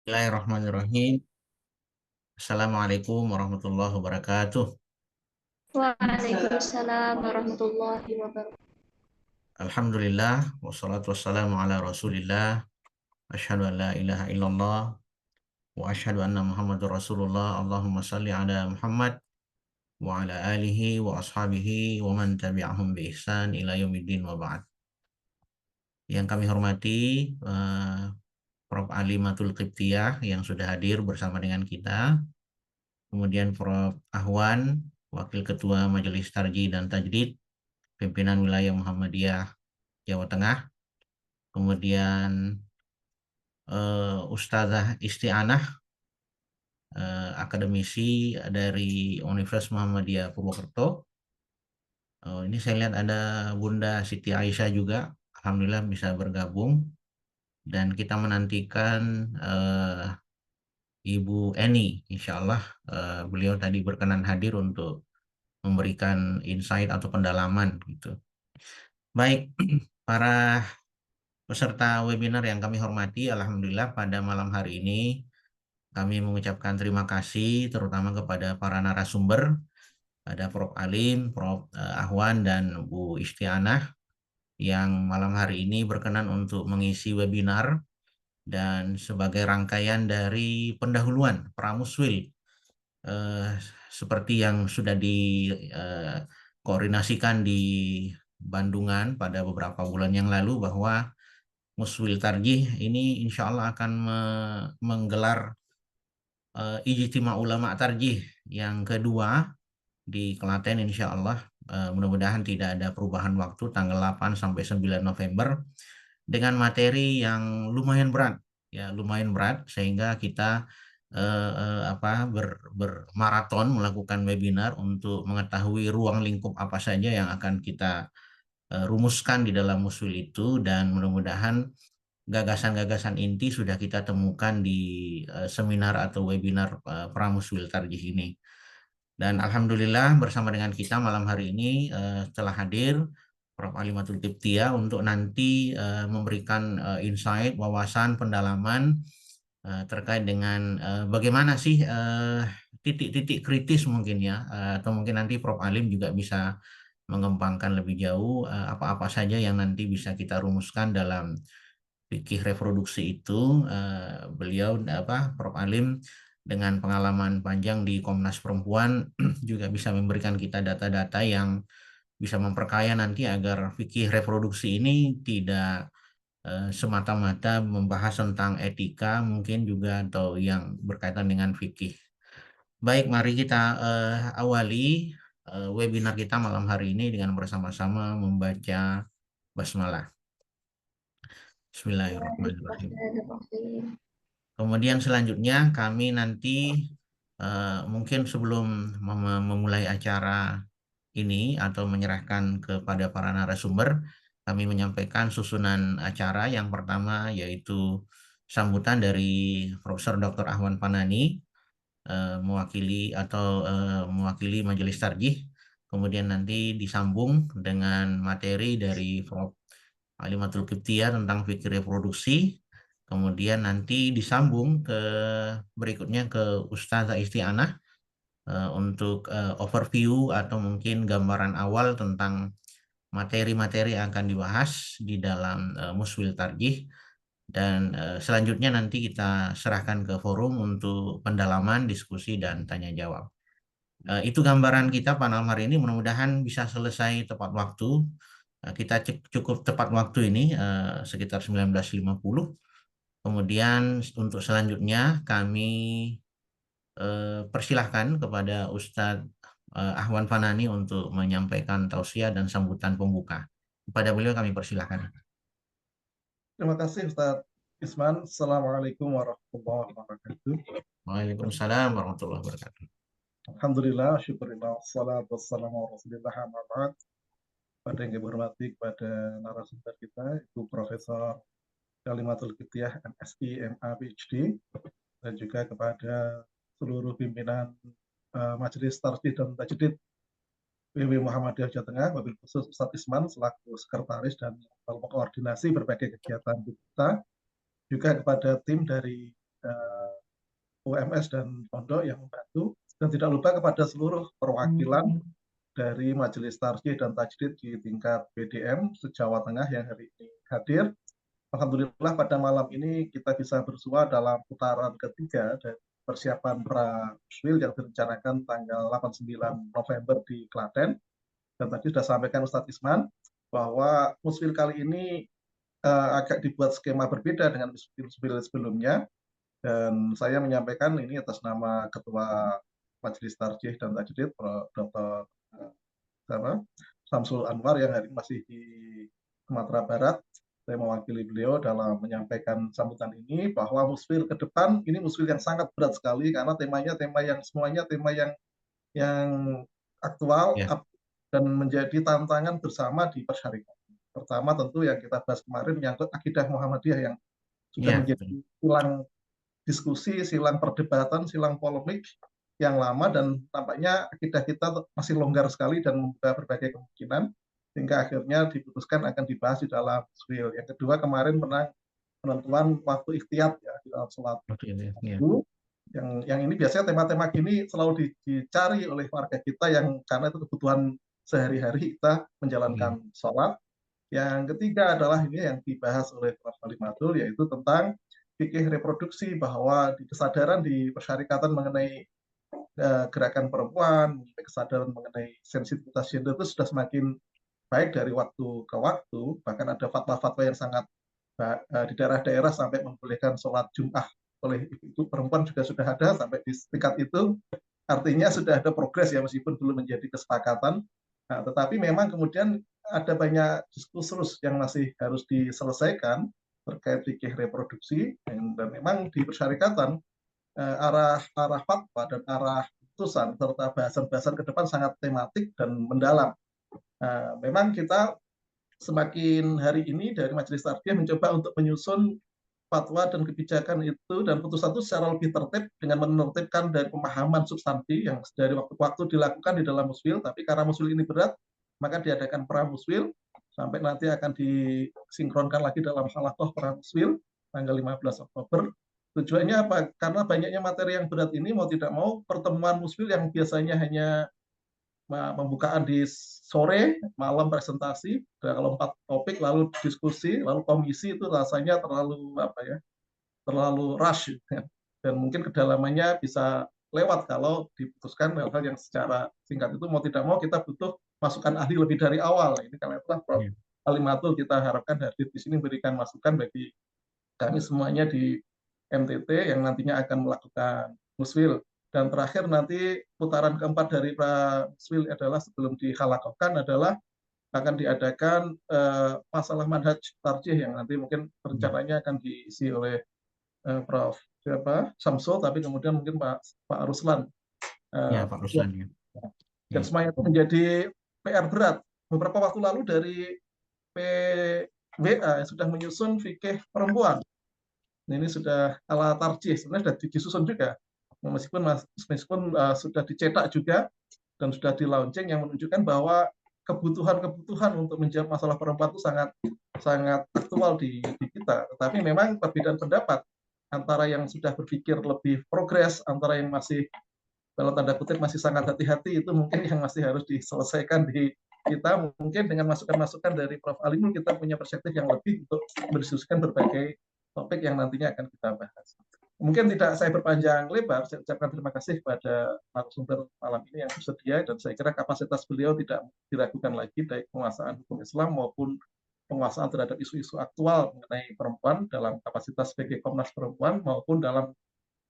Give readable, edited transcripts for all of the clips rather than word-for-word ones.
Bismillahirrahmanirrahim. Assalamualaikum warahmatullahi wabarakatuh. Waalaikumsalam warahmatullahi wabarakatuh. Alhamdulillah, wassalatu wassalamu ala rasulillah. Asyhadu an la ilaha illallah, wa asyhadu anna muhammadur rasulullah. Allahumma salli ala Muhammad, wa ala alihi wa ashabihi, wa man tabi'ahum bi ihsan ila yaumiddin wa ba'd. Yang kami hormati, Prof. Alimatul Qibtiyah yang sudah hadir bersama dengan kita. Kemudian Prof. Ahwan, Wakil Ketua Majelis Tarjih dan Tajdid, Pimpinan Wilayah Muhammadiyah Jawa Tengah. Kemudian Ustazah Isti'anah, akademisi dari Universitas Muhammadiyah Purwokerto. Ini saya lihat ada Bunda Siti Aisyah juga, alhamdulillah bisa bergabung. Dan kita menantikan Ibu Eni, insya Allah beliau tadi berkenan hadir untuk memberikan insight atau pendalaman gitu. Baik, para peserta webinar yang kami hormati, alhamdulillah pada malam hari ini kami mengucapkan terima kasih terutama kepada para narasumber, ada Prof. Alim, Prof. Ahwan, dan Bu Istianah yang malam hari ini berkenan untuk mengisi webinar dan sebagai rangkaian dari pendahuluan Pramuswil seperti yang sudah dikoordinasikan di Bandungan pada beberapa bulan yang lalu bahwa Muswil Tarjih ini insya Allah akan menggelar Ijtima Ulama Tarjih yang kedua di Klaten insya Allah. Mudah-mudahan tidak ada perubahan waktu tanggal 8 sampai 9 November dengan materi yang lumayan berat, ya lumayan berat sehingga kita bermaraton melakukan webinar untuk mengetahui ruang lingkup apa saja yang akan kita rumuskan di dalam Muswil itu, dan mudah-mudahan gagasan-gagasan inti sudah kita temukan di seminar atau webinar Pramuswil Tarjih ini. Dan alhamdulillah bersama dengan kita malam hari ini telah hadir Prof. Alimatul Qibtiyah untuk nanti memberikan insight, wawasan, pendalaman terkait dengan bagaimana sih titik-titik kritis mungkin ya, atau mungkin nanti Prof. Alim juga bisa mengembangkan lebih jauh apa-apa saja yang nanti bisa kita rumuskan dalam fikih reproduksi itu. Beliau Prof. Alim dengan pengalaman panjang di Komnas Perempuan juga bisa memberikan kita data-data yang bisa memperkaya nanti agar fikih reproduksi ini tidak semata-mata membahas tentang etika mungkin juga atau yang berkaitan dengan fikih. Baik, mari kita awali webinar kita malam hari ini dengan bersama-sama membaca basmalah. Bismillahirrahmanirrahim. Kemudian selanjutnya kami nanti mungkin sebelum memulai acara ini atau menyerahkan kepada para narasumber, kami menyampaikan susunan acara. Yang pertama yaitu sambutan dari Profesor Dr. Ahwan Panani mewakili Majelis Tarjih. Kemudian nanti disambung dengan materi dari Prof. Alimatul Qibtiyah tentang fikih reproduksi. Kemudian nanti disambung berikutnya ke Ustazah Isti'anah untuk overview atau mungkin gambaran awal tentang materi-materi yang akan dibahas di dalam Muswil Tarjih. Dan selanjutnya nanti kita serahkan ke forum untuk pendalaman, diskusi, dan tanya jawab. Itu gambaran kita pada malam hari ini, mudah-mudahan bisa selesai tepat waktu. Kita cukup tepat waktu ini, sekitar 19.50. Kemudian untuk selanjutnya kami persilahkan kepada Ustadz Ahwan Fanani untuk menyampaikan tausiah dan sambutan pembuka. Kepada beliau kami persilahkan. Terima kasih Ustaz Isman. Assalamualaikum warahmatullahi wabarakatuh. Waalaikumsalam warahmatullahi wabarakatuh. Alhamdulillah, syukurillah, salatu wassalamu ala rasulillah, amma ba'd. Pada yang kami hormati kepada narasumber kita, Ibu Profesor Alimatul Qibtiyah, MSI, MA, PhD, dan juga kepada seluruh pimpinan Majelis Tarjih dan Tajdid PW Muhammadiyah Jawa Tengah, wabil khusus Ustaz Isman selaku sekretaris dan mengkoordinasi berbagai kegiatan kita, juga kepada tim dari UMS dan pondok yang membantu, dan tidak lupa kepada seluruh perwakilan dari Majelis Tarjih dan Tajdid di tingkat BDM se-Jawa Tengah yang hari ini hadir. Alhamdulillah pada malam ini kita bisa bersua dalam putaran ketiga dari persiapan pra-muswil yang direncanakan tanggal 8-9 November di Klaten. Dan tadi sudah sampaikan Ustadz Isman bahwa muswil kali ini agak dibuat skema berbeda dengan muswil sebelumnya. Dan saya menyampaikan ini atas nama Ketua Majelis Tarjih dan Tajdid, Prof. Dr. Samsul Anwar yang hari ini masih di Sumatera Barat. Saya mewakili beliau dalam menyampaikan sambutan ini bahwa muswil ke depan ini muswil yang sangat berat sekali karena temanya semuanya tema yang aktual dan menjadi tantangan bersama di persyarikatan. Pertama tentu yang kita bahas kemarin menyangkut akidah Muhammadiyah yang sudah menjadi silang diskusi, silang perdebatan, silang polemik yang lama, dan tampaknya akidah kita masih longgar sekali dan membuka berbagai kemungkinan sehingga akhirnya diputuskan akan dibahas di dalam muswil. Yang kedua kemarin penentuan waktu ikhtiyat ya di dalam sholat. Yang ini biasanya tema-tema gini selalu dicari oleh warga kita yang karena itu kebutuhan sehari-hari kita menjalankan sholat. Yang ketiga adalah ini yang dibahas oleh Prof. Kalimatul, yaitu tentang fikih reproduksi, bahwa di kesadaran di persyarikatan mengenai gerakan perempuan, kesadaran mengenai sensitivitas gender itu sudah semakin baik dari waktu ke waktu. Bahkan ada fatwa-fatwa yang sangat di daerah-daerah sampai membolehkan sholat Jum'ah oleh ibu perempuan juga sudah ada sampai di tingkat itu. Artinya sudah ada progres ya, meskipun belum menjadi kesepakatan. Nah, tetapi memang kemudian ada banyak diskursus yang masih harus diselesaikan terkait fikih reproduksi, dan memang di persyarikatan arah fatwa dan arah putusan serta bahasan-bahasan ke depan sangat tematik dan mendalam. Memang kita semakin hari ini dari Majelis Tarjih mencoba untuk menyusun fatwa dan kebijakan itu dan putusan itu secara lebih tertib dengan menertibkan dari pemahaman substansi yang dari waktu ke waktu dilakukan di dalam muswil. Tapi karena muswil ini berat, maka diadakan pra-muswil sampai nanti akan disinkronkan lagi dalam halaqah pra-muswil tanggal 15 Oktober. Tujuannya apa? Karena banyaknya materi yang berat ini, mau tidak mau pertemuan muswil yang biasanya hanya pembukaan di sore, malam presentasi, kalau 4 topik, lalu diskusi, lalu komisi, itu rasanya terlalu rush, dan mungkin kedalamannya bisa lewat kalau diputuskan hal-hal yang secara singkat. Itu mau tidak mau kita butuh masukan ahli lebih dari awal. Ini karena itulah Prof. Kalimatul kita harapkan hadir di sini memberikan masukan bagi kami semuanya di MTT yang nantinya akan melakukan muswil. Dan terakhir nanti putaran keempat dari muswil adalah sebelum dihalaqahkan adalah akan diadakan masalah manhaj tarjih yang nanti mungkin rencananya akan diisi oleh Prof. Samsul, tapi kemudian mungkin Pak Ruslan. Pak Ruslan ya. Dan semuanya itu menjadi PR berat. Beberapa waktu lalu dari PWA sudah menyusun fikih perempuan. Ini sudah ala tarjih, sebenarnya sudah disusun juga. Meskipun sudah dicetak juga dan sudah di launching, yang menunjukkan bahwa kebutuhan untuk menjawab masalah perempuan itu sangat aktual di kita. Tetapi memang perbedaan pendapat antara yang sudah berpikir lebih progres, antara yang masih dalam tanda kutip masih sangat hati-hati, itu mungkin yang masih harus diselesaikan di kita. Mungkin dengan masukan-masukan dari Prof. Alimul kita punya perspektif yang lebih untuk berdiskusikan berbagai topik yang nantinya akan kita bahas. Mungkin tidak saya berpanjang lebar, saya ucapkan terima kasih kepada narasumber malam ini yang bersedia, dan saya kira kapasitas beliau tidak diragukan lagi, baik penguasaan hukum Islam maupun penguasaan terhadap isu-isu aktual mengenai perempuan dalam kapasitas sebagai Komnas Perempuan maupun dalam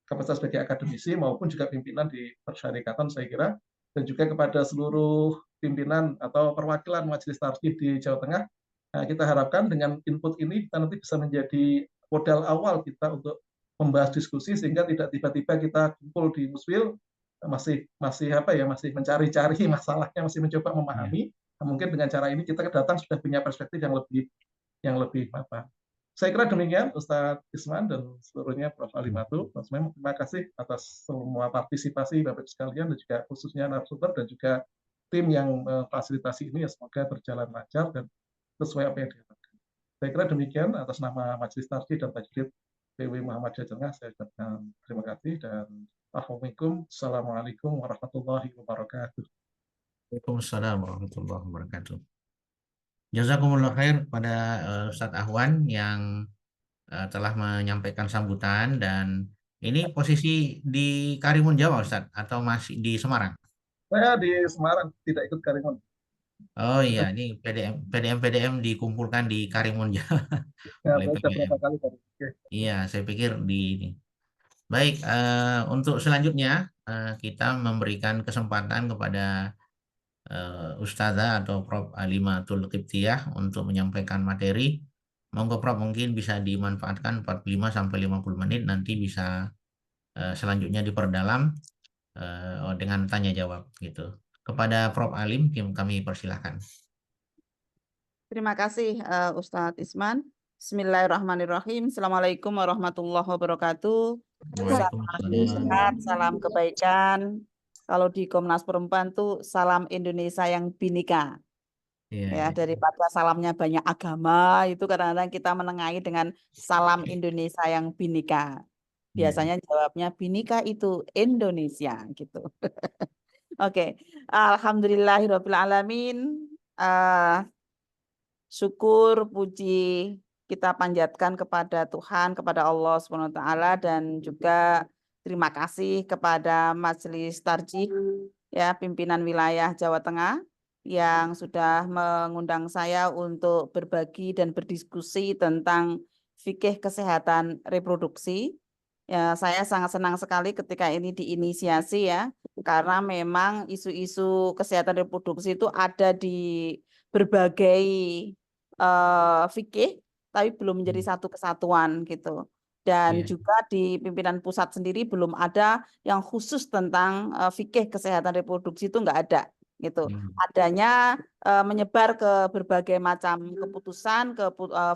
kapasitas sebagai akademisi maupun juga pimpinan di persyarikatan, saya kira. Dan juga kepada seluruh pimpinan atau perwakilan Majelis Tarjih di Jawa Tengah, kita harapkan dengan input ini kita nanti bisa menjadi modal awal kita untuk membahas diskusi, sehingga tidak tiba-tiba kita kumpul di muswil masih mencari-cari masalahnya, masih mencoba memahami. Mungkin dengan cara ini kita datang sudah punya perspektif yang lebih apa. Saya kira demikian Ustadz Isman dan seluruhnya Prof. Kalimatul. Terima kasih atas semua partisipasi Bapak sekalian, dan juga khususnya narasumber dan juga tim yang fasilitasi ini. Semoga berjalan lancar dan sesuai apa yang diharapkan. Saya kira demikian atas nama Majelis Tarjih dan Tajdid PW Muhammadiyah Tengah, saya ucapkan terima kasih dan Assalamualaikum warahmatullahi wabarakatuh. Waalaikumsalam warahmatullahi wabarakatuh. Jazakumullah khair pada Ustadz Ahwan yang telah menyampaikan sambutan, dan ini posisi di Karimun Jawa Ustadz atau masih di Semarang? Saya di Semarang, tidak ikut Karimun. Oh iya, ini PDM dikumpulkan di Karimun Jawa Ya, oleh saya sudah PWM. berapa kali tadi. Oke. Iya, saya pikir di ini. Baik, untuk selanjutnya kita memberikan kesempatan kepada Ustazah atau Prof. Alimatul Qibtiyah untuk menyampaikan materi. Monggo Prof, mungkin bisa dimanfaatkan 45 sampai 50 menit, nanti bisa selanjutnya diperdalam dengan tanya jawab gitu. Kepada Prof. Alim kami persilahkan. Terima kasih Ustadz Isman. Bismillahirrahmanirrahim. Assalamualaikum warahmatullahi wabarakatuh. Salam Waalaikumsalam. sehat, salam kebaikan. Kalau di Komnas Perempuan tuh salam Indonesia yang Bhinneka. Iya, Ya, iya. daripada salamnya banyak agama, itu kadang-kadang kita menengahi dengan salam Indonesia yang Bhinneka. Biasanya jawabnya Bhinneka itu Indonesia gitu. Oke. Alhamdulillahirabbil alamin. Syukur, puji kita panjatkan kepada Tuhan, kepada Allah SWT, dan juga terima kasih kepada Majelis Tarjih, ya, pimpinan wilayah Jawa Tengah yang sudah mengundang saya untuk berbagi dan berdiskusi tentang fikih kesehatan reproduksi. Ya, saya sangat senang sekali ketika ini diinisiasi, ya, karena memang isu-isu kesehatan reproduksi itu ada di berbagai fikih, tapi belum menjadi satu kesatuan gitu. Dan Iya. juga di pimpinan pusat sendiri belum ada yang khusus tentang fikih kesehatan reproduksi, itu nggak ada gitu. Adanya menyebar ke berbagai macam keputusan,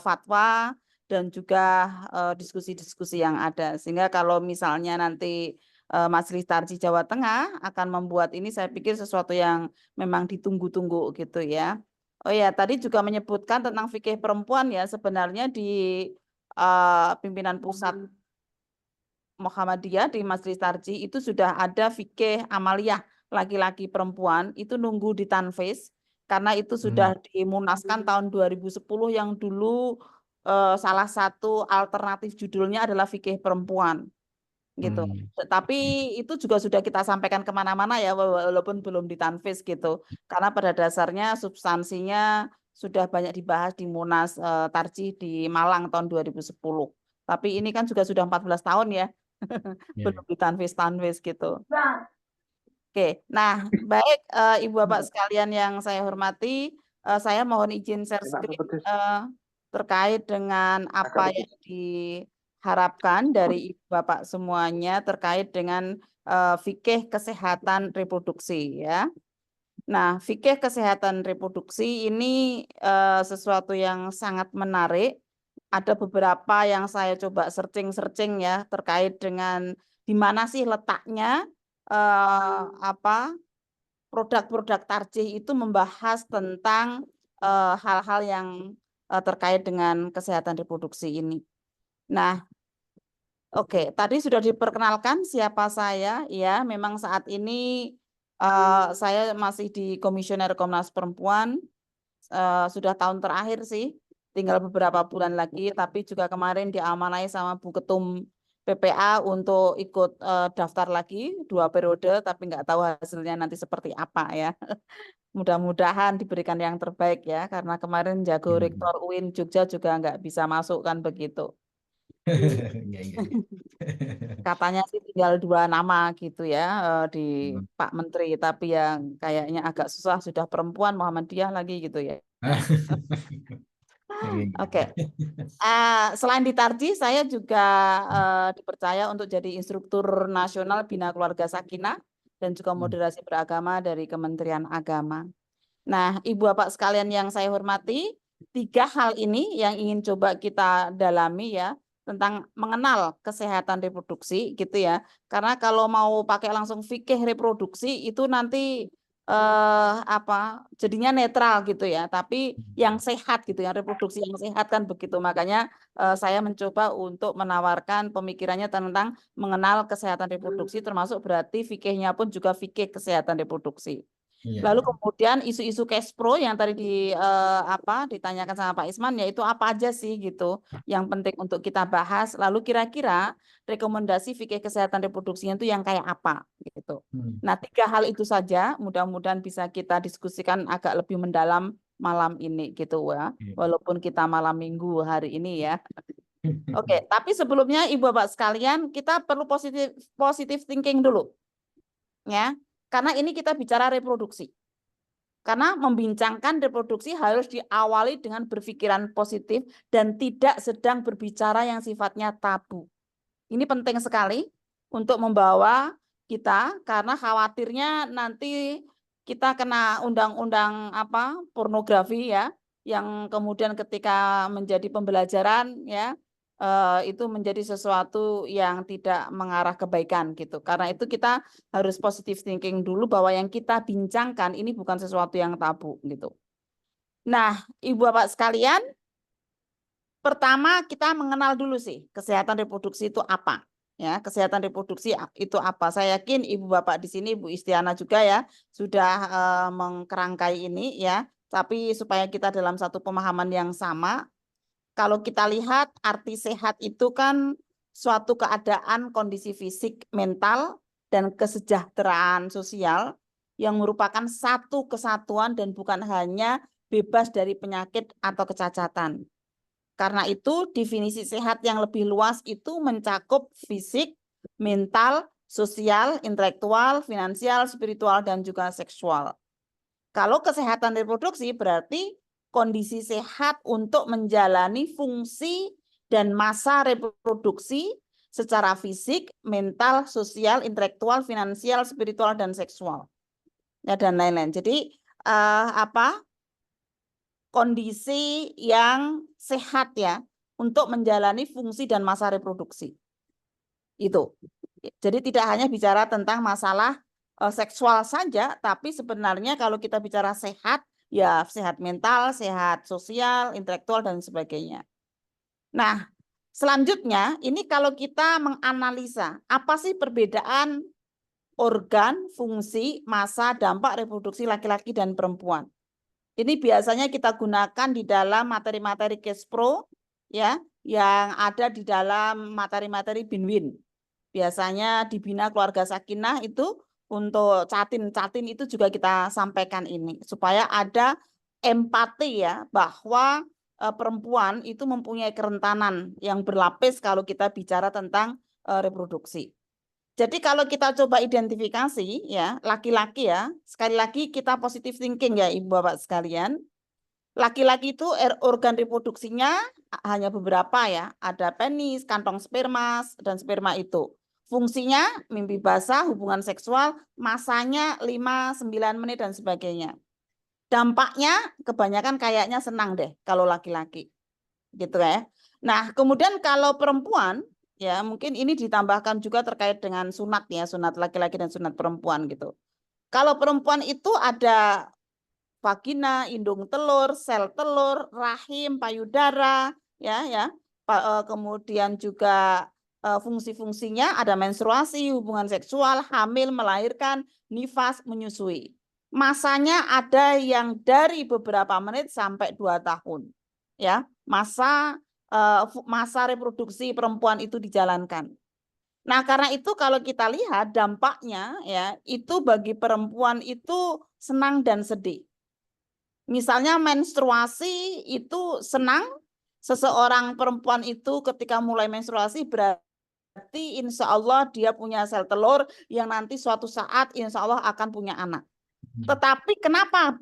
fatwa, dan juga diskusi-diskusi yang ada. Sehingga kalau misalnya nanti Majelis Tarjih Jawa Tengah akan membuat ini, saya pikir sesuatu yang memang ditunggu-tunggu gitu ya. Oh ya, tadi juga menyebutkan tentang fikih perempuan, ya, sebenarnya di pimpinan pusat Muhammadiyah di Majelis Tarjih itu sudah ada fikih amaliyah laki-laki perempuan, itu nunggu ditanfiz karena itu sudah dimunaskan tahun 2010 yang dulu salah satu alternatif judulnya adalah fikih perempuan gitu. Tapi itu juga sudah kita sampaikan kemana-mana, ya, walaupun belum ditanfiz gitu. Karena pada dasarnya substansinya sudah banyak dibahas di Munas Tarjih di Malang tahun 2010. Tapi ini kan juga sudah 14 tahun ya, belum ditanfiz gitu. Oke, nah baik Ibu Bapak sekalian yang saya hormati, saya mohon izin share screen terkait dengan apa yang diharapkan dari Ibu Bapak semuanya terkait dengan fikih kesehatan reproduksi, ya. Nah, fikih kesehatan reproduksi ini sesuatu yang sangat menarik. Ada beberapa yang saya coba searching ya terkait dengan di mana sih letaknya produk-produk tarjih itu membahas tentang hal-hal yang terkait dengan kesehatan reproduksi ini. Nah, oke, tadi sudah diperkenalkan siapa saya, ya. Memang saat ini saya masih di Komisioner Komnas Perempuan, sudah tahun terakhir sih, tinggal beberapa bulan lagi, tapi juga kemarin diamanai sama Bu Ketum PPA untuk ikut daftar lagi 2 periode, tapi nggak tahu hasilnya nanti seperti apa, ya. Mudah-mudahan diberikan yang terbaik, ya, karena kemarin jago Rektor UIN Jogja juga nggak bisa masuk kan begitu. Katanya sih tinggal 2 nama gitu ya di Pak Menteri, tapi yang kayaknya agak susah, sudah perempuan Muhammadiyah lagi gitu ya. Oke. Selain di Tarjih, saya juga dipercaya untuk jadi instruktur nasional Bina Keluarga Sakinah dan juga moderasi beragama dari Kementerian Agama. Nah, Ibu Bapak sekalian yang saya hormati, 3 hal ini yang ingin coba kita dalami, ya, tentang mengenal kesehatan reproduksi gitu ya. Karena kalau mau pakai langsung fikih reproduksi itu nanti jadinya netral gitu ya, tapi yang sehat gitu, yang reproduksi yang sehat kan begitu. Makanya saya mencoba untuk menawarkan pemikirannya tentang mengenal kesehatan reproduksi, termasuk berarti fikihnya pun juga fikih kesehatan reproduksi. Iya, Lalu iya. kemudian isu-isu cash pro yang tadi ditanyakan sama Pak Isman, yaitu apa aja sih gitu yang penting untuk kita bahas. Lalu kira-kira rekomendasi fikih kesehatan reproduksinya itu yang kayak apa gitu. Nah, 3 hal itu saja mudah-mudahan bisa kita diskusikan agak lebih mendalam malam ini gitu ya. Walaupun kita malam Minggu hari ini ya. Oke, tapi sebelumnya Ibu Bapak sekalian, kita perlu positive thinking dulu. Ya. Karena ini kita bicara reproduksi. Karena membincangkan reproduksi harus diawali dengan berpikiran positif dan tidak sedang berbicara yang sifatnya tabu. Ini penting sekali untuk membawa kita, karena khawatirnya nanti kita kena undang-undang pornografi ya, yang kemudian ketika menjadi pembelajaran ya itu menjadi sesuatu yang tidak mengarah kebaikan gitu. Karena itu kita harus positive thinking dulu bahwa yang kita bincangkan ini bukan sesuatu yang tabu gitu. Nah, Ibu Bapak sekalian, pertama kita mengenal dulu sih kesehatan reproduksi itu apa. Ya, kesehatan reproduksi itu apa? Saya yakin Ibu Bapak di sini, Bu Istiana juga ya, sudah mengkerangkai ini ya. Tapi supaya kita dalam satu pemahaman yang sama, kalau kita lihat arti sehat itu kan suatu keadaan kondisi fisik, mental, dan kesejahteraan sosial yang merupakan satu kesatuan dan bukan hanya bebas dari penyakit atau kecacatan. Karena itu definisi sehat yang lebih luas itu mencakup fisik, mental, sosial, intelektual, finansial, spiritual, dan juga seksual. Kalau kesehatan reproduksi berarti kondisi sehat untuk menjalani fungsi dan masa reproduksi secara fisik, mental, sosial, intelektual, finansial, spiritual, dan seksual. Ya, dan lain-lain. Jadi kondisi yang sehat ya untuk menjalani fungsi dan masa reproduksi. Itu. Jadi tidak hanya bicara tentang masalah seksual saja, tapi sebenarnya kalau kita bicara sehat, ya sehat mental, sehat sosial, intelektual, dan sebagainya. Nah, selanjutnya ini kalau kita menganalisa apa sih perbedaan organ, fungsi, masa, dampak reproduksi laki-laki dan perempuan. Ini biasanya kita gunakan di dalam materi-materi case pro ya, yang ada di dalam materi-materi BINWIN. Biasanya di Bina Keluarga Sakinah itu untuk catin itu juga kita sampaikan ini supaya ada empati ya, bahwa perempuan itu mempunyai kerentanan yang berlapis kalau kita bicara tentang reproduksi. Jadi kalau kita coba identifikasi ya, laki-laki ya, sekali lagi kita positive thinking ya Ibu Bapak sekalian. Laki-laki itu organ reproduksinya hanya beberapa ya, ada penis, kantong sperma, dan sperma itu. Fungsinya mimpi basah, hubungan seksual, masanya 5-9 menit dan sebagainya. Dampaknya kebanyakan kayaknya senang deh kalau laki-laki. Gitu ya. Nah, kemudian kalau perempuan ya mungkin ini ditambahkan juga terkait dengan sunat ya, sunat laki-laki dan sunat perempuan gitu. Kalau perempuan itu ada vagina, indung telur, sel telur, rahim, payudara, kemudian juga fungsi-fungsinya ada menstruasi, hubungan seksual, hamil, melahirkan, nifas, menyusui. Masanya ada yang dari beberapa menit sampai 2 tahun. Ya, masa reproduksi perempuan itu dijalankan. Nah, karena itu kalau kita lihat dampaknya ya, itu bagi perempuan itu senang dan sedih. Misalnya menstruasi itu senang, seseorang perempuan itu ketika mulai menstruasi berarti insya Allah dia punya sel telur yang nanti suatu saat insya Allah akan punya anak. Tetapi kenapa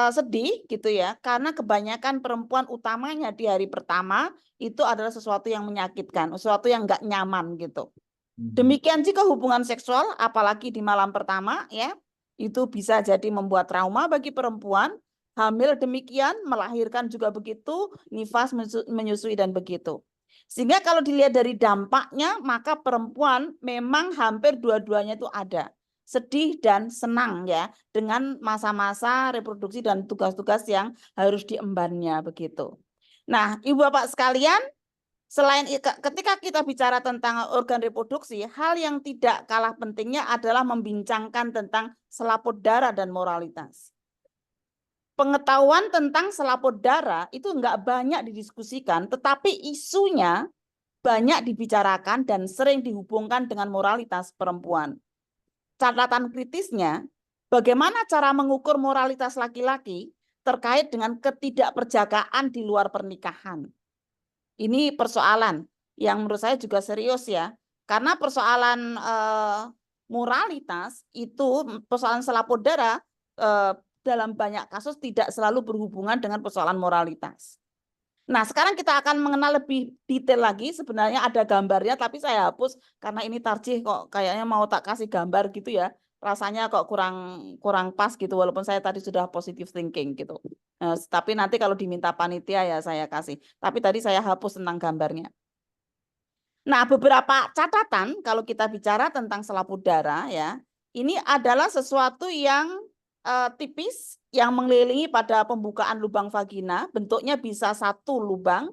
sedih gitu ya? Karena kebanyakan perempuan utamanya di hari pertama itu adalah sesuatu yang menyakitkan, sesuatu yang nggak nyaman gitu. Demikian jika hubungan seksual, apalagi di malam pertama ya, itu bisa jadi membuat trauma bagi perempuan. Hamil demikian, melahirkan juga begitu, nifas, menyusui dan begitu. Sehingga kalau dilihat dari dampaknya, maka perempuan memang hampir dua-duanya itu ada. sedih dan senang ya, dengan masa-masa reproduksi dan tugas-tugas yang harus diembannya begitu. Nah, Ibu Bapak sekalian, selain ketika kita bicara tentang organ reproduksi, hal yang tidak kalah pentingnya adalah membincangkan tentang selaput darah dan moralitas. Pengetahuan tentang selaput darah itu enggak banyak didiskusikan, tetapi isunya banyak dibicarakan dan sering dihubungkan dengan moralitas perempuan. Catatan kritisnya, bagaimana cara mengukur moralitas laki-laki terkait dengan ketidakperjakaan di luar pernikahan. Ini persoalan yang menurut saya juga serius ya, karena persoalan moralitas itu, persoalan selaput darah dalam banyak kasus tidak selalu berhubungan dengan persoalan moralitas. Nah, sekarang kita akan mengenal lebih detail lagi. Sebenarnya ada gambarnya, tapi saya hapus karena ini tarjih kok kayaknya mau tak kasih gambar gitu ya. Rasanya kok kurang pas gitu, walaupun saya tadi sudah positive thinking gitu. Tapi nanti kalau diminta panitia ya saya kasih. Tapi tadi saya hapus tentang gambarnya. Nah, beberapa catatan kalau kita bicara tentang selaput darah ya, ini adalah sesuatu yang tipis yang mengelilingi pada pembukaan lubang vagina, bentuknya bisa satu lubang,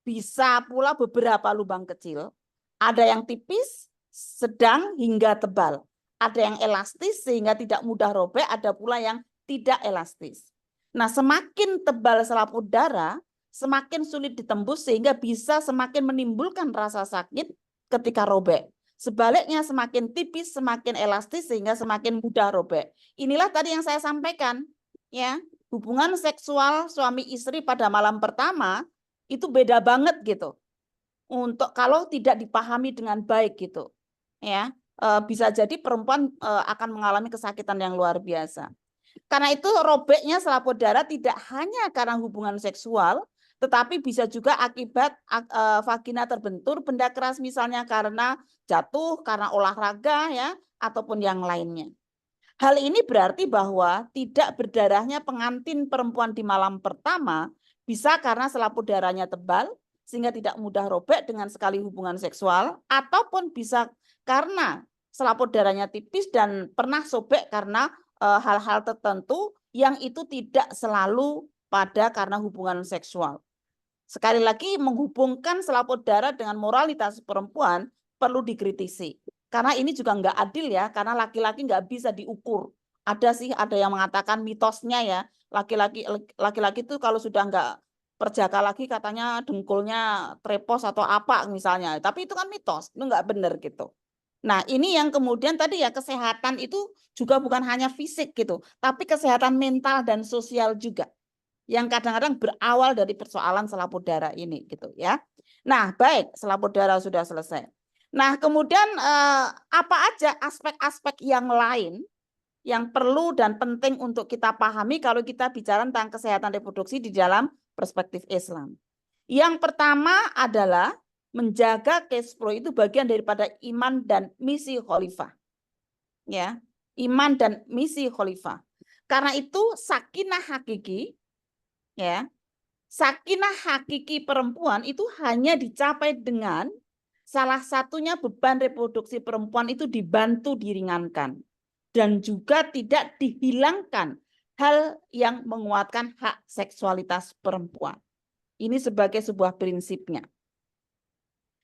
bisa pula beberapa lubang kecil. Ada yang tipis, sedang hingga tebal. Ada yang elastis sehingga tidak mudah robek, ada pula yang tidak elastis. Nah, semakin tebal selaput darah, semakin sulit ditembus sehingga bisa semakin menimbulkan rasa sakit ketika robek. Sebaliknya semakin tipis, semakin elastis sehingga semakin mudah robek. Inilah tadi yang saya sampaikan, ya. Hubungan seksual suami istri pada malam pertama itu beda banget gitu. Untuk kalau tidak dipahami dengan baik gitu, ya. Bisa jadi perempuan akan mengalami kesakitan yang luar biasa. Karena itu robeknya selaput darah tidak hanya karena hubungan seksual, tetapi bisa juga akibat vagina terbentur benda keras misalnya karena jatuh, karena olahraga ya, ataupun yang lainnya. Hal ini berarti bahwa tidak berdarahnya pengantin perempuan di malam pertama bisa karena selaput darahnya tebal sehingga tidak mudah robek dengan sekali hubungan seksual, ataupun bisa karena selaput darahnya tipis dan pernah sobek karena hal-hal tertentu yang itu tidak selalu pada karena hubungan seksual. Sekali lagi, menghubungkan selaput darah dengan moralitas perempuan perlu dikritisi. Karena ini juga nggak adil ya, karena laki-laki nggak bisa diukur. Ada sih, ada yang mengatakan mitosnya ya, laki-laki itu kalau sudah nggak perjaka lagi katanya dengkulnya trepos atau apa misalnya. Tapi itu kan mitos, itu nggak benar gitu. Nah, ini yang kemudian tadi ya, kesehatan itu juga bukan hanya fisik gitu, tapi kesehatan mental dan sosial juga, yang kadang-kadang berawal dari persoalan selaput darah ini gitu ya. Nah, baik, selaput darah sudah selesai. Nah, kemudian apa aja aspek-aspek yang lain yang perlu dan penting untuk kita pahami kalau kita bicara tentang kesehatan reproduksi di dalam perspektif Islam. Yang pertama adalah menjaga cash flow itu bagian daripada iman dan misi khalifah. Ya, iman dan misi khalifah. Karena itu sakinah hakiki, ya, sakinah hakiki perempuan itu hanya dicapai dengan salah satunya beban reproduksi perempuan itu dibantu diringankan dan juga tidak dihilangkan hal yang menguatkan hak seksualitas perempuan. Ini sebagai sebuah prinsipnya.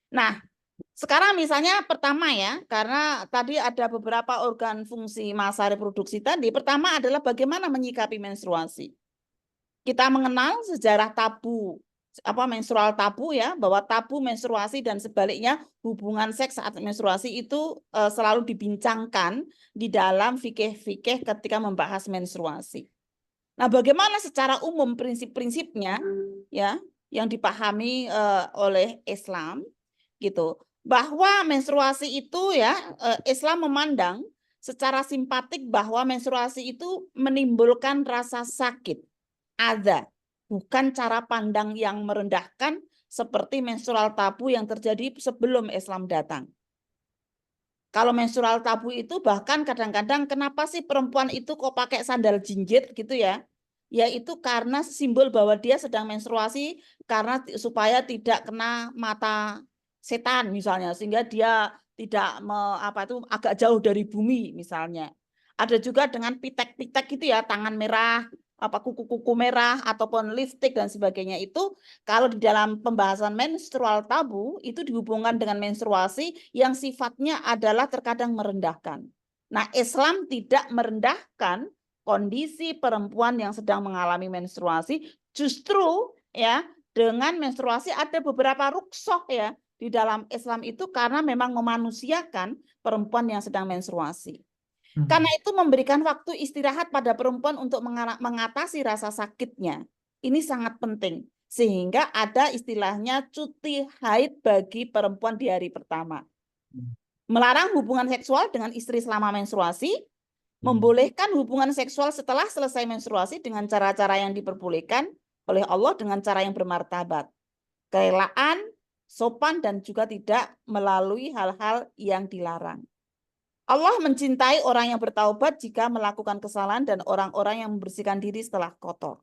Nah, sekarang misalnya pertama ya, karena tadi ada beberapa organ fungsi masa reproduksi tadi. Pertama adalah bagaimana menyikapi menstruasi. Kita mengenal sejarah tabu, menstrual tabu ya, bahwa tabu menstruasi dan sebaliknya hubungan seks saat menstruasi itu selalu dibincangkan di dalam fikih-fikih ketika membahas menstruasi. Nah, bagaimana secara umum prinsip-prinsipnya ya yang dipahami oleh Islam gitu, bahwa menstruasi itu ya Islam memandang secara simpatik bahwa menstruasi itu menimbulkan rasa sakit, adza, bukan cara pandang yang merendahkan seperti menstrual tabu yang terjadi sebelum Islam datang. Kalau menstrual tabu itu bahkan kadang-kadang kenapa sih perempuan itu kok pakai sandal jinjit gitu ya? Yaitu karena simbol bahwa dia sedang menstruasi karena supaya tidak kena mata setan misalnya, sehingga dia agak jauh dari bumi misalnya. Ada juga dengan pitek-pitek gitu ya, tangan merah, kuku-kuku merah ataupun lipstik dan sebagainya. Itu kalau di dalam pembahasan menstrual tabu itu dihubungkan dengan menstruasi yang sifatnya adalah terkadang merendahkan. Nah, Islam tidak merendahkan kondisi perempuan yang sedang mengalami menstruasi, justru ya dengan menstruasi ada beberapa rukhsah ya di dalam Islam itu karena memang memanusiakan perempuan yang sedang menstruasi. Karena itu memberikan waktu istirahat pada perempuan untuk mengatasi rasa sakitnya. Ini sangat penting. Sehingga ada istilahnya cuti haid bagi perempuan di hari pertama. Melarang hubungan seksual dengan istri selama menstruasi, membolehkan hubungan seksual setelah selesai menstruasi dengan cara-cara yang diperbolehkan oleh Allah dengan cara yang bermartabat. Kerelaan, sopan, dan juga tidak melalui hal-hal yang dilarang. Allah mencintai orang yang bertaubat jika melakukan kesalahan dan orang-orang yang membersihkan diri setelah kotor.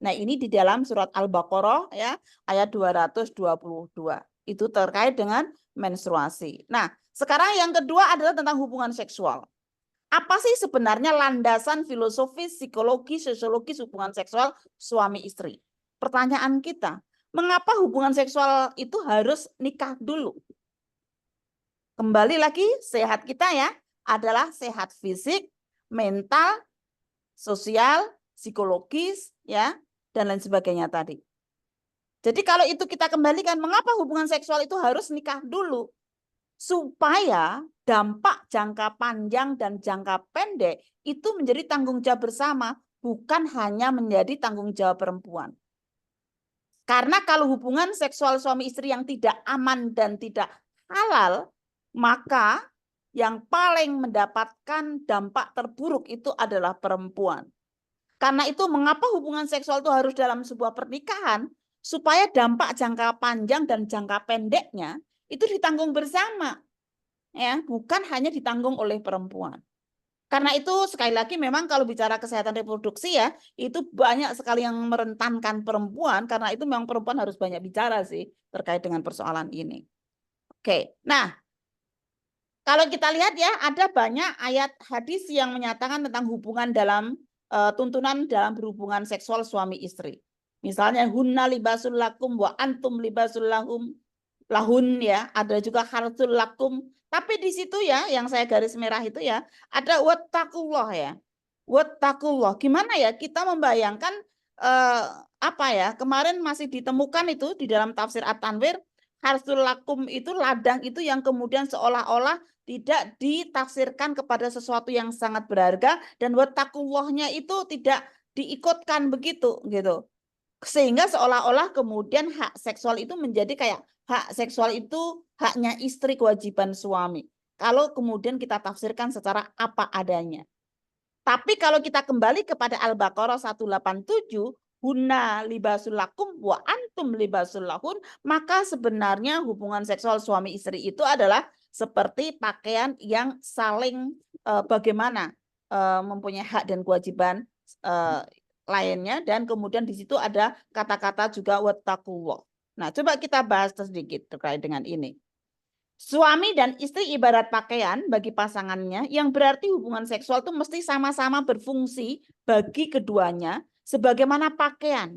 Nah, ini di dalam surat Al-Baqarah ya, ayat 222. Itu terkait dengan menstruasi. Nah, sekarang yang kedua adalah tentang hubungan seksual. Apa sih sebenarnya landasan filosofis, psikologi, sosiologis hubungan seksual suami istri? Pertanyaan kita, mengapa hubungan seksual itu harus nikah dulu? Kembali lagi, sehat kita ya adalah sehat fisik, mental, sosial, psikologis ya, dan lain sebagainya tadi. Jadi kalau itu kita kembalikan, mengapa hubungan seksual itu harus nikah dulu? Supaya dampak jangka panjang dan jangka pendek itu menjadi tanggung jawab bersama, bukan hanya menjadi tanggung jawab perempuan. Karena kalau hubungan seksual suami istri yang tidak aman dan tidak halal, maka yang paling mendapatkan dampak terburuk itu adalah perempuan. Karena itu mengapa hubungan seksual itu harus dalam sebuah pernikahan, supaya dampak jangka panjang dan jangka pendeknya itu ditanggung bersama, ya, bukan hanya ditanggung oleh perempuan. Karena itu sekali lagi memang kalau bicara kesehatan reproduksi ya, itu banyak sekali yang merentankan perempuan, karena itu memang perempuan harus banyak bicara sih terkait dengan persoalan ini. Oke, nah kalau kita lihat ya, ada banyak ayat hadis yang menyatakan tentang hubungan dalam tuntunan dalam berhubungan seksual suami istri. Misalnya hunna libasul lakum wa antum libasul lahun ya, ada juga harsul lakum. Tapi di situ ya, yang saya garis merah itu ya, ada wattaqullah ya. Wattaqullah. Gimana ya kita membayangkan apa ya? Kemarin masih ditemukan itu di dalam tafsir At-Tanwir, harsul lakum itu ladang itu yang kemudian seolah-olah tidak ditafsirkan kepada sesuatu yang sangat berharga, dan wattaqullahnya itu tidak diikutkan begitu gitu. Sehingga seolah-olah kemudian hak seksual itu menjadi kayak hak seksual itu haknya istri, kewajiban suami. Kalau kemudian kita tafsirkan secara apa adanya. Tapi kalau kita kembali kepada Al-Baqarah 187, hunna libasul lakum wa antum libasul lahun, maka sebenarnya hubungan seksual suami istri itu adalah seperti pakaian yang saling bagaimana mempunyai hak dan kewajiban lainnya, dan kemudian di situ ada kata-kata juga wattaqullah. Nah, coba kita bahas sedikit terkait dengan ini. Suami dan istri ibarat pakaian bagi pasangannya, yang berarti hubungan seksual itu mesti sama-sama berfungsi bagi keduanya sebagaimana pakaian,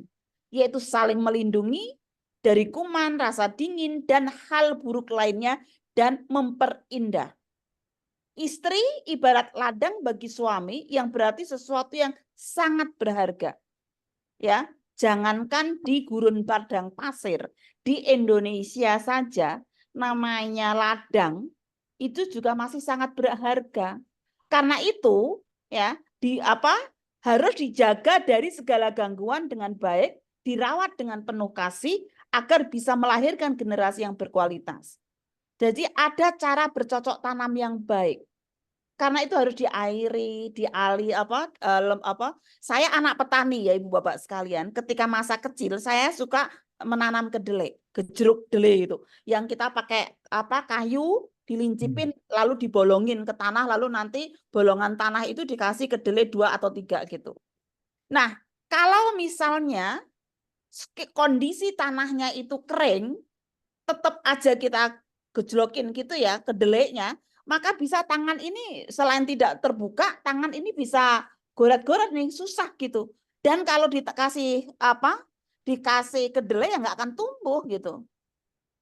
yaitu saling melindungi dari kuman, rasa dingin, dan hal buruk lainnya, dan memperindah. Istri ibarat ladang bagi suami, yang berarti sesuatu yang sangat berharga. Ya, jangankan di gurun padang pasir, di Indonesia saja namanya ladang itu juga masih sangat berharga. Karena itu, ya, harus dijaga dari segala gangguan dengan baik, dirawat dengan penuh kasih agar bisa melahirkan generasi yang berkualitas. Jadi ada cara bercocok tanam yang baik. Karena itu harus diairi, Saya anak petani ya Ibu Bapak sekalian. Ketika masa kecil saya suka menanam kedelai, jeruk delai itu. Yang kita pakai kayu dilincipin lalu dibolongin ke tanah, lalu nanti bolongan tanah itu dikasih kedelai 2 atau 3 gitu. Nah, kalau misalnya kondisi tanahnya itu kering, tetap aja kita gejlokin gitu ya, kedeleknya, maka bisa tangan ini selain tidak terbuka, tangan ini bisa goret-goret nih, susah gitu. Dan kalau dikasih dikasih kedelai ya nggak akan tumbuh gitu.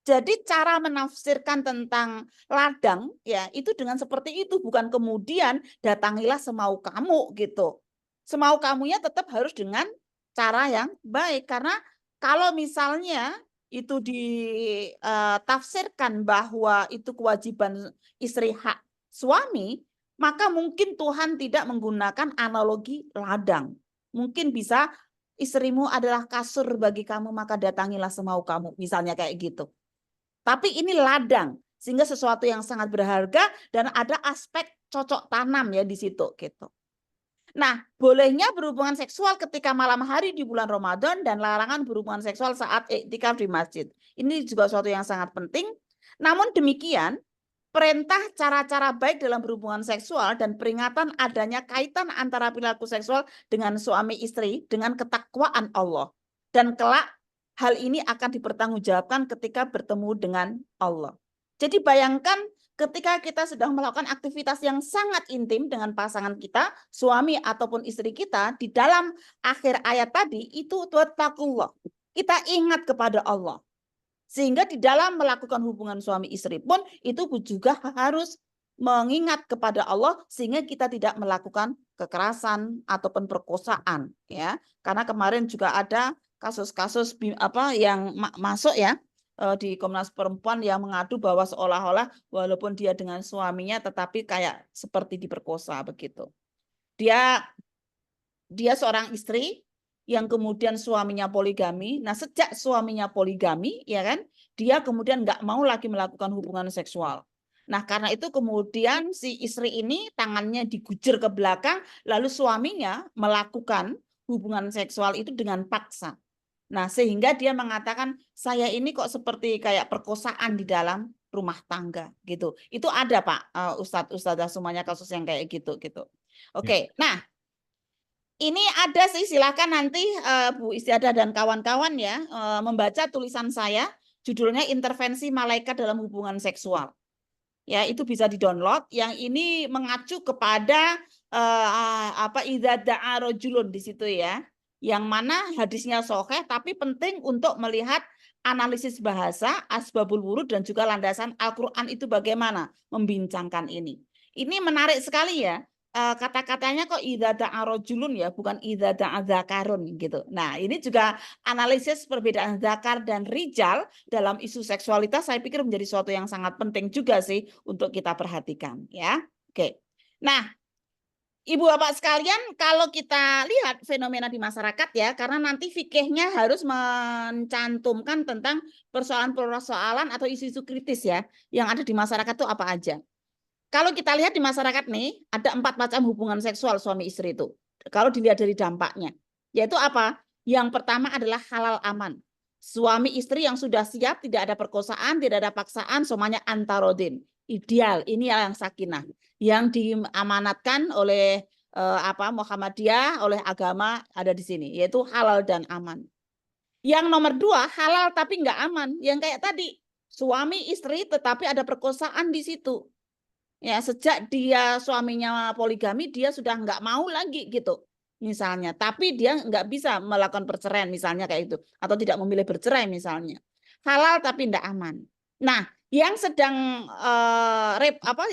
Jadi cara menafsirkan tentang ladang ya itu dengan seperti itu, bukan kemudian datangilah semau kamu gitu. Semau kamunya tetap harus dengan cara yang baik, karena kalau misalnya itu ditafsirkan bahwa itu kewajiban istri hak suami, maka mungkin Tuhan tidak menggunakan analogi ladang. Mungkin bisa istrimu adalah kasur bagi kamu, maka datangilah semau kamu, misalnya kayak gitu. Tapi ini ladang, sehingga sesuatu yang sangat berharga dan ada aspek cocok tanam ya di situ gitu. Nah, bolehnya berhubungan seksual ketika malam hari di bulan Ramadan dan larangan berhubungan seksual saat iktikaf di masjid. Ini juga suatu yang sangat penting. Namun demikian, perintah cara-cara baik dalam berhubungan seksual dan peringatan adanya kaitan antara perilaku seksual dengan suami istri dengan ketakwaan Allah. Dan kelak hal ini akan dipertanggungjawabkan ketika bertemu dengan Allah. Jadi bayangkan ketika kita sedang melakukan aktivitas yang sangat intim dengan pasangan kita, suami ataupun istri kita, di dalam akhir ayat tadi itu wattaqullah. Kita ingat kepada Allah. Sehingga di dalam melakukan hubungan suami istri pun itu juga harus mengingat kepada Allah sehingga kita tidak melakukan kekerasan ataupun perkosaan ya. Karena kemarin juga ada kasus-kasus yang masuk ya di Komnas Perempuan yang mengadu bahwa seolah-olah walaupun dia dengan suaminya tetapi kayak seperti diperkosa begitu. Dia seorang istri yang kemudian suaminya poligami. Nah, sejak suaminya poligami, ya kan, dia kemudian nggak mau lagi melakukan hubungan seksual. Nah, karena itu kemudian si istri ini tangannya digujur ke belakang, lalu suaminya melakukan hubungan seksual itu dengan paksa. Nah, sehingga dia mengatakan, saya ini kok seperti kayak perkosaan di dalam rumah tangga gitu. Itu ada Pak, Ustadzah semuanya kasus yang kayak gitu. Oke, nah ini ada sih, silakan nanti Bu Istiadah dan kawan-kawan ya membaca tulisan saya, judulnya Intervensi Malaikat dalam Hubungan Seksual. Ya, itu bisa di-download. Yang ini mengacu kepada idza da'a rajulun di situ ya. Yang mana hadisnya sahih tapi penting untuk melihat analisis bahasa, asbabul wurud dan juga landasan Al-Qur'an itu bagaimana membincangkan ini. Ini menarik sekali ya. Kata-katanya kok idza da'a rajulun ya, bukan idza da'a dzakarun gitu. Nah, ini juga analisis perbedaan zakar dan rijal dalam isu seksualitas saya pikir menjadi suatu yang sangat penting juga sih untuk kita perhatikan ya. Oke. Nah, Ibu Bapak sekalian, kalau kita lihat fenomena di masyarakat ya, karena nanti fikihnya harus mencantumkan tentang persoalan-persoalan atau isu-isu kritis ya, yang ada di masyarakat itu apa aja. Kalau kita lihat di masyarakat nih, ada 4 macam hubungan seksual suami istri itu. Kalau dilihat dari dampaknya, yaitu apa? Yang pertama adalah halal aman. Suami istri yang sudah siap, tidak ada perkosaan, tidak ada paksaan, semuanya antarodin. Ideal, ini yang sakinah, yang diamanatkan oleh Muhammadiyah, oleh agama ada di sini, yaitu halal dan aman. Yang nomor 2, halal tapi nggak aman, yang kayak tadi, suami istri tetapi ada perkosaan di situ. Ya, sejak dia suaminya poligami, dia sudah nggak mau lagi gitu, misalnya. Tapi dia nggak bisa melakukan perceraian, misalnya kayak itu, atau tidak memilih bercerai misalnya. Halal tapi nggak aman. Nah, yang sedang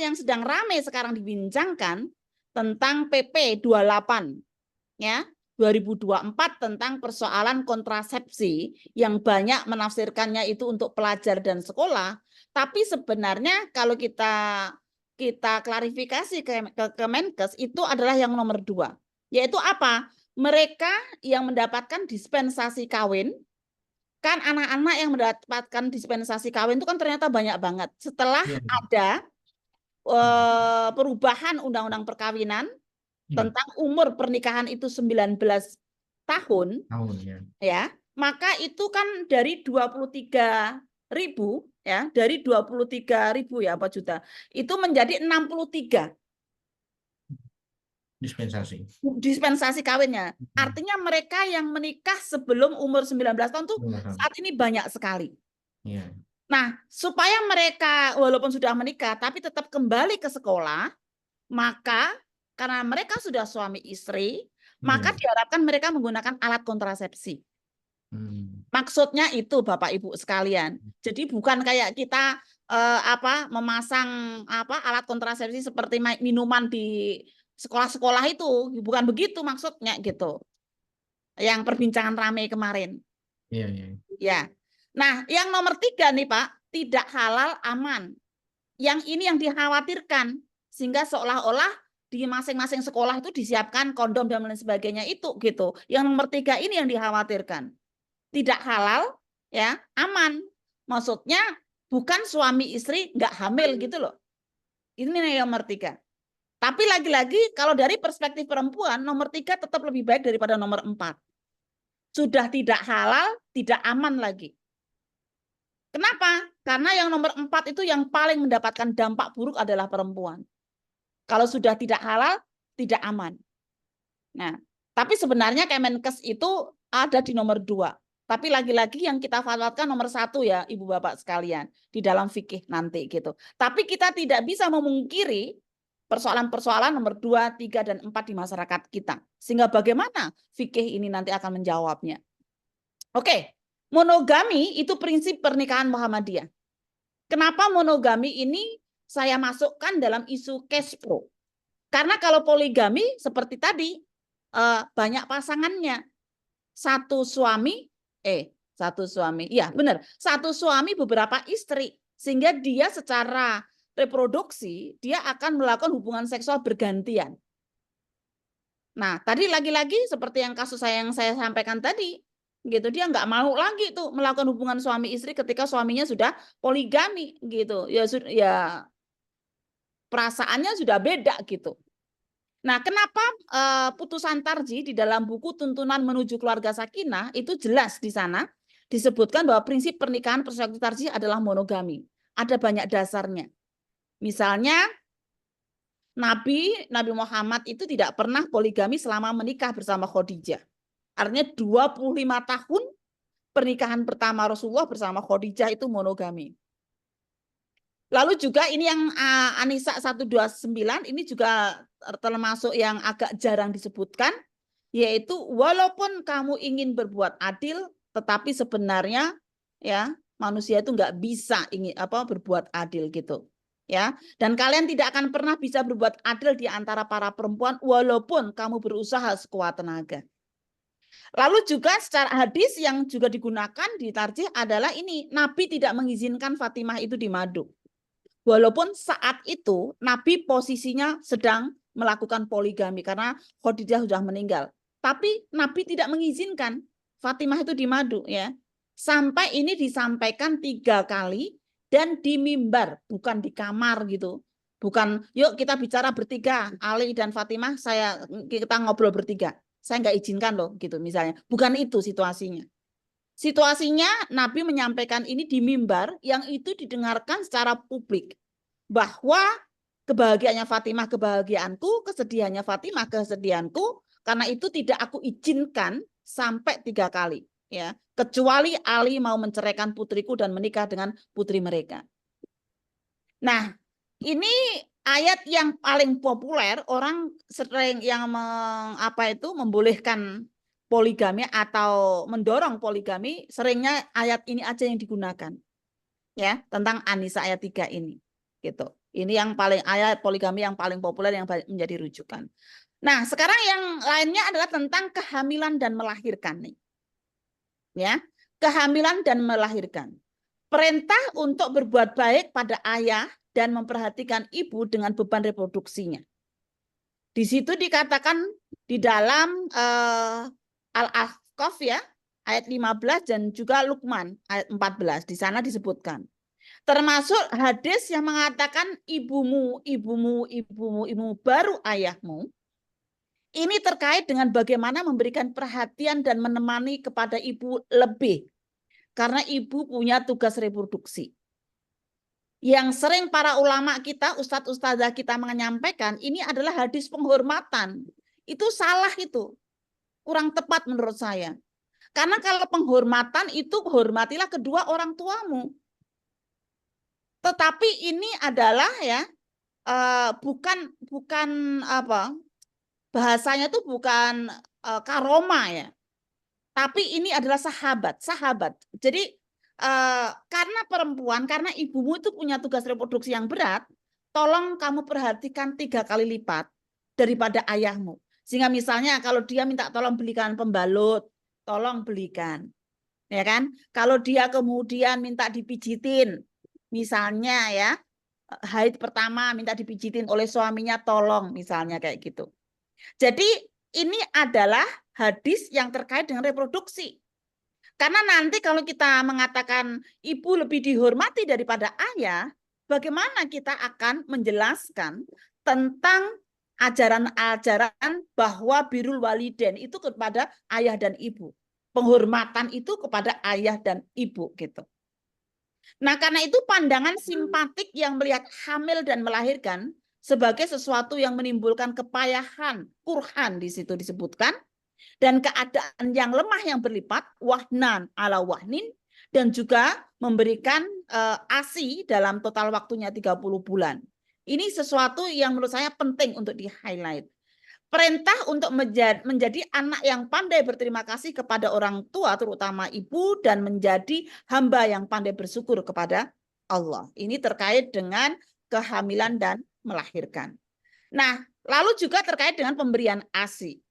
yang sedang ramai sekarang dibincangkan tentang PP 28 ya 2024 tentang persoalan kontrasepsi yang banyak menafsirkannya itu untuk pelajar dan sekolah. Tapi sebenarnya kalau kita klarifikasi ke Kemenkes itu adalah yang nomor 2, yaitu apa? Mereka yang mendapatkan dispensasi kawin. Kan anak-anak yang mendapatkan dispensasi kawin itu kan ternyata banyak banget. Setelah ada perubahan undang-undang perkawinan tentang umur pernikahan itu 19 tahun, ya, maka itu kan dari 23.000 ya, dari 23.000 ya 4 juta, itu menjadi 63 dispensasi kawinnya. Artinya mereka yang menikah sebelum umur 19 tahun tuh saat ini banyak sekali. Nah, supaya mereka walaupun sudah menikah tapi tetap kembali ke sekolah, maka karena mereka sudah suami istri, maka diharapkan mereka menggunakan alat kontrasepsi. Maksudnya itu Bapak Ibu sekalian. Jadi bukan kayak kita memasang alat kontrasepsi seperti minuman di sekolah-sekolah itu, bukan begitu maksudnya gitu. Yang perbincangan ramai kemarin. Iya. Ya. Nah, yang nomor 3 nih Pak, tidak halal aman. Yang ini yang dikhawatirkan, sehingga seolah-olah di masing-masing sekolah itu disiapkan kondom dan lain sebagainya itu gitu. Yang nomor 3 ini yang dikhawatirkan. Tidak halal, ya aman. Maksudnya bukan suami istri nggak hamil gitu loh. Ini yang nomor 3. Tapi lagi-lagi kalau dari perspektif perempuan, nomor 3 tetap lebih baik daripada nomor 4. Sudah tidak halal, tidak aman lagi. Kenapa? Karena yang nomor 4 itu yang paling mendapatkan dampak buruk adalah perempuan. Kalau sudah tidak halal, tidak aman. Nah, tapi sebenarnya Kemenkes itu ada di nomor 2. Tapi lagi-lagi yang kita fatwakan nomor 1 ya, Ibu Bapak sekalian, di dalam fikih nanti gitu. Tapi kita tidak bisa memungkiri persoalan-persoalan nomor 2, 3, dan 4 di masyarakat kita. Sehingga bagaimana fikih ini nanti akan menjawabnya. Oke. Monogami itu prinsip pernikahan Muhammadiyah. Kenapa monogami ini saya masukkan dalam isu cash flow? Karena kalau poligami seperti tadi banyak pasangannya. Satu suami beberapa istri, sehingga dia secara reproduksi dia akan melakukan hubungan seksual bergantian. Nah, tadi lagi-lagi seperti yang kasus yang saya sampaikan tadi. Gitu, dia nggak mau lagi tuh melakukan hubungan suami istri ketika suaminya sudah poligami gitu ya perasaannya sudah beda gitu. Nah, kenapa putusan Tarji di dalam buku Tuntunan Menuju Keluarga Sakinah itu jelas di sana disebutkan bahwa prinsip pernikahan perspektif Tarji adalah monogami. Ada banyak dasarnya. Misalnya Nabi Muhammad itu tidak pernah poligami selama menikah bersama Khadijah. Artinya 25 tahun pernikahan pertama Rasulullah bersama Khadijah itu monogami. Lalu juga ini yang An-Nisa 129 ini juga termasuk yang agak jarang disebutkan, yaitu walaupun kamu ingin berbuat adil, tetapi sebenarnya ya manusia itu nggak bisa berbuat adil gitu. Ya, dan kalian tidak akan pernah bisa berbuat adil di antara para perempuan walaupun kamu berusaha sekuat tenaga. Lalu juga secara hadis yang juga digunakan di Tarjih adalah ini, Nabi tidak mengizinkan Fatimah itu di madu. Walaupun saat itu Nabi posisinya sedang melakukan poligami karena Khadijah sudah meninggal. Tapi Nabi tidak mengizinkan Fatimah itu di madu ya. Sampai ini disampaikan 3 kali dan di mimbar, bukan di kamar gitu. Bukan, yuk kita bicara bertiga, Ali dan Fatimah, kita ngobrol bertiga. Saya nggak izinkan loh gitu misalnya. Bukan itu situasinya. Situasinya Nabi menyampaikan ini di mimbar yang itu didengarkan secara publik. Bahwa kebahagiaannya Fatimah kebahagiaanku, kesedihannya Fatimah kesedihanku, karena itu tidak aku izinkan sampai 3 kali. Ya, kecuali Ali mau menceraikan putriku dan menikah dengan putri mereka. Nah, ini ayat yang paling populer, orang sering yang membolehkan poligami atau mendorong poligami, seringnya ayat ini aja yang digunakan. Ya, tentang An-Nisa ayat 3 ini. Gitu. Ini yang paling ayat poligami yang paling populer yang menjadi rujukan. Nah, sekarang yang lainnya adalah tentang kehamilan dan melahirkan nih. Ya, kehamilan dan melahirkan. Perintah untuk berbuat baik pada ayah dan memperhatikan ibu dengan beban reproduksinya. Di situ dikatakan di dalam Al-Ahqaf ya, ayat 15 dan juga Luqman ayat 14. Di sana disebutkan. Termasuk hadis yang mengatakan ibumu baru ayahmu. Ini terkait dengan bagaimana memberikan perhatian dan menemani kepada ibu lebih. Karena ibu punya tugas reproduksi. Yang sering para ulama kita, ustadz-ustadzah kita menyampaikan, ini adalah hadis penghormatan. Itu salah itu. Kurang tepat menurut saya. Karena kalau penghormatan itu hormatilah kedua orang tuamu. Tetapi ini adalah ya bukan apa bahasanya tuh bukan karoma ya, tapi ini adalah sahabat. Jadi karena perempuan, karena ibumu itu punya tugas reproduksi yang berat, tolong kamu perhatikan 3 kali lipat daripada ayahmu. Sehingga misalnya kalau dia minta tolong belikan pembalut, tolong belikan. Ya kan? Kalau dia kemudian minta dipijitin, misalnya ya, haid pertama minta dipijitin oleh suaminya, tolong misalnya kayak gitu. Jadi ini adalah hadis yang terkait dengan reproduksi. Karena nanti kalau kita mengatakan ibu lebih dihormati daripada ayah, bagaimana kita akan menjelaskan tentang ajaran-ajaran bahwa birrul walidain itu kepada ayah dan ibu. Penghormatan itu kepada ayah dan ibu gitu. Nah, karena itu pandangan simpatik yang melihat hamil dan melahirkan sebagai sesuatu yang menimbulkan kepayahan, kurhan di situ disebutkan, dan keadaan yang lemah yang berlipat, wahnan ala wahnin, dan juga memberikan ASI dalam total waktunya 30 bulan. Ini sesuatu yang menurut saya penting untuk di-highlight. Perintah untuk menjadi anak yang pandai berterima kasih kepada orang tua, terutama ibu, dan menjadi hamba yang pandai bersyukur kepada Allah. Ini terkait dengan kehamilan dan melahirkan. Nah, lalu juga terkait dengan pemberian ASI.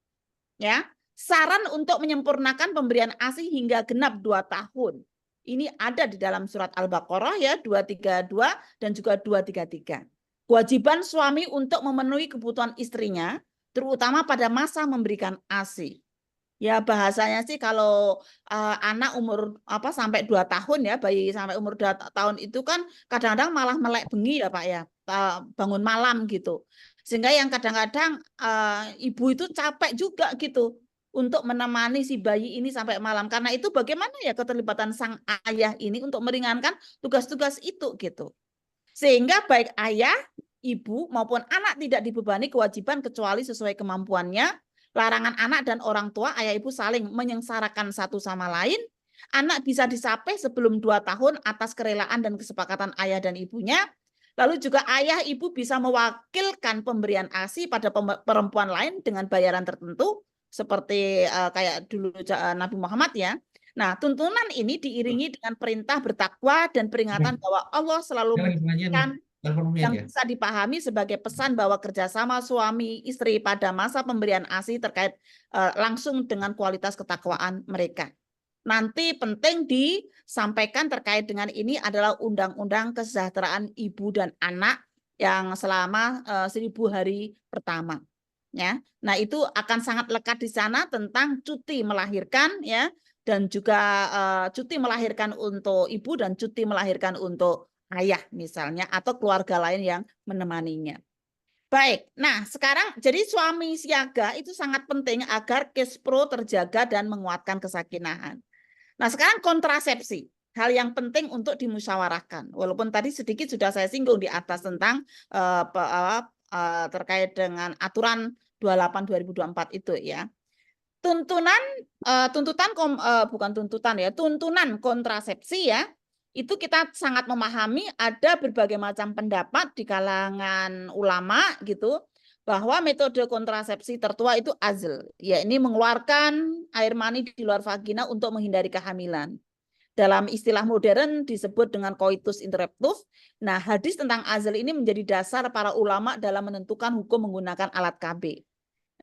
Ya, saran untuk menyempurnakan pemberian ASI hingga genap 2 tahun. Ini ada di dalam surat Al-Baqarah ya, 232 dan juga 233. Kewajiban suami untuk memenuhi kebutuhan istrinya, terutama pada masa memberikan ASI. Ya bahasanya sih kalau anak umur sampai 2 tahun ya, bayi sampai umur 2 tahun itu kan kadang-kadang malah melek bengi ya Pak ya, bangun malam gitu. Sehingga yang kadang-kadang ibu itu capek juga gitu untuk menemani si bayi ini sampai malam. Karena itu bagaimana ya keterlibatan sang ayah ini untuk meringankan tugas-tugas itu gitu. Sehingga baik ayah, ibu maupun anak tidak dibebani kewajiban kecuali sesuai kemampuannya. Larangan anak dan orang tua, ayah ibu saling menyengsarakan satu sama lain. Anak bisa disapai sebelum 2 tahun atas kerelaan dan kesepakatan ayah dan ibunya. Lalu juga ayah ibu bisa mewakilkan pemberian ASI pada perempuan lain dengan bayaran tertentu. Seperti kayak dulu Nabi Muhammad ya. Nah, tuntunan ini diiringi dengan perintah bertakwa dan peringatan bahwa Allah selalu memberikan yang bisa dipahami sebagai pesan bahwa kerjasama suami istri pada masa pemberian ASI terkait langsung dengan kualitas ketakwaan mereka. Nanti penting disampaikan terkait dengan ini adalah Undang-Undang Kesejahteraan Ibu dan Anak yang selama 1000 hari pertama. Ya, nah itu akan sangat lekat di sana tentang cuti melahirkan ya, dan juga cuti melahirkan untuk ibu dan cuti melahirkan untuk ayah misalnya atau keluarga lain yang menemaninya. Baik, nah sekarang jadi suami siaga itu sangat penting agar cash flow terjaga dan menguatkan kesakinahan. Nah sekarang kontrasepsi, hal yang penting untuk dimusyawarahkan. Walaupun tadi sedikit sudah saya singgung di atas tentang terkait dengan aturan 28/2024 itu ya. Tuntunan kontrasepsi ya, itu kita sangat memahami ada berbagai macam pendapat di kalangan ulama gitu, bahwa metode kontrasepsi tertua itu azl, ya ini mengeluarkan air mani di luar vagina untuk menghindari kehamilan. Dalam istilah modern disebut dengan coitus interruptus. Nah, hadis tentang azl ini menjadi dasar para ulama dalam menentukan hukum menggunakan alat KB.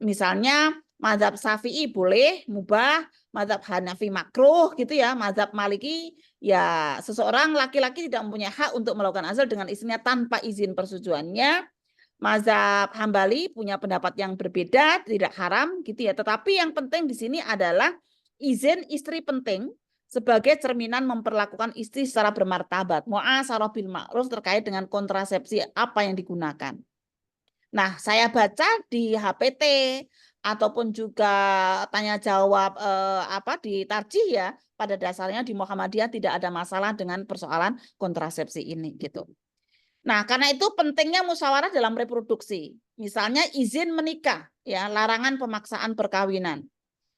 Misalnya mazhab Syafi'i boleh, mubah, mazhab Hanafi makruh gitu ya, mazhab Maliki ya seseorang laki-laki tidak mempunyai hak untuk melakukan azl dengan istrinya tanpa izin persetujuannya. Mazhab Hambali punya pendapat yang berbeda, tidak haram gitu ya. Tetapi yang penting di sini adalah izin istri penting sebagai cerminan memperlakukan istri secara bermartabat. Mu'asharah bil ma'ruf terkait dengan kontrasepsi apa yang digunakan. Nah, saya baca di HPT ataupun juga tanya jawab di Tarjih ya, pada dasarnya di Muhammadiyah tidak ada masalah dengan persoalan kontrasepsi ini gitu. Nah, karena itu pentingnya musyawarah dalam reproduksi. Misalnya izin menikah, ya, larangan pemaksaan perkawinan.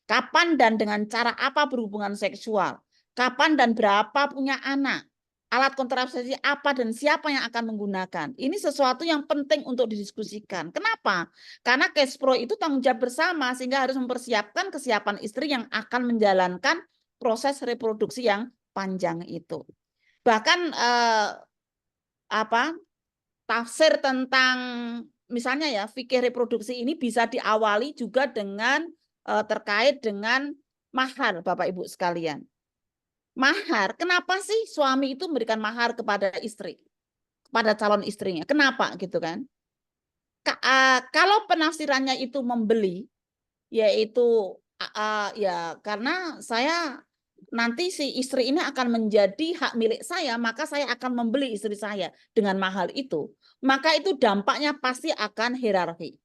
Kapan dan dengan cara apa berhubungan seksual? Kapan dan berapa punya anak? alat kontrasepsi apa dan siapa yang akan menggunakan. Ini sesuatu yang penting untuk didiskusikan. Kenapa? Karena cash flow itu tanggung jawab bersama, sehingga harus mempersiapkan kesiapan istri yang akan menjalankan proses reproduksi yang panjang itu. Bahkan tafsir tentang misalnya ya fikih reproduksi ini bisa diawali juga dengan terkait dengan mahar, Bapak Ibu sekalian. Mahar, kenapa sih suami itu memberikan mahar kepada istri, kepada calon istrinya? Kenapa gitu kan? Kalau penafsirannya itu membeli, yaitu ya karena saya nanti si istri ini akan menjadi hak milik saya, maka saya akan membeli istri saya dengan mahal itu. Maka itu dampaknya pasti akan hierarki.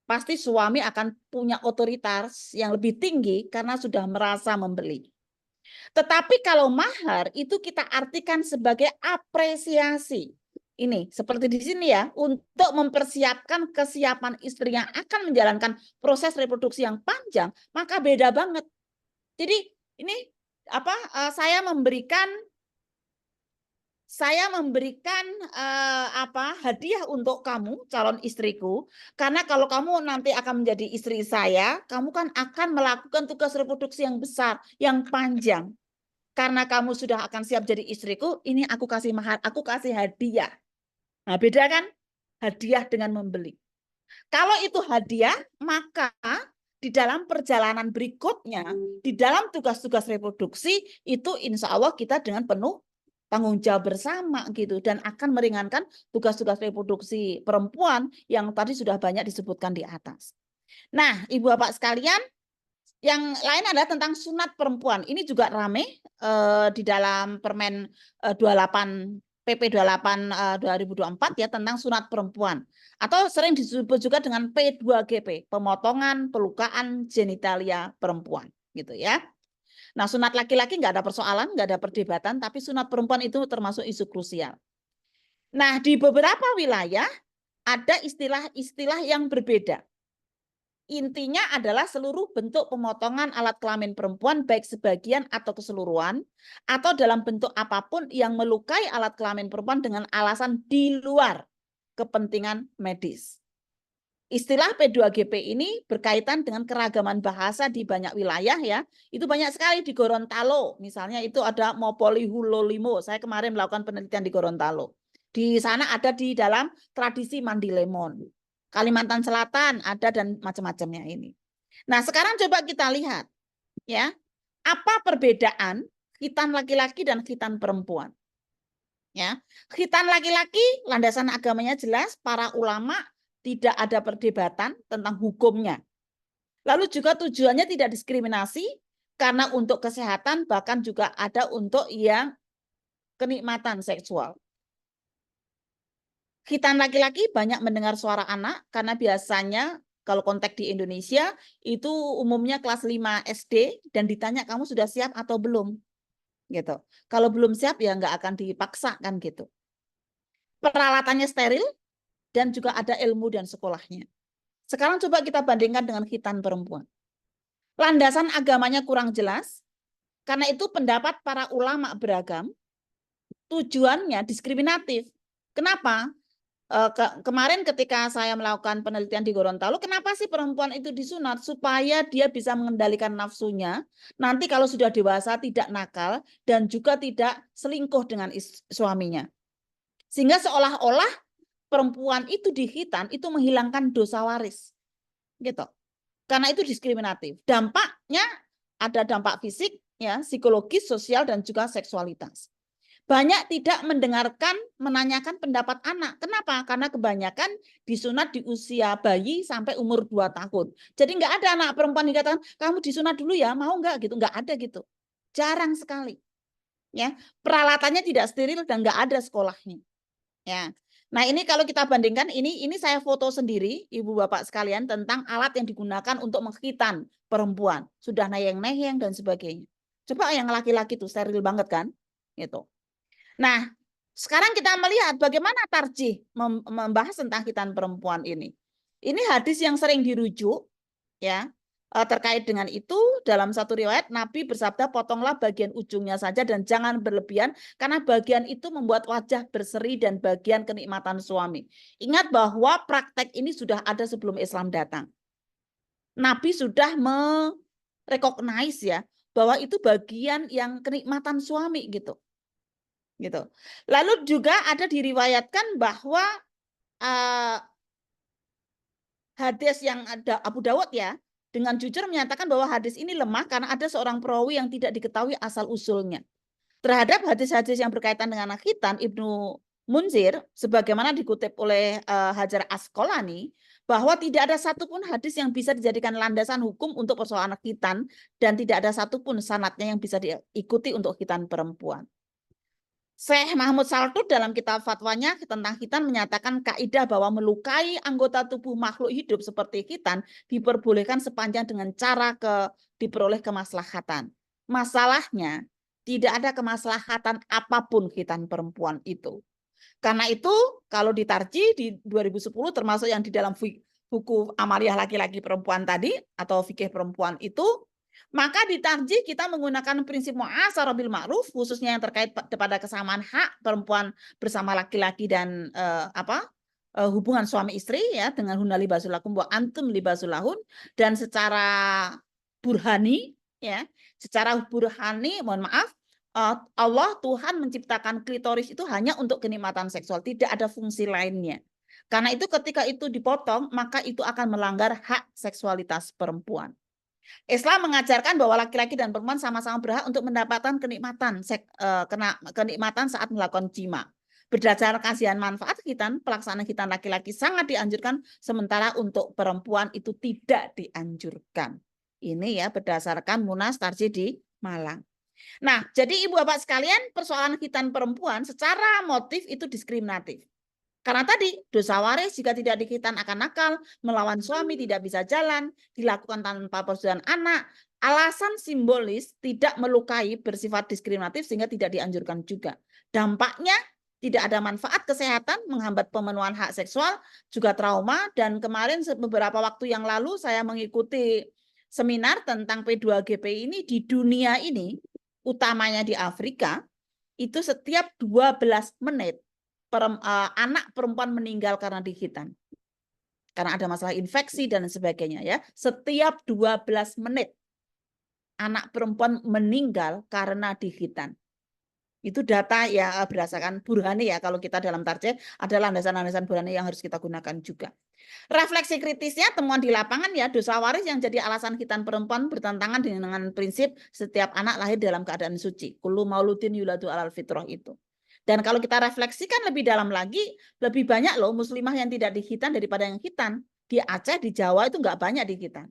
Pasti suami akan punya otoritas yang lebih tinggi karena sudah merasa membeli. Tetapi kalau mahar itu kita artikan sebagai apresiasi. Ini seperti di sini ya, untuk mempersiapkan kesiapan istri yang akan menjalankan proses reproduksi yang panjang, maka beda banget. Jadi ini saya memberikan hadiah untuk kamu, calon istriku, karena kalau kamu nanti akan menjadi istri saya, kamu kan akan melakukan tugas reproduksi yang besar, yang panjang. Karena kamu sudah akan siap jadi istriku, ini aku kasih mahar, aku kasih hadiah. Nah, beda kan? Hadiah dengan membeli. Kalau itu hadiah, maka di dalam perjalanan berikutnya, di dalam tugas-tugas reproduksi, itu insya Allah kita dengan penuh tanggung jawab bersama gitu, dan akan meringankan tugas-tugas reproduksi perempuan yang tadi sudah banyak disebutkan di atas. Nah, Ibu Bapak sekalian, yang lain adalah tentang sunat perempuan. Ini juga ramai di dalam Permen 28 PP 28 2024 ya, tentang sunat perempuan. Atau sering disebut juga dengan P2GP, pemotongan pelukaan genitalia perempuan gitu ya. Nah, sunat laki-laki nggak ada persoalan, nggak ada perdebatan, tapi sunat perempuan itu termasuk isu krusial. Nah, di beberapa wilayah ada istilah-istilah yang berbeda. Intinya adalah seluruh bentuk pemotongan alat kelamin perempuan, baik sebagian atau keseluruhan, atau dalam bentuk apapun yang melukai alat kelamin perempuan dengan alasan di luar kepentingan medis. Istilah P2GP ini berkaitan dengan keragaman bahasa di banyak wilayah ya. Itu banyak sekali di Gorontalo. Misalnya itu ada Mopoli Hulolimo. Saya kemarin melakukan penelitian di Gorontalo. Di sana ada di dalam tradisi mandi lemon. Kalimantan Selatan ada dan macam-macamnya ini. Nah, sekarang coba kita lihat ya. Apa perbedaan khitan laki-laki dan khitan perempuan? Ya. Khitan laki-laki landasan agamanya jelas, para ulama tidak ada perdebatan tentang hukumnya. Lalu juga tujuannya tidak diskriminasi karena untuk kesehatan, bahkan juga ada untuk yang kenikmatan seksual. Khitan laki-laki banyak mendengar suara anak karena biasanya kalau konteks di Indonesia itu umumnya kelas 5 SD dan ditanya kamu sudah siap atau belum gitu. Kalau belum siap ya nggak akan dipaksa kan gitu. Peralatannya steril dan juga ada ilmu dan sekolahnya. Sekarang coba kita bandingkan dengan khitan perempuan. Landasan agamanya kurang jelas karena itu pendapat para ulama beragam. Tujuannya diskriminatif. Kenapa? Kemarin ketika saya melakukan penelitian di Gorontalo, kenapa sih perempuan itu disunat? Supaya dia bisa mengendalikan nafsunya, nanti kalau sudah dewasa tidak nakal, dan juga tidak selingkuh dengan suaminya. Sehingga seolah-olah perempuan itu di khitan itu menghilangkan dosa waris. Gitu. Karena itu diskriminatif. Dampaknya ada dampak fisik, ya, psikologis, sosial, dan juga seksualitas. Banyak tidak mendengarkan, menanyakan pendapat anak. Kenapa? Karena kebanyakan disunat di usia bayi sampai umur 2 tahun. Jadi nggak ada anak perempuan dikatakan, kamu disunat dulu ya, mau nggak gitu? Nggak ada gitu. Jarang sekali. Ya, peralatannya tidak steril dan nggak ada sekolahnya. Ya. Nah, ini kalau kita bandingkan, ini saya foto sendiri, Ibu Bapak sekalian, tentang alat yang digunakan untuk mengkhitan perempuan. Sudah neyeng-neyeng dan sebagainya. Coba yang laki-laki tuh steril banget kan? Gitu. Nah, sekarang kita melihat bagaimana tarjih membahas tentang khitan perempuan ini. Ini hadis yang sering dirujuk, ya. terkait dengan itu, dalam satu riwayat Nabi bersabda, potonglah bagian ujungnya saja dan jangan berlebihan, karena bagian itu membuat wajah berseri dan bagian kenikmatan suami. Ingat bahwa praktek ini sudah ada sebelum Islam datang. Nabi sudah merecognize ya, bahwa itu bagian yang kenikmatan suami gitu. Lalu juga ada diriwayatkan bahwa hadis yang ada Abu Dawud ya, dengan jujur menyatakan bahwa hadis ini lemah karena ada seorang perawi yang tidak diketahui asal-usulnya. Terhadap hadis-hadis yang berkaitan dengan khitan, Ibnu Munzir, sebagaimana dikutip oleh Hajar Asqalani, bahwa tidak ada satupun hadis yang bisa dijadikan landasan hukum untuk persoalan khitan, dan tidak ada satupun sanadnya yang bisa diikuti untuk khitan perempuan. Syekh Mahmud Saltud dalam kitab fatwanya tentang khitan menyatakan kaidah bahwa melukai anggota tubuh makhluk hidup seperti khitan diperbolehkan sepanjang dengan cara diperoleh kemaslahatan. Masalahnya, tidak ada kemaslahatan apapun khitan perempuan itu. Karena itu, kalau ditarji di 2010 termasuk yang di dalam buku Amaliyah laki-laki perempuan tadi atau fikih perempuan itu, maka ditarji kita menggunakan prinsip mu'asyarah bil ma'ruf, khususnya yang terkait pada kesamaan hak perempuan bersama laki-laki dan hubungan suami istri ya, dengan hunna libasul lakum wa antum libasul lahun, dan secara burhani ya, secara burhani, mohon maaf, Allah Tuhan menciptakan klitoris itu hanya untuk kenikmatan seksual, tidak ada fungsi lainnya. Karena itu ketika itu dipotong, maka itu akan melanggar hak seksualitas perempuan. Islam mengajarkan bahwa laki-laki dan perempuan sama-sama berhak untuk mendapatkan kenikmatan saat melakukan jima. Berdasarkan kajian manfaat khitan, pelaksanaan khitan laki-laki sangat dianjurkan, sementara untuk perempuan itu tidak dianjurkan. Ini ya berdasarkan Munas Tarji di Malang. Nah, jadi ibu bapak sekalian, persoalan khitan perempuan secara motif itu diskriminatif. Karena tadi dosa waris jika tidak dikhitan akan nakal, melawan suami tidak bisa jalan, dilakukan tanpa persetujuan anak, alasan simbolis tidak melukai bersifat diskriminatif sehingga tidak dianjurkan juga. Dampaknya tidak ada manfaat kesehatan, menghambat pemenuhan hak seksual, juga trauma. Dan kemarin beberapa waktu yang lalu saya mengikuti seminar tentang P2GP ini di dunia ini, utamanya di Afrika, itu setiap 12 menit anak perempuan meninggal karena dikhitan. Karena ada masalah infeksi dan sebagainya ya. Setiap 12 menit anak perempuan meninggal karena dikhitan. Itu data ya berdasarkan burhani ya, kalau kita dalam tarjih ada landasan-landasan burhani yang harus kita gunakan juga. Refleksi kritisnya, temuan di lapangan ya, dosa waris yang jadi alasan khitan perempuan bertentangan dengan prinsip setiap anak lahir dalam keadaan suci. Kullu mauludin yuladu alal fitrah itu. Dan kalau kita refleksikan lebih dalam lagi, lebih banyak loh muslimah yang tidak dikhitan daripada yang khitan. Di Aceh, di Jawa itu nggak banyak dikhitan.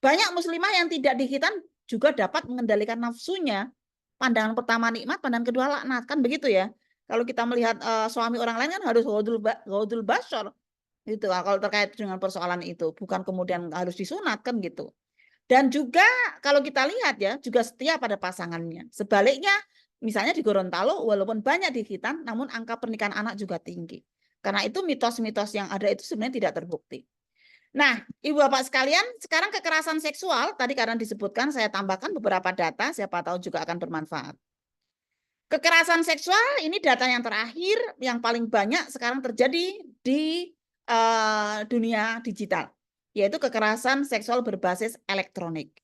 Banyak muslimah yang tidak dikhitan juga dapat mengendalikan nafsunya. Pandangan pertama nikmat, pandangan kedua laknat, kan begitu ya. Kalau kita melihat suami orang lain kan harus ghaudul basar. Gitu, kalau terkait dengan persoalan itu. Bukan kemudian harus disunat kan gitu. Dan juga kalau kita lihat ya, juga setia pada pasangannya. Sebaliknya, misalnya di Gorontalo, walaupun banyak dikhitan, namun angka pernikahan anak juga tinggi. Karena itu mitos-mitos yang ada itu sebenarnya tidak terbukti. Nah, ibu bapak sekalian, sekarang kekerasan seksual, tadi karena disebutkan, saya tambahkan beberapa data, siapa tahu juga akan bermanfaat. Kekerasan seksual, ini data yang terakhir, yang paling banyak sekarang terjadi di dunia digital, yaitu kekerasan seksual berbasis elektronik.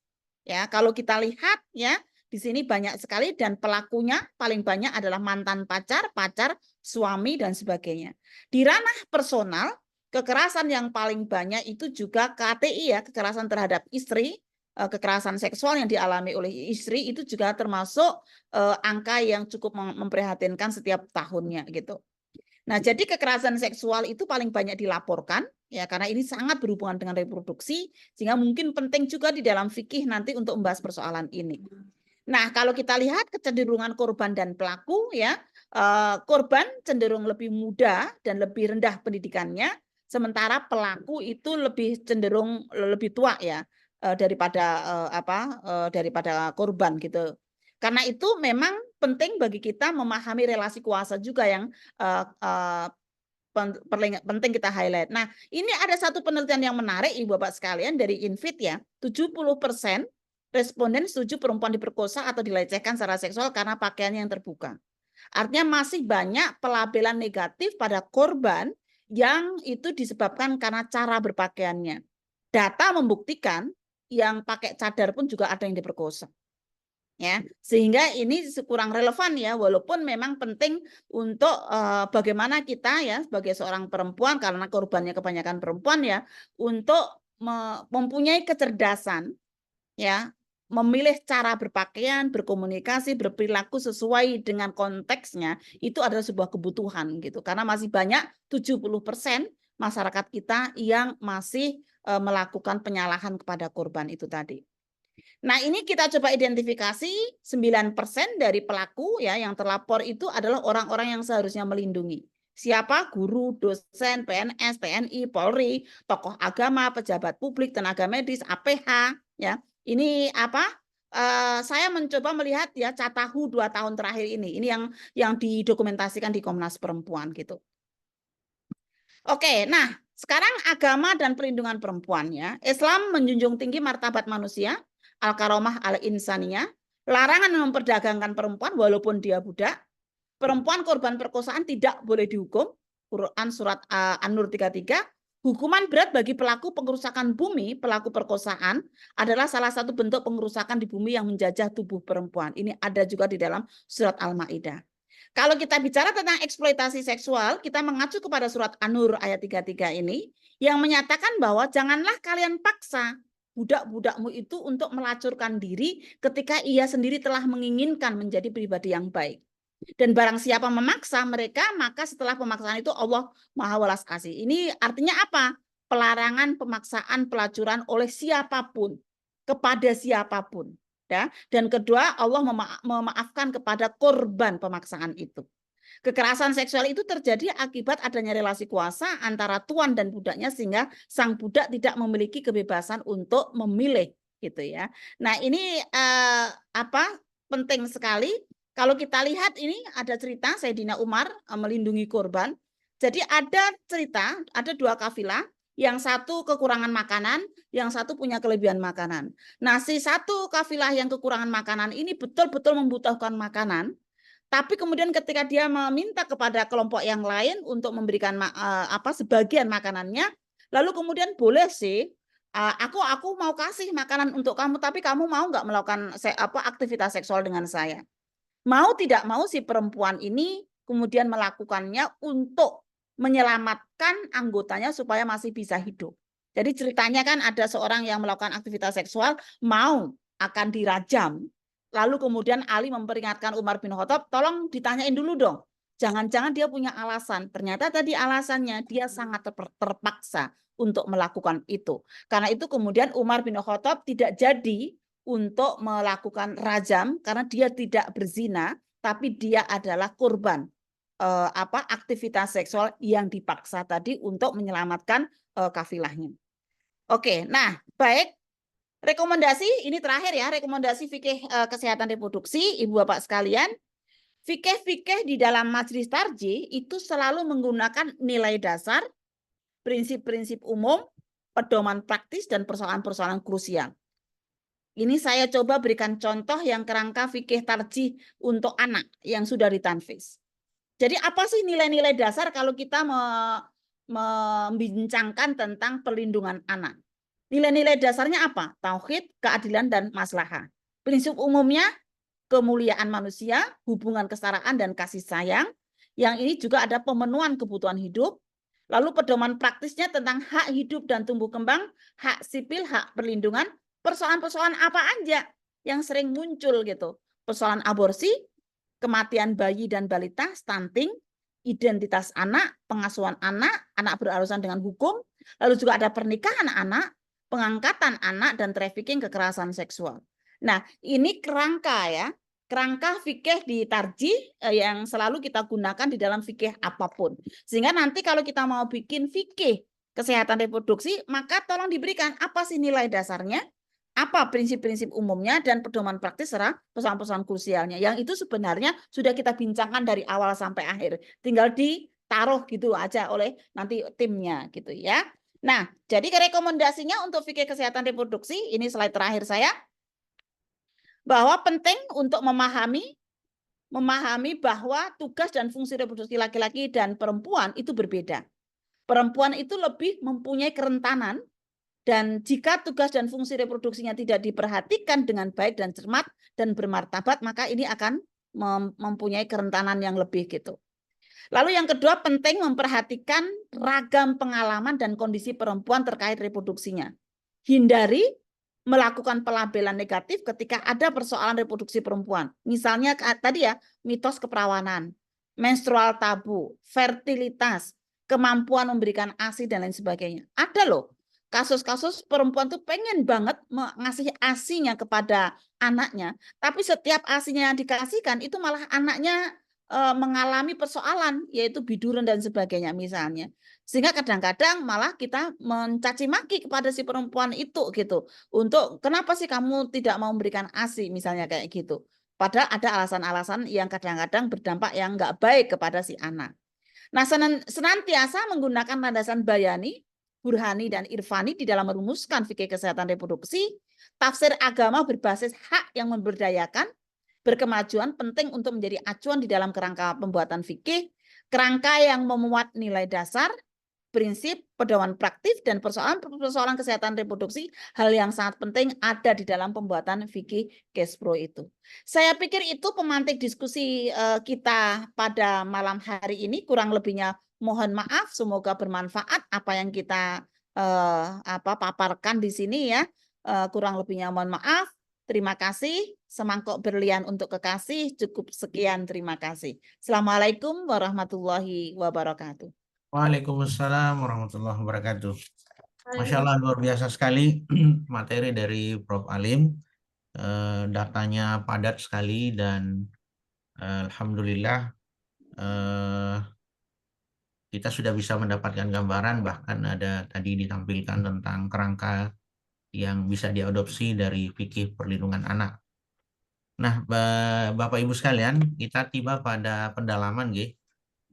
Ya, kalau kita lihat ya, di sini banyak sekali dan pelakunya paling banyak adalah mantan pacar, suami dan sebagainya. Di ranah personal, kekerasan yang paling banyak itu juga KTI ya, kekerasan terhadap istri, kekerasan seksual yang dialami oleh istri itu juga termasuk angka yang cukup memprihatinkan setiap tahunnya gitu. Nah, jadi kekerasan seksual itu paling banyak dilaporkan ya, karena ini sangat berhubungan dengan reproduksi, sehingga mungkin penting juga di dalam fikih nanti untuk membahas persoalan ini. Nah, kalau kita lihat kecenderungan korban dan pelaku ya, korban cenderung lebih muda dan lebih rendah pendidikannya, sementara pelaku itu lebih cenderung lebih tua ya daripada daripada korban gitu. Karena itu memang penting bagi kita memahami relasi kuasa juga yang penting kita highlight. Nah, ini ada satu penelitian yang menarik Ibu Bapak sekalian dari INVIT ya. 70% responden setuju perempuan diperkosa atau dilecehkan secara seksual karena pakaiannya yang terbuka. Artinya masih banyak pelabelan negatif pada korban yang itu disebabkan karena cara berpakaiannya. Data membuktikan yang pakai cadar pun juga ada yang diperkosa. Ya, sehingga ini kurang relevan ya, walaupun memang penting untuk bagaimana kita ya sebagai seorang perempuan, karena korbannya kebanyakan perempuan ya, untuk mempunyai kecerdasan ya, memilih cara berpakaian, berkomunikasi, berperilaku sesuai dengan konteksnya, itu adalah sebuah kebutuhan gitu. Karena masih banyak 70% masyarakat kita yang masih melakukan penyalahan kepada korban itu tadi. Nah, ini kita coba identifikasi 9% dari pelaku ya yang terlapor itu adalah orang-orang yang seharusnya melindungi. Siapa? Guru, dosen, PNS, TNI, Polri, tokoh agama, pejabat publik, tenaga medis, APH ya. Ini apa? Saya mencoba melihat ya Catahu 2 tahun terakhir ini. Ini yang didokumentasikan di Komnas Perempuan gitu. Oke, nah sekarang agama dan perlindungan perempuan ya. Islam menjunjung tinggi martabat manusia, al-karomah al-insaniyah, larangan memperdagangkan perempuan walaupun dia budak. Perempuan korban perkosaan tidak boleh dihukum. Quran surat An-Nur 33. Hukuman berat bagi pelaku pengerusakan bumi, pelaku perkosaan adalah salah satu bentuk pengerusakan di bumi yang menjajah tubuh perempuan. Ini ada juga di dalam surat Al-Maidah. Kalau kita bicara tentang eksploitasi seksual, kita mengacu kepada surat An-Nur ayat 33 ini yang menyatakan bahwa janganlah kalian paksa budak-budakmu itu untuk melacurkan diri ketika ia sendiri telah menginginkan menjadi pribadi yang baik. Dan barang siapa memaksa mereka, maka setelah pemaksaan itu Allah Maha Welas Asih. Ini artinya apa? Pelarangan pemaksaan pelacuran oleh siapapun, kepada siapapun. Ya. Dan kedua, Allah memaafkan kepada korban pemaksaan itu. Kekerasan seksual itu terjadi akibat adanya relasi kuasa antara tuan dan budaknya sehingga sang budak tidak memiliki kebebasan untuk memilih gitu ya. Nah, ini penting sekali. Kalau kita lihat ini ada cerita Sayyidina Umar melindungi korban. Jadi ada cerita, ada 2 kafilah, yang satu kekurangan makanan, yang satu punya kelebihan makanan. Nah, si satu kafilah yang kekurangan makanan ini betul-betul membutuhkan makanan. Tapi kemudian ketika dia meminta kepada kelompok yang lain untuk memberikan sebagian makanannya, lalu kemudian boleh sih, aku mau kasih makanan untuk kamu, tapi kamu mau nggak melakukan aktivitas seksual dengan saya? Mau tidak mau si perempuan ini kemudian melakukannya untuk menyelamatkan anggotanya supaya masih bisa hidup. Jadi ceritanya kan ada seorang yang melakukan aktivitas seksual mau akan dirajam. Lalu kemudian Ali memperingatkan Umar bin Khattab, tolong ditanyain dulu dong. Jangan-jangan dia punya alasan. Ternyata tadi alasannya dia sangat terpaksa untuk melakukan itu. Karena itu kemudian Umar bin Khattab tidak jadi untuk melakukan rajam karena dia tidak berzina, tapi dia adalah korban aktivitas seksual yang dipaksa tadi untuk menyelamatkan kafilahnya. Oke, nah baik. Rekomendasi ini terakhir ya, rekomendasi fikih kesehatan reproduksi, Ibu Bapak sekalian. Fikih-fikih di dalam majelis tarjih itu selalu menggunakan nilai dasar, prinsip-prinsip umum, pedoman praktis dan persoalan-persoalan krusial. Ini saya coba berikan contoh yang kerangka fikih tarjih untuk anak yang sudah ditanfiz. Jadi apa sih nilai-nilai dasar kalau kita membincangkan tentang perlindungan anak? Nilai-nilai dasarnya apa? Tauhid, keadilan, dan maslahah. Prinsip umumnya, kemuliaan manusia, hubungan kesetaraan, dan kasih sayang. Yang ini juga ada pemenuhan kebutuhan hidup. Lalu pedoman praktisnya tentang hak hidup dan tumbuh kembang, hak sipil, hak perlindungan, persoalan-persoalan apa aja yang sering muncul gitu. Persoalan aborsi, kematian bayi dan balita, stunting, identitas anak, pengasuhan anak, anak berurusan dengan hukum, lalu juga ada pernikahan anak, pengangkatan anak, dan trafficking kekerasan seksual. Nah, ini kerangka ya, kerangka fikih di tarjih yang selalu kita gunakan di dalam fikih apapun. Sehingga nanti kalau kita mau bikin fikih kesehatan reproduksi, maka tolong diberikan apa sih nilai dasarnya, apa prinsip-prinsip umumnya, dan pedoman praktis serta persoalan-persoalan krusialnya. Yang itu sebenarnya sudah kita bincangkan dari awal sampai akhir. Tinggal taruh gitu aja oleh nanti timnya gitu ya. Nah, jadi rekomendasinya untuk fikih kesehatan reproduksi, ini slide terakhir saya, bahwa penting untuk memahami bahwa tugas dan fungsi reproduksi laki-laki dan perempuan itu berbeda. Perempuan itu lebih mempunyai kerentanan, dan jika tugas dan fungsi reproduksinya tidak diperhatikan dengan baik dan cermat dan bermartabat, maka ini akan mempunyai kerentanan yang lebih gitu. Lalu yang kedua, penting memperhatikan ragam pengalaman dan kondisi perempuan terkait reproduksinya. Hindari melakukan pelabelan negatif ketika ada persoalan reproduksi perempuan. Misalnya tadi ya, mitos keperawanan, menstrual tabu, fertilitas, kemampuan memberikan ASI dan lain sebagainya. Ada loh kasus-kasus perempuan tuh pengen banget ngasih ASInya kepada anaknya, tapi setiap ASInya yang dikasihkan itu malah anaknya mengalami persoalan, yaitu biduran dan sebagainya misalnya. Sehingga kadang-kadang malah kita mencaci maki kepada si perempuan itu gitu. Untuk kenapa sih kamu tidak mau memberikan ASI misalnya kayak gitu. Padahal ada alasan-alasan yang kadang-kadang berdampak yang nggak baik kepada si anak. Nah, senantiasa menggunakan landasan bayani, burhani, dan irfani di dalam merumuskan fikih kesehatan reproduksi, tafsir agama berbasis hak yang memberdayakan, berkemajuan penting untuk menjadi acuan di dalam kerangka pembuatan fikih, kerangka yang memuat nilai dasar, prinsip, pedoman praktis, dan persoalan kesehatan reproduksi, hal yang sangat penting ada di dalam pembuatan fikih Kespro itu. Saya pikir itu pemantik diskusi kita pada malam hari ini. Kurang lebihnya mohon maaf, semoga bermanfaat apa yang kita paparkan di sini ya. Kurang lebihnya mohon maaf. Terima kasih. Semangkok berlian untuk kekasih. Cukup sekian, terima kasih. Assalamualaikum warahmatullahi wabarakatuh. Waalaikumsalam warahmatullahi wabarakatuh. Masya Allah, luar biasa sekali materi dari Prof. Alim. Datanya padat sekali dan alhamdulillah kita sudah bisa mendapatkan gambaran, bahkan ada tadi ditampilkan tentang kerangka yang bisa diadopsi dari fikih perlindungan anak. Nah, Bapak Ibu sekalian, kita tiba pada pendalaman, G.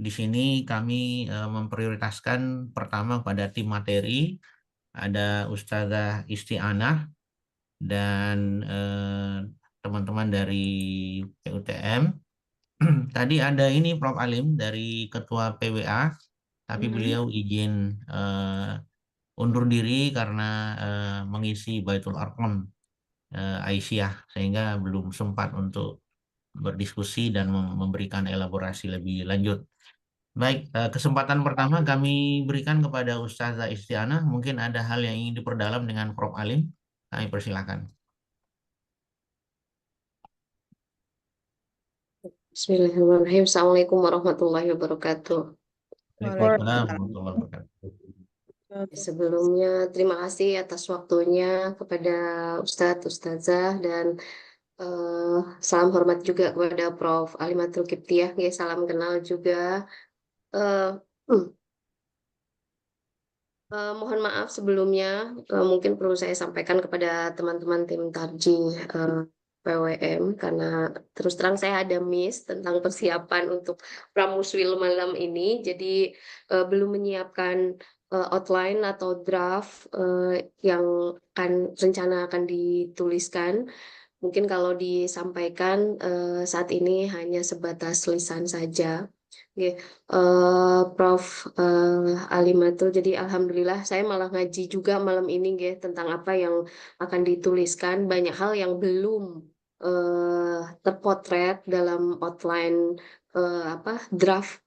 Di sini kami memprioritaskan pertama pada tim materi, ada Ustazah Isti'anah dan teman-teman dari PUTM. Tadi ada ini Prof. Alim dari Ketua PWA, tapi beliau izin undur diri karena mengisi Baitul Arqam Aisyah, sehingga belum sempat untuk berdiskusi dan memberikan elaborasi lebih lanjut. Baik, kesempatan pertama kami berikan kepada Ustazah Isti'anah. Mungkin ada hal yang ingin diperdalam dengan Prof. Alim. Kami persilakan. Bismillahirrahmanirrahim. Assalamualaikum warahmatullahi wabarakatuh. Waalaikumsalam warahmatullahi wabarakatuh. Sebelumnya terima kasih atas waktunya kepada Ustadz, Ustazah, dan salam hormat juga kepada Prof. Alimatul Kiptiah. Ya, salam kenal juga. Mohon maaf sebelumnya, mungkin perlu saya sampaikan kepada teman-teman tim Tarjih PWM, karena terus terang saya ada miss tentang persiapan untuk Pramuswil malam ini, jadi belum menyiapkan outline atau draft yang rencana akan dituliskan. Mungkin kalau disampaikan saat ini hanya sebatas lisan saja. Prof. Alimatul, jadi alhamdulillah saya malah ngaji juga malam ini tentang apa yang akan dituliskan. Banyak hal yang belum terpotret dalam outline draft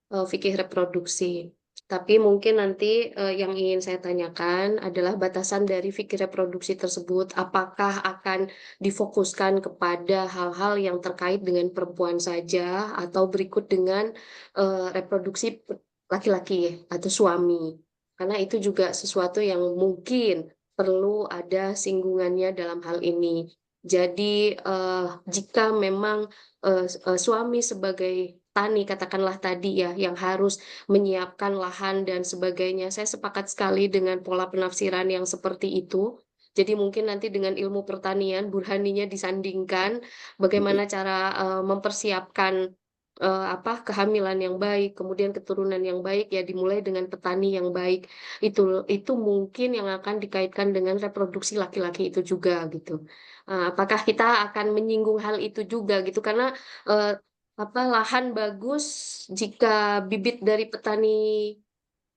fikih reproduksi. Tapi mungkin nanti yang ingin saya tanyakan adalah batasan dari fikih reproduksi tersebut, apakah akan difokuskan kepada hal-hal yang terkait dengan perempuan saja atau berikut dengan reproduksi laki-laki atau suami. Karena itu juga sesuatu yang mungkin perlu ada singgungannya dalam hal ini. Jadi jika memang suami sebagai tani, katakanlah tadi ya, yang harus menyiapkan lahan dan sebagainya, saya sepakat sekali dengan pola penafsiran yang seperti itu. Jadi mungkin nanti dengan ilmu pertanian, burhaninya disandingkan, bagaimana cara mempersiapkan kehamilan yang baik, kemudian keturunan yang baik ya dimulai dengan petani yang baik. Itu mungkin yang akan dikaitkan dengan reproduksi laki-laki itu juga gitu. Apakah kita akan menyinggung hal itu juga gitu karena eh, lahan bagus jika bibit dari petani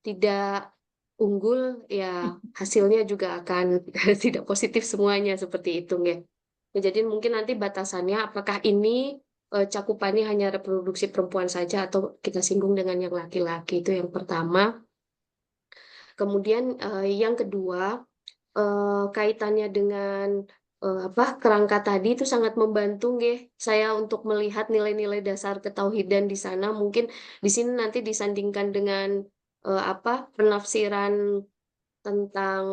tidak unggul ya hasilnya juga akan tidak positif semuanya seperti itu ya. Ya, jadi mungkin nanti batasannya apakah ini cakupannya hanya reproduksi perempuan saja atau kita singgung dengan yang laki-laki itu yang pertama. Kemudian yang kedua kaitannya dengan kerangka tadi itu sangat membantu nggih saya untuk melihat nilai-nilai dasar ketauhidan di sana. Mungkin di sini nanti disandingkan dengan penafsiran tentang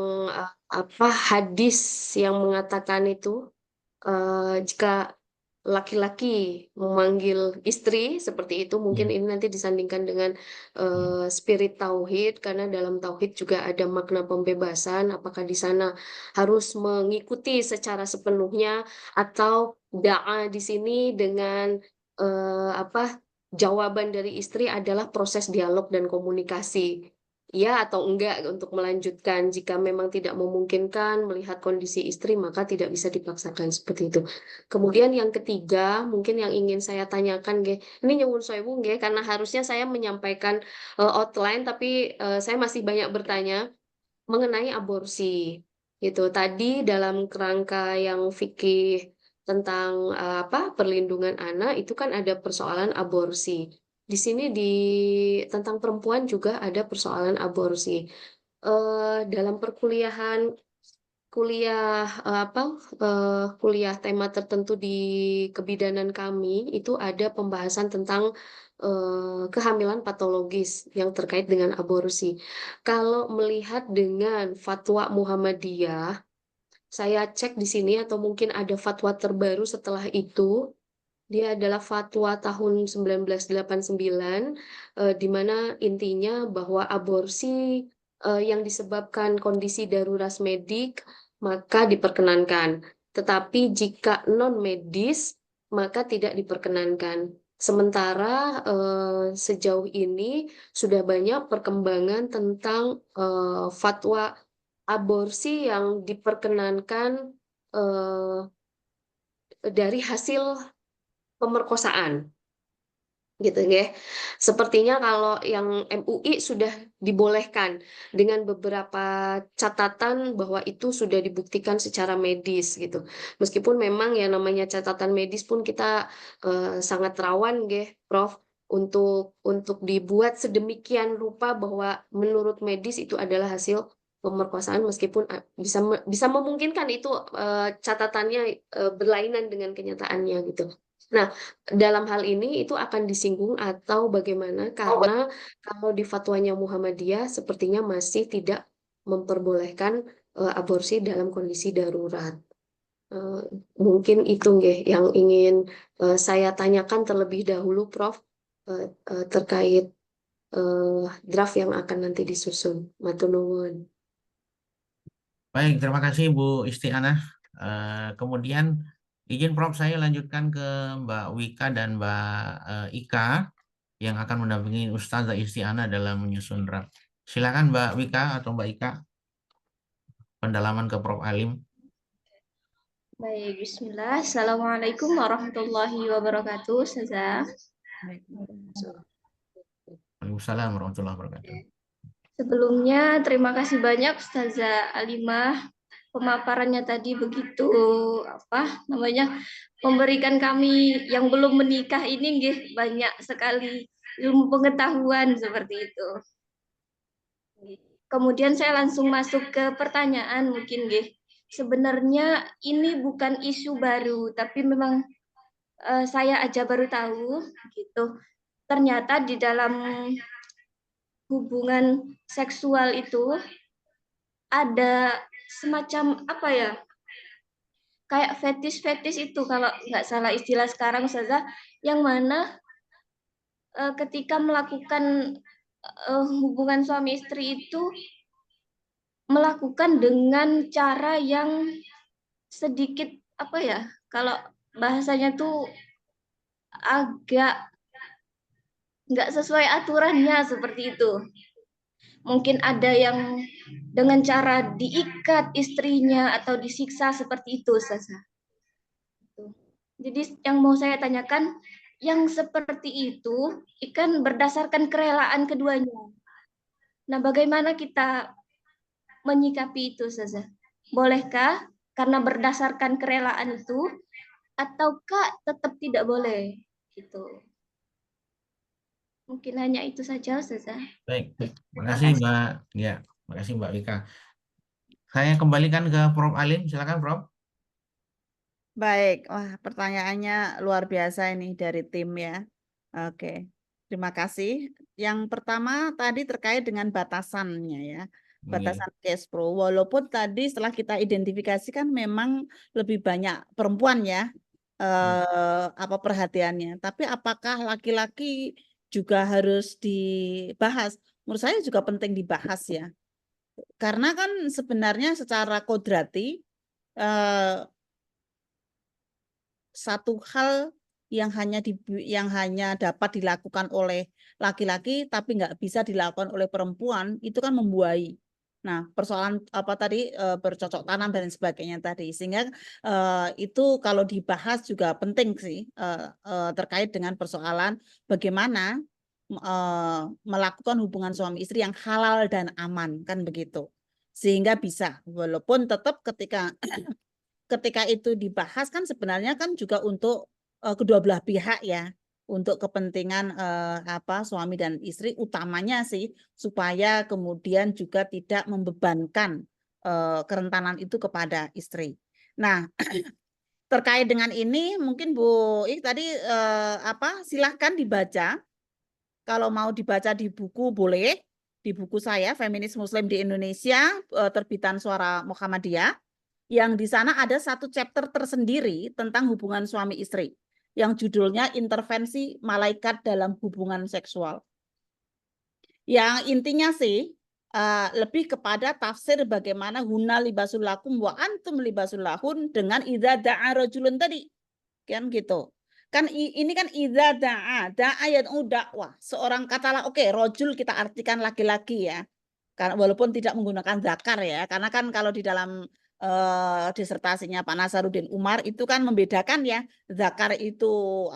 hadis yang mengatakan itu jika laki-laki memanggil istri seperti itu, mungkin ini nanti disandingkan dengan spirit tauhid, karena dalam tauhid juga ada makna pembebasan. Apakah di sana harus mengikuti secara sepenuhnya atau da'a di sini dengan jawaban dari istri adalah proses dialog dan komunikasi. Ya atau enggak untuk melanjutkan. Jika memang tidak memungkinkan melihat kondisi istri, maka tidak bisa dipaksakan seperti itu. Kemudian yang ketiga, mungkin yang ingin saya tanyakan, ini nyuwun sewu, karena harusnya saya menyampaikan outline, tapi saya masih banyak bertanya mengenai aborsi. Gitu. Tadi dalam kerangka yang fikih tentang perlindungan anak itu kan ada persoalan aborsi. Di sini tentang perempuan juga ada persoalan aborsi. Dalam perkuliahan kuliah tema tertentu di kebidanan kami itu ada pembahasan tentang kehamilan patologis yang terkait dengan aborsi. Kalau melihat dengan fatwa Muhammadiyah, saya cek di sini atau mungkin ada fatwa terbaru setelah itu. Dia adalah fatwa tahun 1989, di mana intinya bahwa aborsi yang disebabkan kondisi darurat medik, maka diperkenankan. Tetapi jika non-medis, maka tidak diperkenankan. Sementara sejauh ini sudah banyak perkembangan tentang fatwa aborsi yang diperkenankan dari hasil pemerkosaan gitu ya. Sepertinya kalau yang MUI sudah dibolehkan dengan beberapa catatan bahwa itu sudah dibuktikan secara medis gitu. Meskipun memang ya namanya catatan medis pun kita sangat rawan Prof untuk dibuat sedemikian rupa bahwa menurut medis itu adalah hasil pemerkosaan meskipun bisa memungkinkan itu catatannya berlainan dengan kenyataannya gitu. Nah, dalam hal ini itu akan disinggung atau bagaimana? Karena kalau di fatwanya Muhammadiyah sepertinya masih tidak memperbolehkan aborsi dalam kondisi darurat. Mungkin itu yang ingin saya tanyakan terlebih dahulu, Prof, terkait draft yang akan nanti disusun. Matur nuwun. Baik, terima kasih Bu Istianah. Kemudian izin Prof saya lanjutkan ke Mbak Wika dan Mbak Ika yang akan mendampingi Ustazah Istianah dalam menyusun draft. Silakan Mbak Wika atau Mbak Ika, pendalaman ke Prof Alim. Baik, bismillah. Assalamualaikum warahmatullahi wabarakatuh, Ustazah. Waalaikumsalam warahmatullahi wabarakatuh. Sebelumnya, terima kasih banyak Ustazah Alimah. Pemaparannya tadi begitu, memberikan kami yang belum menikah ini banyak sekali ilmu pengetahuan seperti itu. Kemudian saya langsung masuk ke pertanyaan mungkin Sebenarnya ini bukan isu baru, tapi memang saya aja baru tahu gitu. Ternyata di dalam hubungan seksual itu ada semacam kayak fetish itu kalau nggak salah istilah sekarang Ustazah, yang mana ketika melakukan hubungan suami istri itu melakukan dengan cara yang sedikit kalau bahasanya tuh agak nggak sesuai aturannya seperti itu. Mungkin ada yang dengan cara diikat istrinya atau disiksa seperti itu, Ustazah. Jadi yang mau saya tanyakan, yang seperti itu ikan berdasarkan kerelaan keduanya. Nah, bagaimana kita menyikapi itu, Ustazah? Bolehkah karena berdasarkan kerelaan itu, ataukah tetap tidak boleh? Gitu. Mungkin hanya itu saja, Ustazah. Baik, Terima makasih kasih. Mbak. Ya, makasih Mbak Wika. Saya kembalikan ke Prof. Alim, silakan Prof. Baik, wah pertanyaannya luar biasa ini dari tim ya. Oke, terima kasih. Yang pertama tadi terkait dengan batasannya ya, batasan cash flow. Walaupun tadi setelah kita identifikasikan memang lebih banyak perempuan ya, apa perhatiannya. Tapi apakah laki-laki juga harus dibahas? Menurut saya juga penting dibahas ya. Karena kan sebenarnya secara kodrati satu hal yang hanya dapat dilakukan oleh laki-laki tapi nggak bisa dilakukan oleh perempuan itu kan membuai. Nah, persoalan apa tadi bercocok tanam dan sebagainya tadi, sehingga itu kalau dibahas juga penting sih terkait dengan persoalan bagaimana melakukan hubungan suami istri yang halal dan aman kan begitu, sehingga bisa walaupun tetap ketika itu dibahas kan sebenarnya kan juga untuk kedua belah pihak ya, untuk kepentingan suami dan istri utamanya sih supaya kemudian juga tidak membebankan kerentanan itu kepada istri. Nah, terkait dengan ini mungkin Bu tadi silahkan dibaca. Kalau mau dibaca di buku boleh, di buku saya Feminis Muslim di Indonesia terbitan Suara Muhammadiyah. Yang di sana ada satu chapter tersendiri tentang hubungan suami istri yang judulnya Intervensi Malaikat dalam Hubungan Seksual. Yang intinya sih lebih kepada tafsir bagaimana hunna libasul lakum wa antum libasul lahun dengan idza da'a rajulun tadi. Kan gitu. Kan ini kan idza da'a yad'u dakwah. Seorang katalah oke, rajul kita artikan laki-laki ya. Karena walaupun tidak menggunakan zakar ya, karena kan kalau di dalam disertasinya Pak Nasaruddin Umar itu kan membedakan ya, zakar itu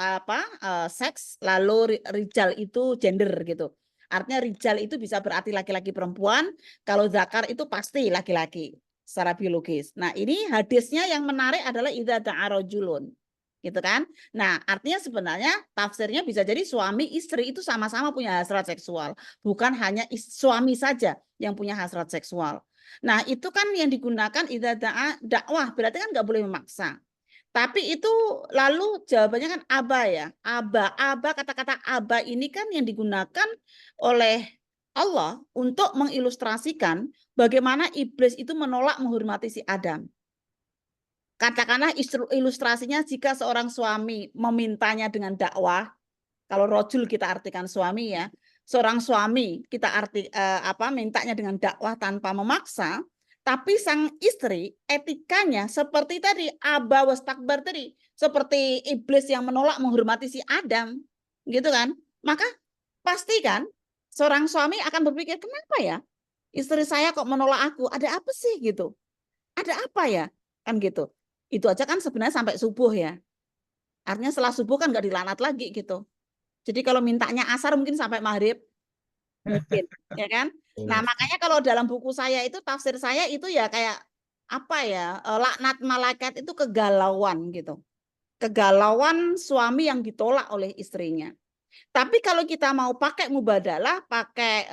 seks, lalu rijal itu gender gitu. Artinya rijal itu bisa berarti laki-laki perempuan, kalau zakar itu pasti laki-laki secara biologis. Nah, ini hadisnya yang menarik adalah idza da'a rajulun. Gitu kan? Nah, artinya sebenarnya tafsirnya bisa jadi suami istri itu sama-sama punya hasrat seksual, bukan hanya suami saja yang punya hasrat seksual. Nah, itu kan yang digunakan idza dakwah, berarti kan nggak boleh memaksa. Tapi itu lalu jawabannya kan aba ya. Aba kata-kata aba ini kan yang digunakan oleh Allah untuk mengilustrasikan bagaimana iblis itu menolak menghormati si Adam. Katakanlah ilustrasinya jika seorang suami memintanya dengan dakwah, kalau rojul kita artikan suami ya, seorang suami kita mintanya dengan dakwah tanpa memaksa, tapi sang istri etikanya seperti tadi aba wastakbar tadi, seperti iblis yang menolak menghormati si Adam, gitu kan? Maka pastikan seorang suami akan berpikir kenapa ya istri saya kok menolak aku? Ada apa sih gitu? Ada apa ya? Kan gitu. Itu aja kan sebenarnya sampai subuh ya. Artinya setelah subuh kan nggak dilaknat lagi gitu. Jadi kalau mintanya asar mungkin sampai maghrib, mungkin, ya kan? Nah makanya kalau dalam buku saya itu tafsir saya itu ya kayak apa ya, laknat malaikat itu kegalauan gitu, kegalauan suami yang ditolak oleh istrinya. Tapi kalau kita mau pakai mubadalah, pakai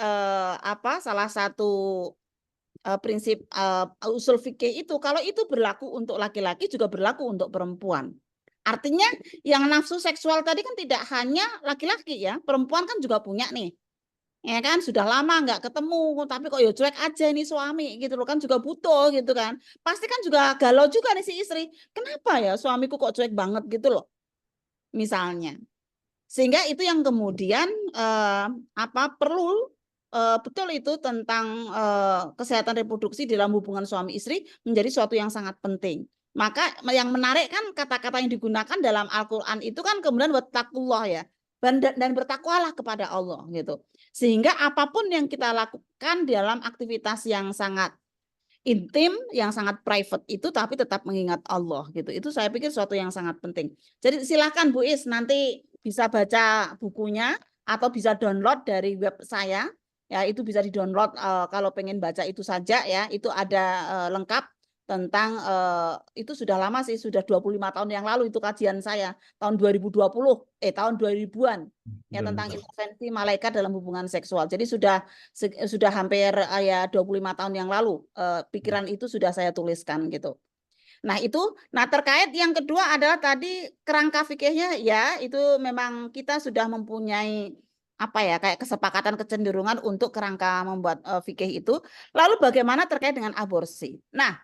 salah satu prinsip usul fikih itu, kalau itu berlaku untuk laki-laki juga berlaku untuk perempuan. Artinya yang nafsu seksual tadi kan tidak hanya laki-laki ya, perempuan kan juga punya nih. Ya kan sudah lama nggak ketemu, tapi kok ya cuek aja ini suami gitu loh kan juga butuh gitu kan. Pasti kan juga galau juga nih si istri. Kenapa ya suamiku kok cuek banget gitu loh. Misalnya. Sehingga itu yang kemudian perlu betul itu tentang kesehatan reproduksi dalam hubungan suami istri menjadi suatu yang sangat penting. Maka yang menarik kan kata-kata yang digunakan dalam Al-Qur'an itu kan kemudian wattaqullah ya. dan bertakwalah kepada Allah gitu. Sehingga apapun yang kita lakukan dalam aktivitas yang sangat intim, yang sangat private itu tapi tetap mengingat Allah gitu. Itu saya pikir suatu yang sangat penting. Jadi silakan Bu Is nanti bisa baca bukunya atau bisa download dari web saya. Ya, itu bisa di-download kalau pengen baca itu saja ya. Itu ada lengkap tentang itu sudah lama sih, sudah 25 tahun yang lalu itu kajian saya tahun 2020 tahun 2000-an ya tentang intervensi malaikat dalam hubungan seksual. Jadi sudah hampir ya 25 tahun yang lalu pikiran itu sudah saya tuliskan gitu. Nah, terkait yang kedua adalah tadi kerangka fikihnya ya itu memang kita sudah mempunyai apa ya kayak kesepakatan kecenderungan untuk kerangka membuat fikih itu. Lalu bagaimana terkait dengan aborsi? Nah,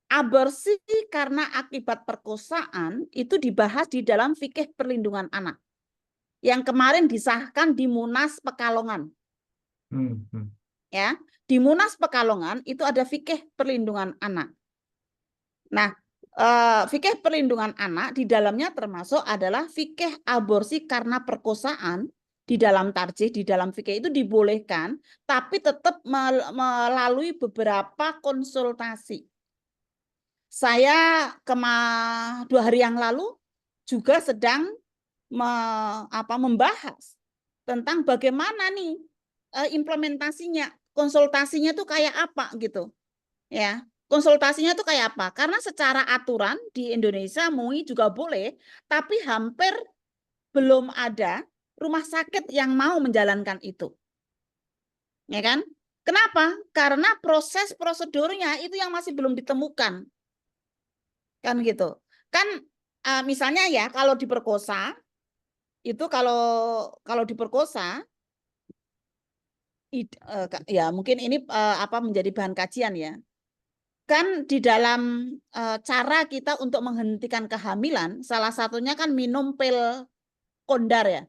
aborsi karena akibat perkosaan itu dibahas di dalam fikih perlindungan anak yang kemarin disahkan di Munas Pekalongan. Ya, di Munas Pekalongan itu ada fikih perlindungan anak. Nah, fikih perlindungan anak di dalamnya termasuk adalah fikih aborsi karena perkosaan di dalam tarjih, di dalam fikih itu dibolehkan, tapi tetap melalui beberapa konsultasi. Saya 2 hari yang lalu juga sedang membahas tentang bagaimana nih implementasinya, konsultasinya tuh kayak apa gitu. Ya, konsultasinya tuh kayak apa? Karena secara aturan di Indonesia MUI juga boleh, tapi hampir belum ada rumah sakit yang mau menjalankan itu. Ya kan? Kenapa? Karena proses prosedurnya itu yang masih belum ditemukan. Kan gitu. Kan misalnya ya kalau diperkosa itu kalau diperkosa ya mungkin ini menjadi bahan kajian ya. Kan di dalam cara kita untuk menghentikan kehamilan salah satunya kan minum pil kondar ya.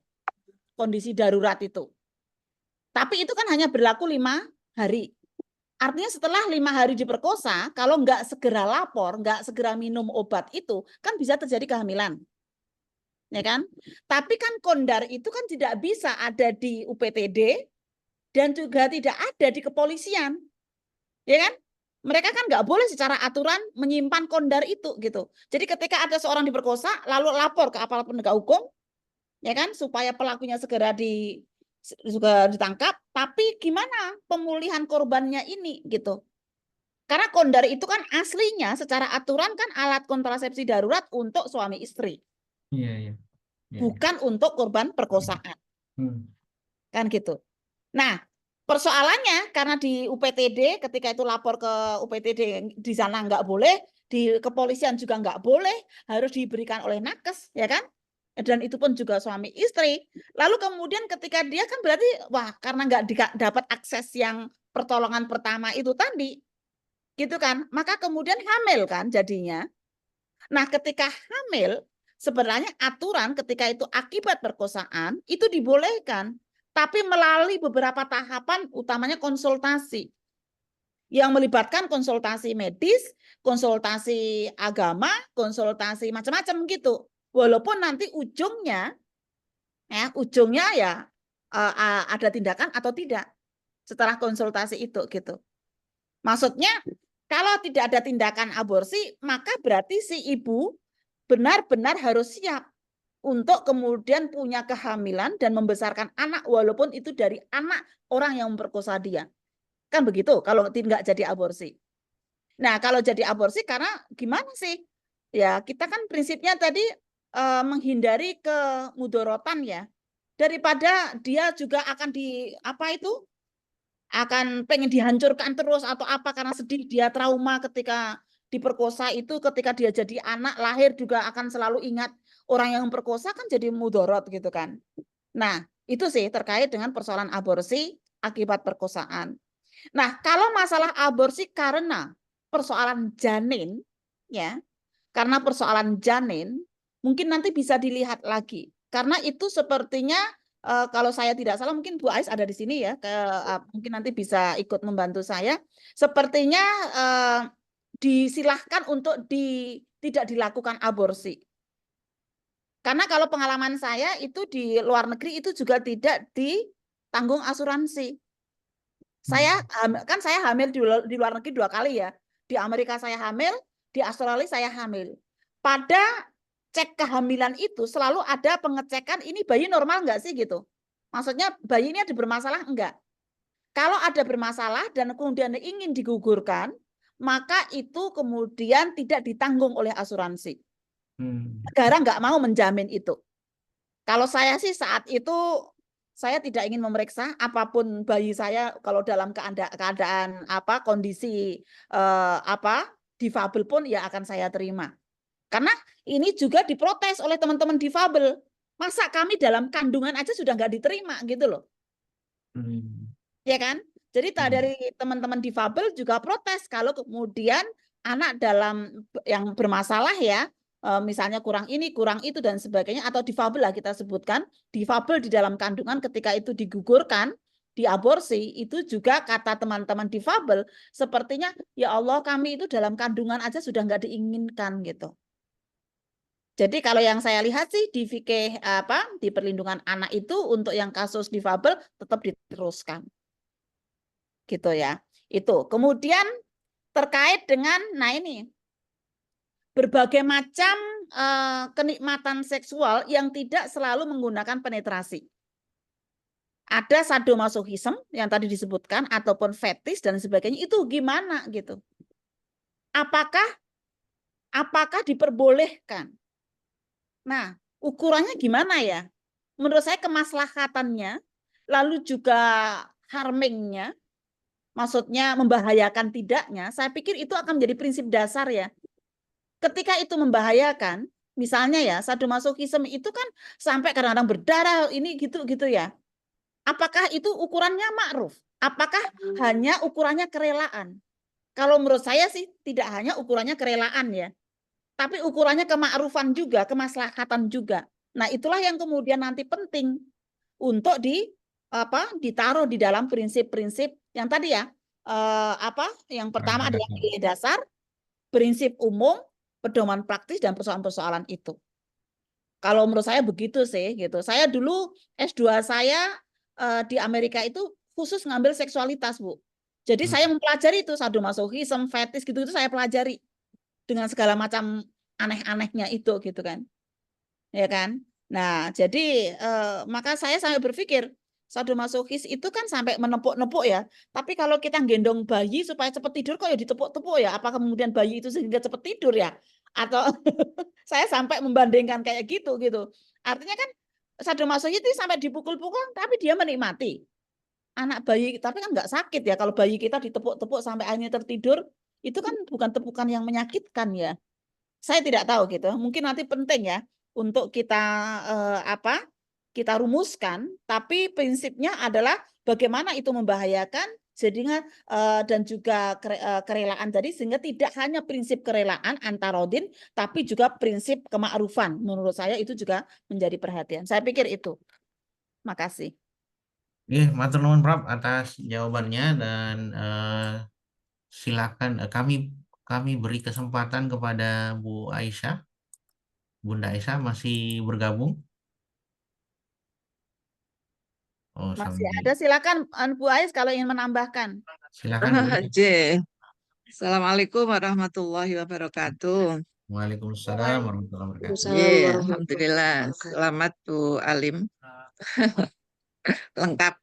Kondisi darurat itu. Tapi itu kan hanya berlaku 5 hari. Artinya setelah 5 hari diperkosa, kalau nggak segera lapor, nggak segera minum obat itu, kan bisa terjadi kehamilan. Ya kan? Tapi kan kondar itu kan tidak bisa ada di UPTD dan juga tidak ada di kepolisian. Ya kan? Mereka kan nggak boleh secara aturan menyimpan kondar itu gitu. Jadi ketika ada seorang diperkosa, lalu lapor ke aparat penegak hukum, ya kan, supaya pelakunya segera ditangkap. Tapi gimana pemulihan korbannya ini gitu? Karena kondar itu kan aslinya secara aturan kan alat kontrasepsi darurat untuk suami istri. Iya. Bukan untuk korban perkosaan. Kan gitu. Nah, persoalannya karena di UPTD ketika itu lapor ke UPTD di sana nggak boleh, di kepolisian juga nggak boleh, harus diberikan oleh nakes, ya kan? Dan itu pun juga suami istri. Lalu kemudian ketika dia kan berarti wah karena nggak dapat akses yang pertolongan pertama itu tadi, gitu kan? Maka kemudian hamil kan jadinya. Nah, ketika hamil sebenarnya aturan ketika itu akibat perkosaan itu dibolehkan, tapi melalui beberapa tahapan utamanya konsultasi yang melibatkan konsultasi medis, konsultasi agama, konsultasi macam-macam gitu. Walaupun nanti ujungnya ya ada tindakan atau tidak setelah konsultasi itu gitu. Maksudnya kalau tidak ada tindakan aborsi, maka berarti si ibu benar-benar harus siap untuk kemudian punya kehamilan dan membesarkan anak walaupun itu dari anak orang yang memperkosa dia. Kan begitu kalau tidak jadi aborsi. Nah, kalau jadi aborsi karena gimana sih? Ya, kita kan prinsipnya tadi menghindari kemudorotan ya. Daripada dia juga akan akan pengen dihancurkan terus atau apa karena sedih dia trauma ketika diperkosa itu, ketika dia jadi anak lahir juga akan selalu ingat orang yang memperkosa kan jadi mudorot gitu kan. Nah, itu sih terkait dengan persoalan aborsi akibat perkosaan. Nah, kalau masalah aborsi karena persoalan janin ya, karena persoalan janin mungkin nanti bisa dilihat lagi. Karena itu sepertinya kalau saya tidak salah mungkin Bu Ais ada di sini ya, mungkin nanti bisa ikut membantu saya. Sepertinya disilahkan untuk tidak dilakukan aborsi. Karena kalau pengalaman saya itu di luar negeri itu juga tidak ditanggung asuransi. Saya kan saya hamil di luar negeri 2 kali ya. Di Amerika saya hamil, di Australia saya hamil. Pada cek kehamilan itu selalu ada pengecekan ini bayi normal enggak sih gitu. Maksudnya bayi ini ada bermasalah enggak? Kalau ada bermasalah dan kemudian ingin digugurkan, maka itu kemudian tidak ditanggung oleh asuransi. Negara nggak mau menjamin itu. Kalau saya sih saat itu saya tidak ingin memeriksa apapun bayi saya kalau dalam keadaan apa kondisi difabel pun ya akan saya terima. Karena ini juga diprotes oleh teman-teman difabel. Masa kami dalam kandungan aja sudah nggak diterima gitu loh. Ya kan? Jadi dari teman-teman difabel juga protes kalau kemudian anak dalam yang bermasalah ya, misalnya kurang ini, kurang itu dan sebagainya, atau difabel lah kita sebutkan, difabel di dalam kandungan ketika itu digugurkan, diaborsi, itu juga kata teman-teman difabel, sepertinya ya Allah kami itu dalam kandungan aja sudah nggak diinginkan gitu. Jadi kalau yang saya lihat sih di fikih di perlindungan anak itu untuk yang kasus difabel tetap diteruskan. Gitu ya. Itu. Kemudian terkait dengan nah ini berbagai macam kenikmatan seksual yang tidak selalu menggunakan penetrasi. Ada sadomasochism yang tadi disebutkan ataupun fetis dan sebagainya itu gimana gitu. Apakah diperbolehkan? Nah, ukurannya gimana ya? Menurut saya kemaslahatannya, lalu juga harmingnya, maksudnya membahayakan tidaknya, saya pikir itu akan menjadi prinsip dasar ya. Ketika itu membahayakan, misalnya ya, sadomasochism itu kan sampai kadang-kadang berdarah, ini gitu-gitu ya. Apakah itu ukurannya ma'ruf? Apakah hanya ukurannya kerelaan? Kalau menurut saya sih tidak hanya ukurannya kerelaan ya. Tapi ukurannya kemakrufan juga, kemaslahatan juga. Nah, itulah yang kemudian nanti penting untuk ditaruh di dalam prinsip-prinsip yang tadi ya. Yang pertama adalah nilai dasar, prinsip umum, pedoman praktis dan persoalan-persoalan itu. Kalau menurut saya begitu sih gitu. Saya dulu S2 saya di Amerika itu khusus ngambil seksualitas, Bu. Jadi saya mempelajari itu sadomasochism, fetis gitu itu saya pelajari dengan segala macam aneh-anehnya itu gitu kan. Ya kan? Nah, jadi maka saya sampai berpikir sadomasochis itu kan sampai menepuk-nepuk ya. Tapi kalau kita gendong bayi supaya cepat tidur kok ya ditepuk-tepuk ya. Apakah kemudian bayi itu sehingga cepat tidur ya? Atau saya sampai membandingkan kayak gitu gitu. Artinya kan sadomasochis itu sampai dipukul-pukul tapi dia menikmati. Anak bayi tapi kan nggak sakit ya kalau bayi kita ditepuk-tepuk sampai akhirnya tertidur, itu kan bukan tepukan yang menyakitkan ya. Saya tidak tahu gitu. Mungkin nanti penting ya untuk kita kita rumuskan, tapi prinsipnya adalah bagaimana itu membahayakan jadinya dan juga kerelaan tadi sehingga tidak hanya prinsip kerelaan antarodin tapi juga prinsip kemakrufan. Menurut saya itu juga menjadi perhatian. Saya pikir itu. Makasih. Matur nuwun Prof atas jawabannya dan silakan kami beri kesempatan kepada Bu Aisyah. Bunda Aisyah masih bergabung? Oh, Masih ada, silakan Bu Ais kalau ingin menambahkan. Silakan Bu. Assalamualaikum warahmatullahi wabarakatuh. Waalaikumsalam warahmatullahi wabarakatuh. Alhamdulillah. Selamat Bu Alim. Lengkap.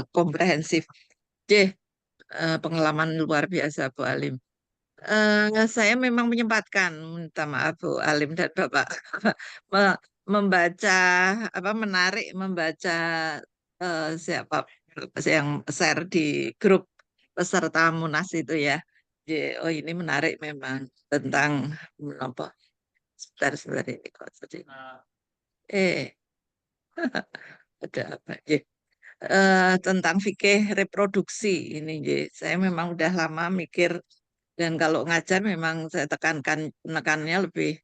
Komprehensif. Pengalaman luar biasa Bu Alim. Saya memang menyempatkan, minta maaf Bu Alim dan Bapak, menarik membaca siapa yang share di grup peserta Munas itu ya. Oh ini menarik memang tentang apa? Sebentar ini kok tadi. Ada apa? Tentang fikih reproduksi ini, saya memang udah lama mikir dan kalau ngajar memang saya tekannya lebih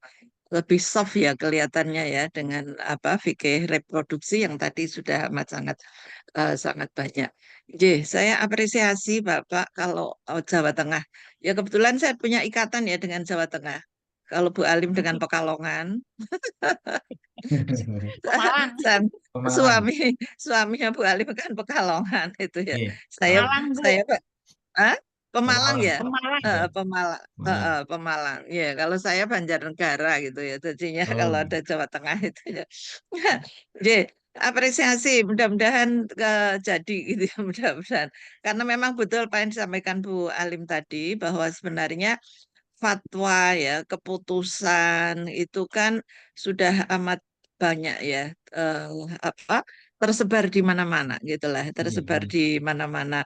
soft ya kelihatannya ya dengan fikih reproduksi yang tadi sudah amat sangat banyak. Saya apresiasi Bapak kalau Jawa Tengah. Ya kebetulan saya punya ikatan ya dengan Jawa Tengah. Kalau Bu Alim dengan Pekalongan, Pemalang. Pemalang. suaminya Bu Alim kan Pekalongan itu ya. Iya, Saya Pemalang, Bu. saya Hah? Pemalang Pemalang. ya? Pemalang. Iya, Pemalang, Pemalang. Pemalang. Ya, kalau saya Banjarnegara gitu ya. Jadinya kalau Oh, ada Jawa Tengah itu ya. Jadi apresiasi, mudah-mudahan jadi gitu ya, mudah-mudahan. Karena memang betul apa yang disampaikan Bu Alim tadi bahwa sebenarnya fatwa ya, keputusan itu kan sudah amat banyak ya, apa tersebar di mana-mana gitulah, iya, tersebar iya. di mana-mana.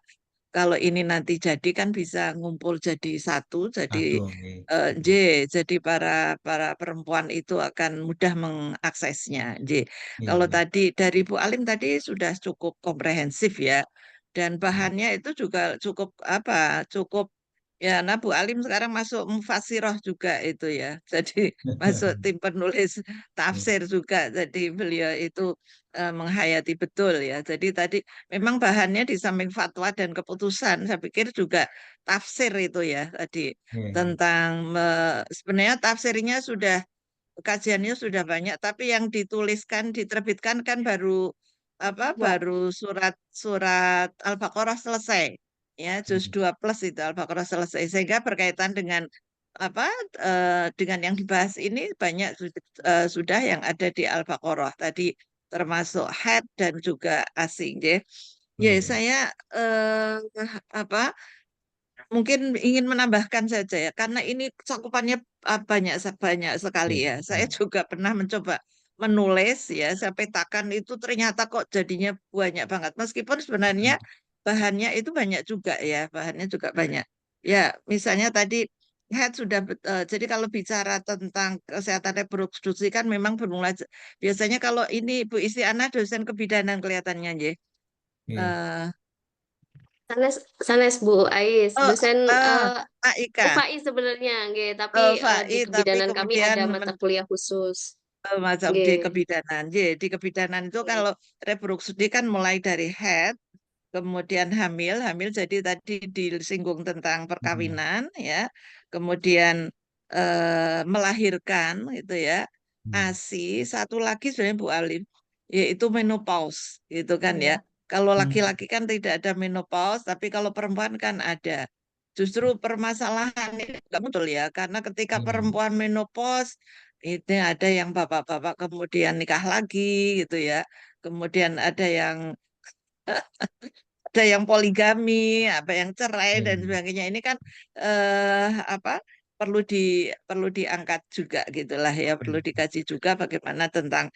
Kalau ini nanti jadi kan bisa ngumpul jadi satu, jadi Satu. Iya. J, jadi para perempuan itu akan mudah mengaksesnya. J. Iya, Kalau iya. tadi dari Bu Alim tadi sudah cukup komprehensif ya, dan bahannya itu juga cukup apa, cukup ya. Nah, Bu Alim sekarang masuk Mufassiroh juga itu ya, jadi masuk tim penulis tafsir juga. Jadi beliau itu menghayati betul ya. Jadi tadi memang bahannya di samping fatwa dan keputusan, saya pikir juga tafsir itu ya tadi Iya, iya. tentang sebenarnya tafsirnya sudah kajiannya sudah banyak, tapi yang dituliskan diterbitkan kan baru apa? Ya. Baru surat Al-Baqarah selesai. Ya, juz 2 plus itu Al-Baqarah selesai sehingga berkaitan dengan apa dengan yang dibahas ini banyak sudah yang ada di Al-Baqarah tadi termasuk haid dan juga asing ya. Ya, Iya, iya. saya apa mungkin ingin menambahkan saja ya, karena ini cakupannya banyak banyak sekali Iya, ya. Saya iya. juga pernah mencoba menulis ya, saya petakan itu ternyata kok jadinya banyak banget. Meskipun sebenarnya bahannya itu banyak juga ya, bahannya juga banyak. Ya, misalnya tadi head sudah jadi kalau bicara tentang kesehatan reproduksi kan memang bermula biasanya kalau ini Bu Istiana dosen kebidanan kelihatannya ya. Iya. Eh, Sanes, sanes Bu Ais, oh, dosen Aika. FAI sebenarnya, nggih, tapi di FAI tapi kebidanan kami kemudian ada mata kuliah khusus. masuk di Nggih. kebidanan. Jadi di kebidanan itu Nggih. kalau reproduksi kan mulai dari head, kemudian hamil, hamil jadi tadi disinggung tentang Hmm. perkawinan ya, kemudian melahirkan gitu ya, Hmm. ASI, satu lagi sebenarnya Bu Alim, yaitu menopause gitu kan ya. Iya. Kalau Hmm. laki-laki kan tidak ada menopause, tapi kalau perempuan kan ada. Justru permasalahan ini nggak betul ya, karena ketika Iya. perempuan menopause itu ada yang bapak-bapak kemudian nikah lagi gitu ya, kemudian ada yang poligami, apa yang cerai dan Iya. sebagainya. Ini kan apa perlu diangkat juga gitulah ya, perlu Hmm. dikaji juga bagaimana tentang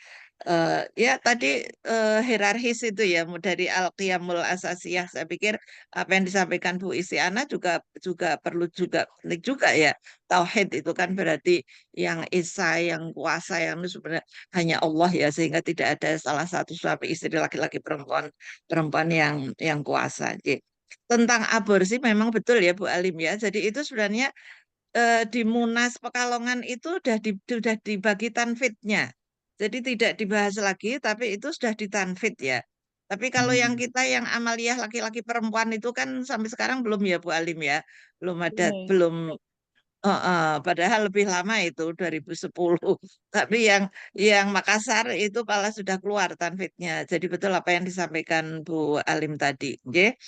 ya tadi hierarkis itu ya, dari al-qiyamul asasiyah. Saya pikir apa yang disampaikan Bu Isyana juga juga perlu juga penting juga ya. Tauhid itu kan berarti yang esa, yang kuasa, yang itu sebenarnya hanya Allah ya, sehingga tidak ada salah satu suami istri laki-laki perempuan perempuan yang kuasa. Jadi, tentang aborsi memang betul ya Bu Alim ya. Jadi itu sebenarnya di Munas Pekalongan itu sudah dibagi tanfidnya. Jadi tidak dibahas lagi, tapi itu sudah ditanfid ya. Tapi kalau yang Hmm. kita yang amaliyah laki-laki perempuan itu kan sampai sekarang belum ya Bu Alim ya. Belum ada, Iya. belum. Padahal lebih lama itu 2010. Tapi yang Makassar itu malah sudah keluar tanfidnya. Jadi betul apa yang disampaikan Bu Alim tadi. Nggih.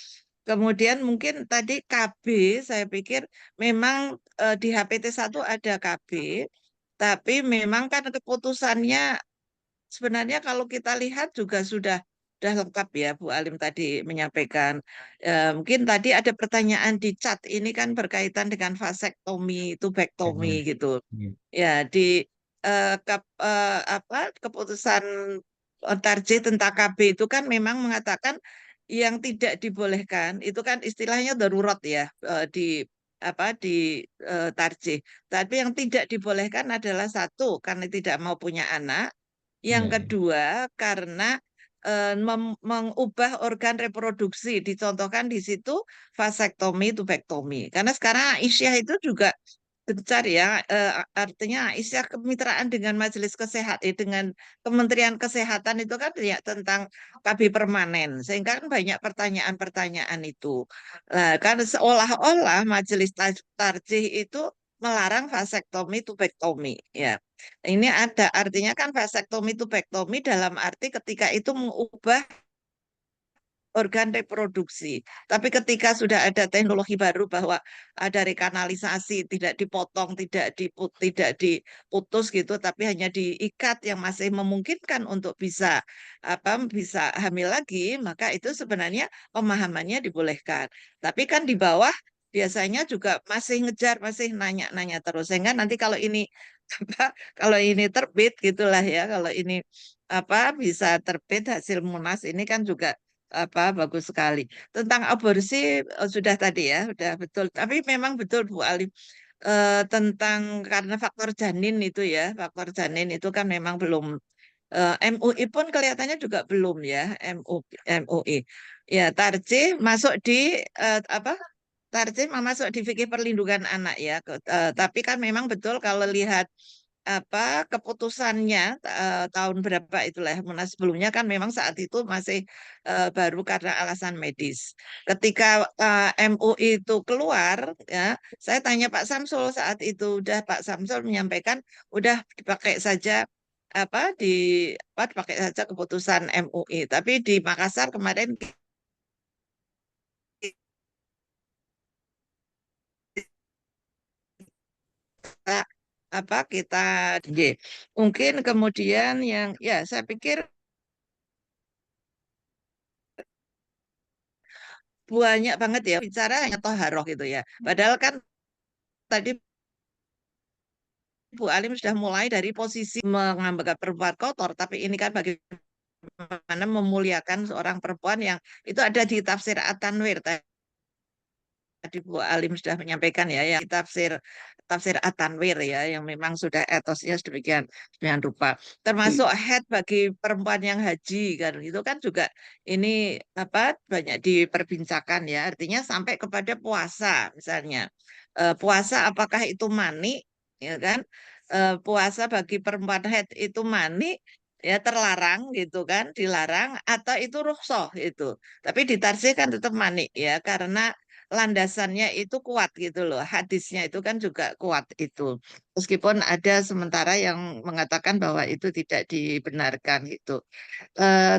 Kemudian mungkin tadi KB, saya pikir memang di HPT 1 ada KB, tapi memang kan keputusannya sebenarnya kalau kita lihat juga sudah lengkap ya Bu Alim tadi menyampaikan. Mungkin tadi ada pertanyaan di chat ini kan berkaitan dengan vasektomi, tubektomi Iya. gitu. Iya. Ya di apa keputusan Tarjih tentang KB itu kan memang mengatakan yang tidak dibolehkan itu kan istilahnya darurat ya di apa di Tarjih. Tapi yang tidak dibolehkan adalah satu karena tidak mau punya anak, yang Iya. Iya. kedua karena mengubah organ reproduksi, dicontohkan di situ vasektomi, tubektomi. Karena sekarang Aisyah itu juga gencar ya, artinya Aisyah kemitraan dengan Majelis Kesehatan, dengan Kementerian Kesehatan itu kan ya tentang KB permanen, sehingga kan banyak pertanyaan-pertanyaan itu. Nah, kan seolah-olah Majelis Tarjih itu melarang vasektomi tubektomi ya. Ini ada artinya kan vasektomi tubektomi dalam arti ketika itu mengubah organ reproduksi. Tapi ketika sudah ada teknologi baru bahwa ada rekanalisasi, tidak dipotong, tidak diputus gitu, tapi hanya diikat yang masih memungkinkan untuk bisa bisa hamil lagi, maka itu sebenarnya pemahamannya dibolehkan. Tapi kan di bawah biasanya juga masih ngejar, masih nanya-nanya terus. Sehingga nanti kalau ini kalau ini terbit gitulah ya, kalau ini bisa terbit hasil munas ini kan juga bagus sekali. Tentang aborsi sudah tadi ya, sudah betul. Tapi memang betul Bu Alim tentang karena faktor janin itu ya, faktor janin itu kan memang belum MUI pun kelihatannya juga belum ya, MUI. Ya, Tarjih masuk di Tarjih masuk di fikih perlindungan anak ya. Tapi kan memang betul kalau lihat keputusannya tahun berapa itulah Munas sebelumnya kan memang saat itu masih baru karena alasan medis. Ketika MUI itu keluar ya, saya tanya Pak Samsul saat itu udah Pak Samsul menyampaikan udah dipakai saja dipakai saja keputusan MUI. Tapi di Makassar kemarin kita kita mungkin kemudian yang ya saya pikir banyak banget ya bicara hanya toharoh gitu ya. Padahal kan tadi Bu Alim sudah mulai dari posisi mengambil perempuan kotor, tapi ini kan bagaimana memuliakan seorang perempuan yang itu ada di tafsir At-Tanwir tadi Bu Alim sudah menyampaikan ya, yang tafsir At-Tanwir ya, yang memang sudah etosnya sedemikian rupa. Termasuk head bagi perempuan yang haji kan, itu kan juga ini banyak diperbincangkan ya, artinya sampai kepada puasa misalnya. Puasa apakah itu mani ya kan? Puasa bagi perempuan head itu mani ya terlarang gitu kan, dilarang atau itu rukhsah itu. Tapi ditarsih kan tetap mani ya karena landasannya itu kuat gitu loh. Hadisnya itu kan juga kuat itu. Meskipun ada sementara yang mengatakan bahwa itu tidak dibenarkan gitu.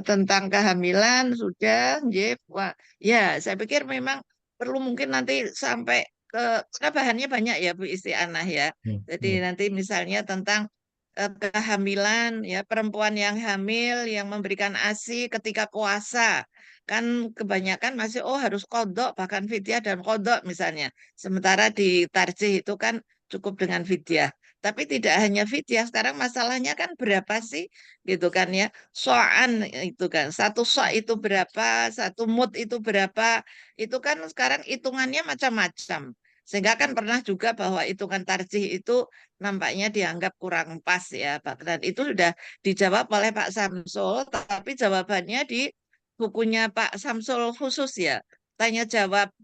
Tentang kehamilan sudah, wah, ya saya pikir memang perlu mungkin nanti sampai ke karena bahannya banyak ya Bu Istianah ya. Jadi nanti misalnya tentang kehamilan ya perempuan yang hamil yang memberikan ASI ketika puasa kan kebanyakan masih harus kodok bahkan fidyah dan kodok misalnya sementara di tarjih itu kan cukup dengan fidyah tapi tidak hanya fidyah sekarang masalahnya kan berapa sih gitu kan ya soan itu kan satu so itu berapa satu mut itu berapa itu kan sekarang hitungannya macam-macam sehingga kan pernah juga bahwa hitungan tarjih itu nampaknya dianggap kurang pas ya Pak. Dan itu sudah dijawab oleh Pak Samsul, tapi jawabannya di bukunya Pak Samsul khusus ya. Tanya jawab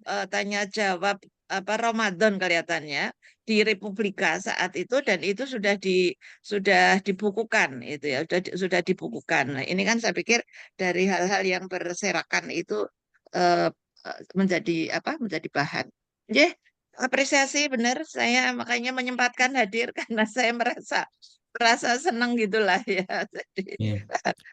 Ramadan kelihatannya di Republika saat itu dan itu sudah dibukukan itu ya, sudah dibukukan. Nah, ini kan saya pikir dari hal-hal yang berserakan itu eh, menjadi bahan. Apresiasi benar saya makanya menyempatkan hadir karena saya merasa senang gitulah ya. Jadi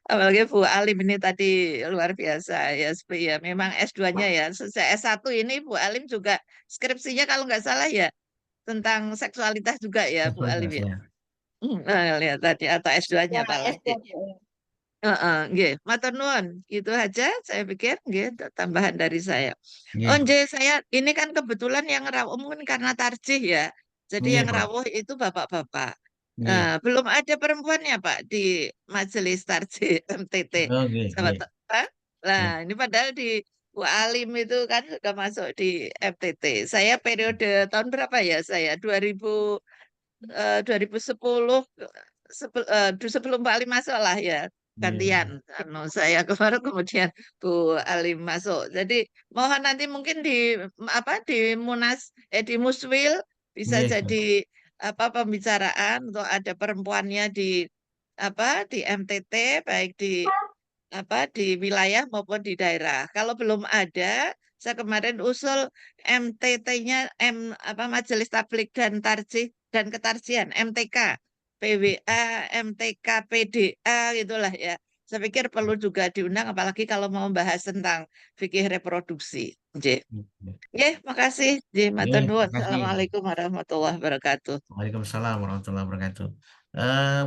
apalagi Bu Alim ini tadi luar biasa ya. Ya memang S2-nya ya. Sejak S1 ini Bu Alim juga skripsinya kalau nggak salah ya tentang seksualitas juga ya Bu Alim ya. Lihat tadi atau S2-nya Ya, apalagi. S2. Nggih, matur nuwun. Itu aja saya pikir nggih tambahan dari saya. Oh Nggih, nggih, saya ini kan kebetulan yang rawuh mungkin karena tarjih ya. Jadi nggih, yang Pak. rawuh itu bapak-bapak. Nggih. Belum ada perempuannya Pak di majelis tarjih MTT. Oh, nggih, Sama nggih. Nah, Nggih. ini padahal di Bu Alim itu kan sudah masuk di MTT. Saya periode tahun berapa ya saya? 2010 sebelum Pak Alim masuk lah ya Nggih. gantian saya kemarin kemudian Bu Alim masuk jadi mohon nanti mungkin di Munas di Muswil bisa Nggih. jadi pembicaraan untuk ada perempuannya di MTT baik di wilayah maupun di daerah kalau belum ada Saya kemarin usul MTT-nya Majelis Tabligh dan Tarjih dan Ketarjihan, MTK, PWA, MTK, PDA gitulah ya. Saya pikir perlu juga diundang apalagi kalau mau bahas tentang fikih reproduksi. Nggih. Nggih, makasih. Nggih, matur nuwun. Terima kasih. Assalamualaikum warahmatullahi wabarakatuh. Waalaikumsalam warahmatullahi wabarakatuh.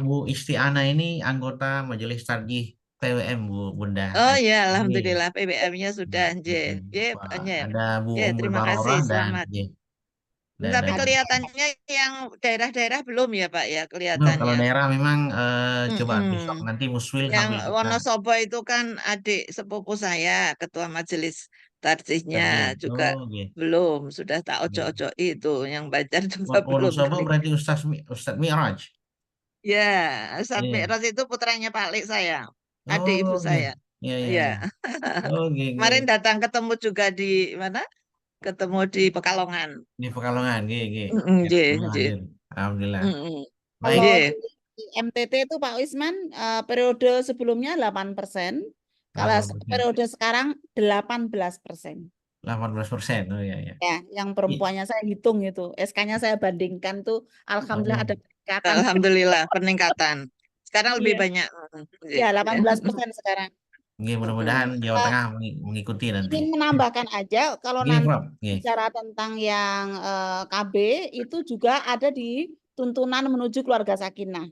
Bu Istiana ini anggota Majelis Tarjih PWM, Bunda. Oh ya, Ini. alhamdulillah PBM-nya sudah. Nggih. Nggih, Wah, nggih. ada Bu Nggih, Ummul terima kasih. Barorah dan Selamat. dan Tapi kelihatannya yang daerah-daerah belum ya Pak ya kalau kelihatannya. daerah memang coba besok Mm-mm. nanti Muswil Yang sambil kita Wonosobo itu kan adik sepupu saya, ketua majelis tarjihnya Tarjih. juga Oh, iya. belum, sudah tak Iya. ojo-ojo itu, yang Banjar juga belum Wonosobo kali. berarti Ustadz Mi'raj. Ya, Ustadz Iya. Mi'raj itu putranya Pak Lik saya, Oh, adik ibu iya. saya. Iya, iya, Iya. iya. Oh, iya, iya. Kemarin datang ketemu juga di mana? Ketemu di Pekalongan. Di Pekalongan, iya, iya. Nggih, Ya, nggih. Alhamdulillah. Mm-mm. Baik. Kalau Nggih. di MTT itu Pak Wisman periode sebelumnya 8%, kalau 8%. periode sekarang 18%. 18%. Oh, iya, iya. Ya, yang perempuannya saya hitung itu, SK-nya saya bandingkan tuh, alhamdulillah Oh. ada peningkatan. Alhamdulillah peningkatan. Sekarang lebih Iya. banyak. Ya, 18% sekarang. Nggih, mudah-mudahan Jawa Eh, Tengah mengikuti nanti. Ingin menambahkan aja, kalau Nggih, nanti Prof. Nggih. bicara tentang yang KB itu juga ada di tuntunan menuju keluarga sakinah.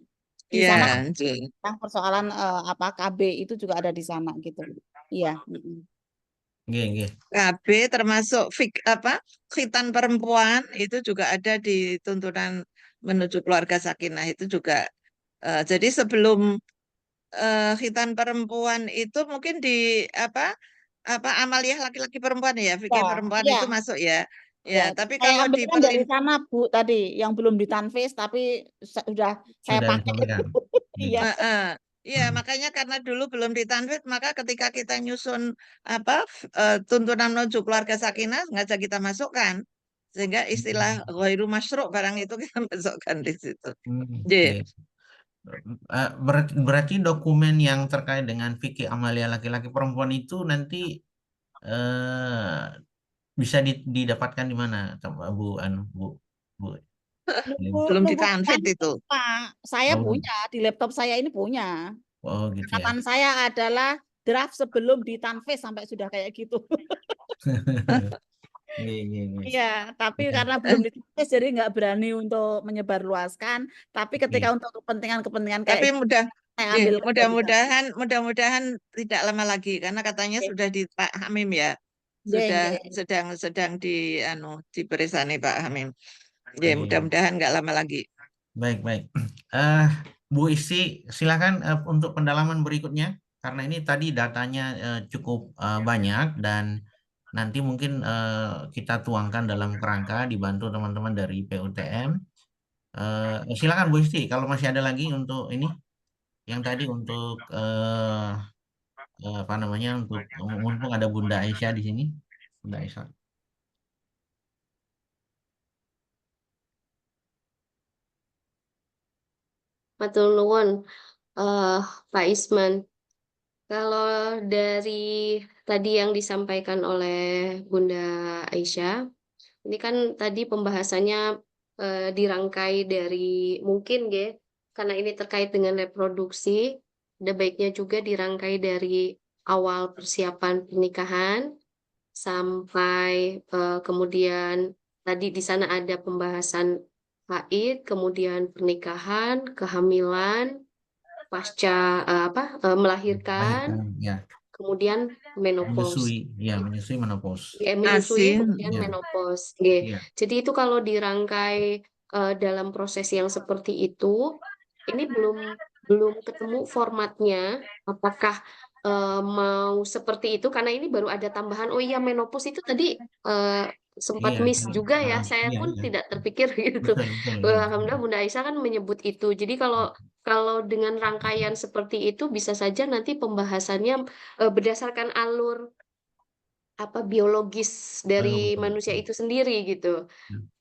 Di Iya, sana nggih. tentang persoalan KB itu juga ada di sana gitu. Iya. Nggih, nggih. KB termasuk khitan perempuan itu juga ada di tuntunan menuju keluarga sakinah itu juga. Jadi sebelum khitan perempuan itu mungkin di amaliyah laki-laki perempuan ya, fikih Ya, perempuan iya. itu masuk ya. Ya, Ya, tapi saya kalau di ambilkan dari sana Bu tadi yang belum ditanfis tapi sudah saya Sudah pakai. disampaikan. Iya. Iya, makanya karena dulu belum ditanfid, maka ketika kita nyusun tuntunan menuju keluarga sakinah sengaja kita masukkan, sehingga istilah ghairu masyru' barang itu kita masukkan di situ. Nggih. Berarti dokumen yang terkait dengan fikih amalia laki-laki perempuan itu nanti bisa didapatkan di mana, Bu? Belum Nunggu ditanfid itu. Pak, saya Oh. punya di laptop saya ini punya. Oh, gitu ya. Catatan saya adalah draft sebelum ditanfis sampai sudah kayak gitu. Iya, tapi Iya. karena belum ditanfis jadi nggak berani untuk menyebarluaskan. Tapi ketika untuk kepentingan-kepentingan kayak Tapi gitu, saya ambil mudah-mudahan tidak lama lagi karena katanya sudah di Pak Hamim ya. Sudah sedang diberi sani Pak Hamim. Ya, mudah-mudahan nggak lama lagi. Baik. Bu Isti, silakan untuk pendalaman berikutnya karena ini tadi datanya cukup banyak dan nanti mungkin kita tuangkan dalam kerangka dibantu teman-teman dari PUTM. Silakan Bu Isti, kalau masih ada lagi untuk ini yang tadi untuk untuk mumpung ada Bunda Aisyah di sini, Bunda Aisyah. Matur nuwun, Pak Isman. Kalau dari tadi yang disampaikan oleh Bunda Aisyah, ini kan tadi pembahasannya dirangkai dari mungkin karena ini terkait dengan reproduksi, ada baiknya juga dirangkai dari awal persiapan pernikahan sampai kemudian tadi di sana ada pembahasan haid, kemudian pernikahan, kehamilan, pasca melahirkan, Ya. kemudian menopause. Menyusui menopause. Menyusui kemudian Ya. menopause. Iya. Jadi itu kalau dirangkai dalam proses yang seperti itu, ini belum ketemu formatnya. Apakah mau seperti itu? Karena ini baru ada tambahan. Oh iya, menopause itu tadi sempat Iya, miss juga ya. Saya iya, pun iya. tidak terpikir gitu. Betul. Alhamdulillah Bunda Aisyah kan menyebut itu. Jadi kalau dengan rangkaian seperti itu bisa saja nanti pembahasannya berdasarkan alur biologis dari Betul. manusia itu sendiri gitu.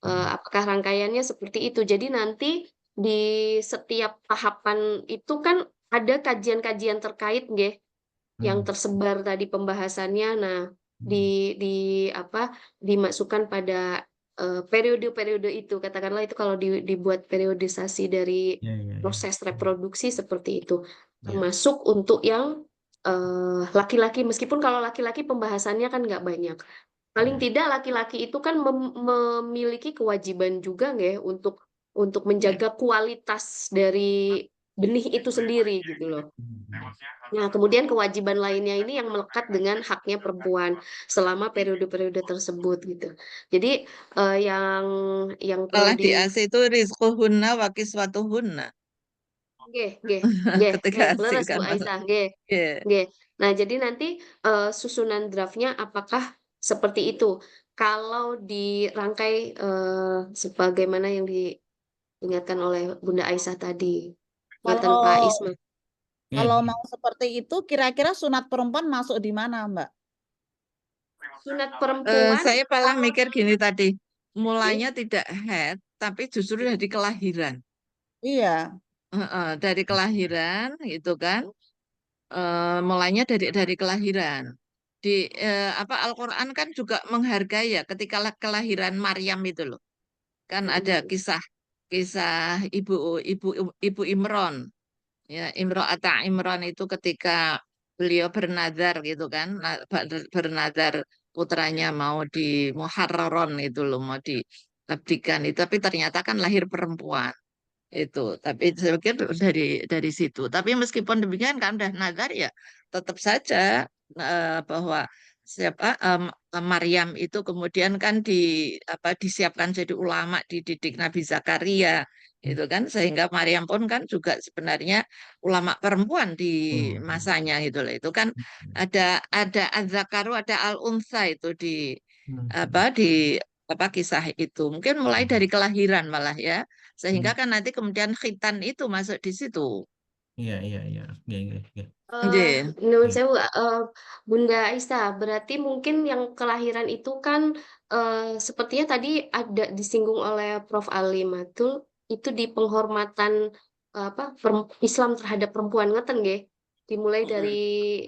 Apakah rangkaiannya seperti itu? Jadi nanti di setiap tahapan itu kan ada kajian-kajian terkait yang tersebar tadi pembahasannya. Nah, dimasukkan pada periode-periode itu, katakanlah itu kalau dibuat periodisasi dari Ya, ya, ya. proses reproduksi seperti itu, Ya. termasuk untuk yang laki-laki, meskipun kalau laki-laki pembahasannya kan nggak banyak. Paling Ya. tidak laki-laki itu kan memiliki kewajiban juga nggak ya untuk menjaga kualitas dari benih itu sendiri gitu loh. Nah, kemudian kewajiban lainnya ini yang melekat dengan haknya perempuan selama periode-periode tersebut gitu. Jadi yang perlu Malah di AC itu rizquhunna wa kiswatuhunna nggih, ketika AC leres Bu kan malah. Aisyah, nggih. Yeah. Nggih. Nah, jadi nanti susunan draftnya apakah seperti itu? Kalau dirangkai sebagaimana yang diingatkan oleh Bunda Aisyah tadi, Ngoten Pak Kalau Isma. Ya, kalau ya. mau seperti itu, kira-kira sunat perempuan masuk di mana, Mbak? Sunat perempuan Saya malah kalau mikir gini tadi, nggih, mulanya tidak head, tapi justru dari kelahiran. Iya. Dari kelahiran itu kan, mulanya dari kelahiran. Di Al-Quran kan juga menghargai ya ketika kelahiran Maryam itu loh, kan ada kisah ibu Imron, ya Imro'ata Imron itu ketika beliau bernazar gitu kan, bernazar putranya mau di Muharraron itu loh, mau diabdikan itu, tapi ternyata kan lahir perempuan itu. Tapi saya pikir dari situ. Tapi meskipun demikian kan udah nazar ya, tetap saja bahwa Maryam itu kemudian kan disiapkan jadi ulama, dididik Nabi Zakaria itu kan, sehingga Maryam pun kan juga sebenarnya ulama perempuan di masanya gitu loh. Itu kan ada Az-Zakaru, ada Al-Unsa itu di kisah itu. Mungkin mulai dari kelahiran malah ya. Sehingga kan nanti kemudian khitan itu masuk di situ. Iya, iya, iya. Ya, ya, ya. Nggih. Menurut saya Bunda Aisyah, berarti mungkin yang kelahiran itu kan sepertinya tadi ada disinggung oleh Prof. Ali Matul, itu di penghormatan Islam terhadap perempuan, ngeten nggih? Dimulai dari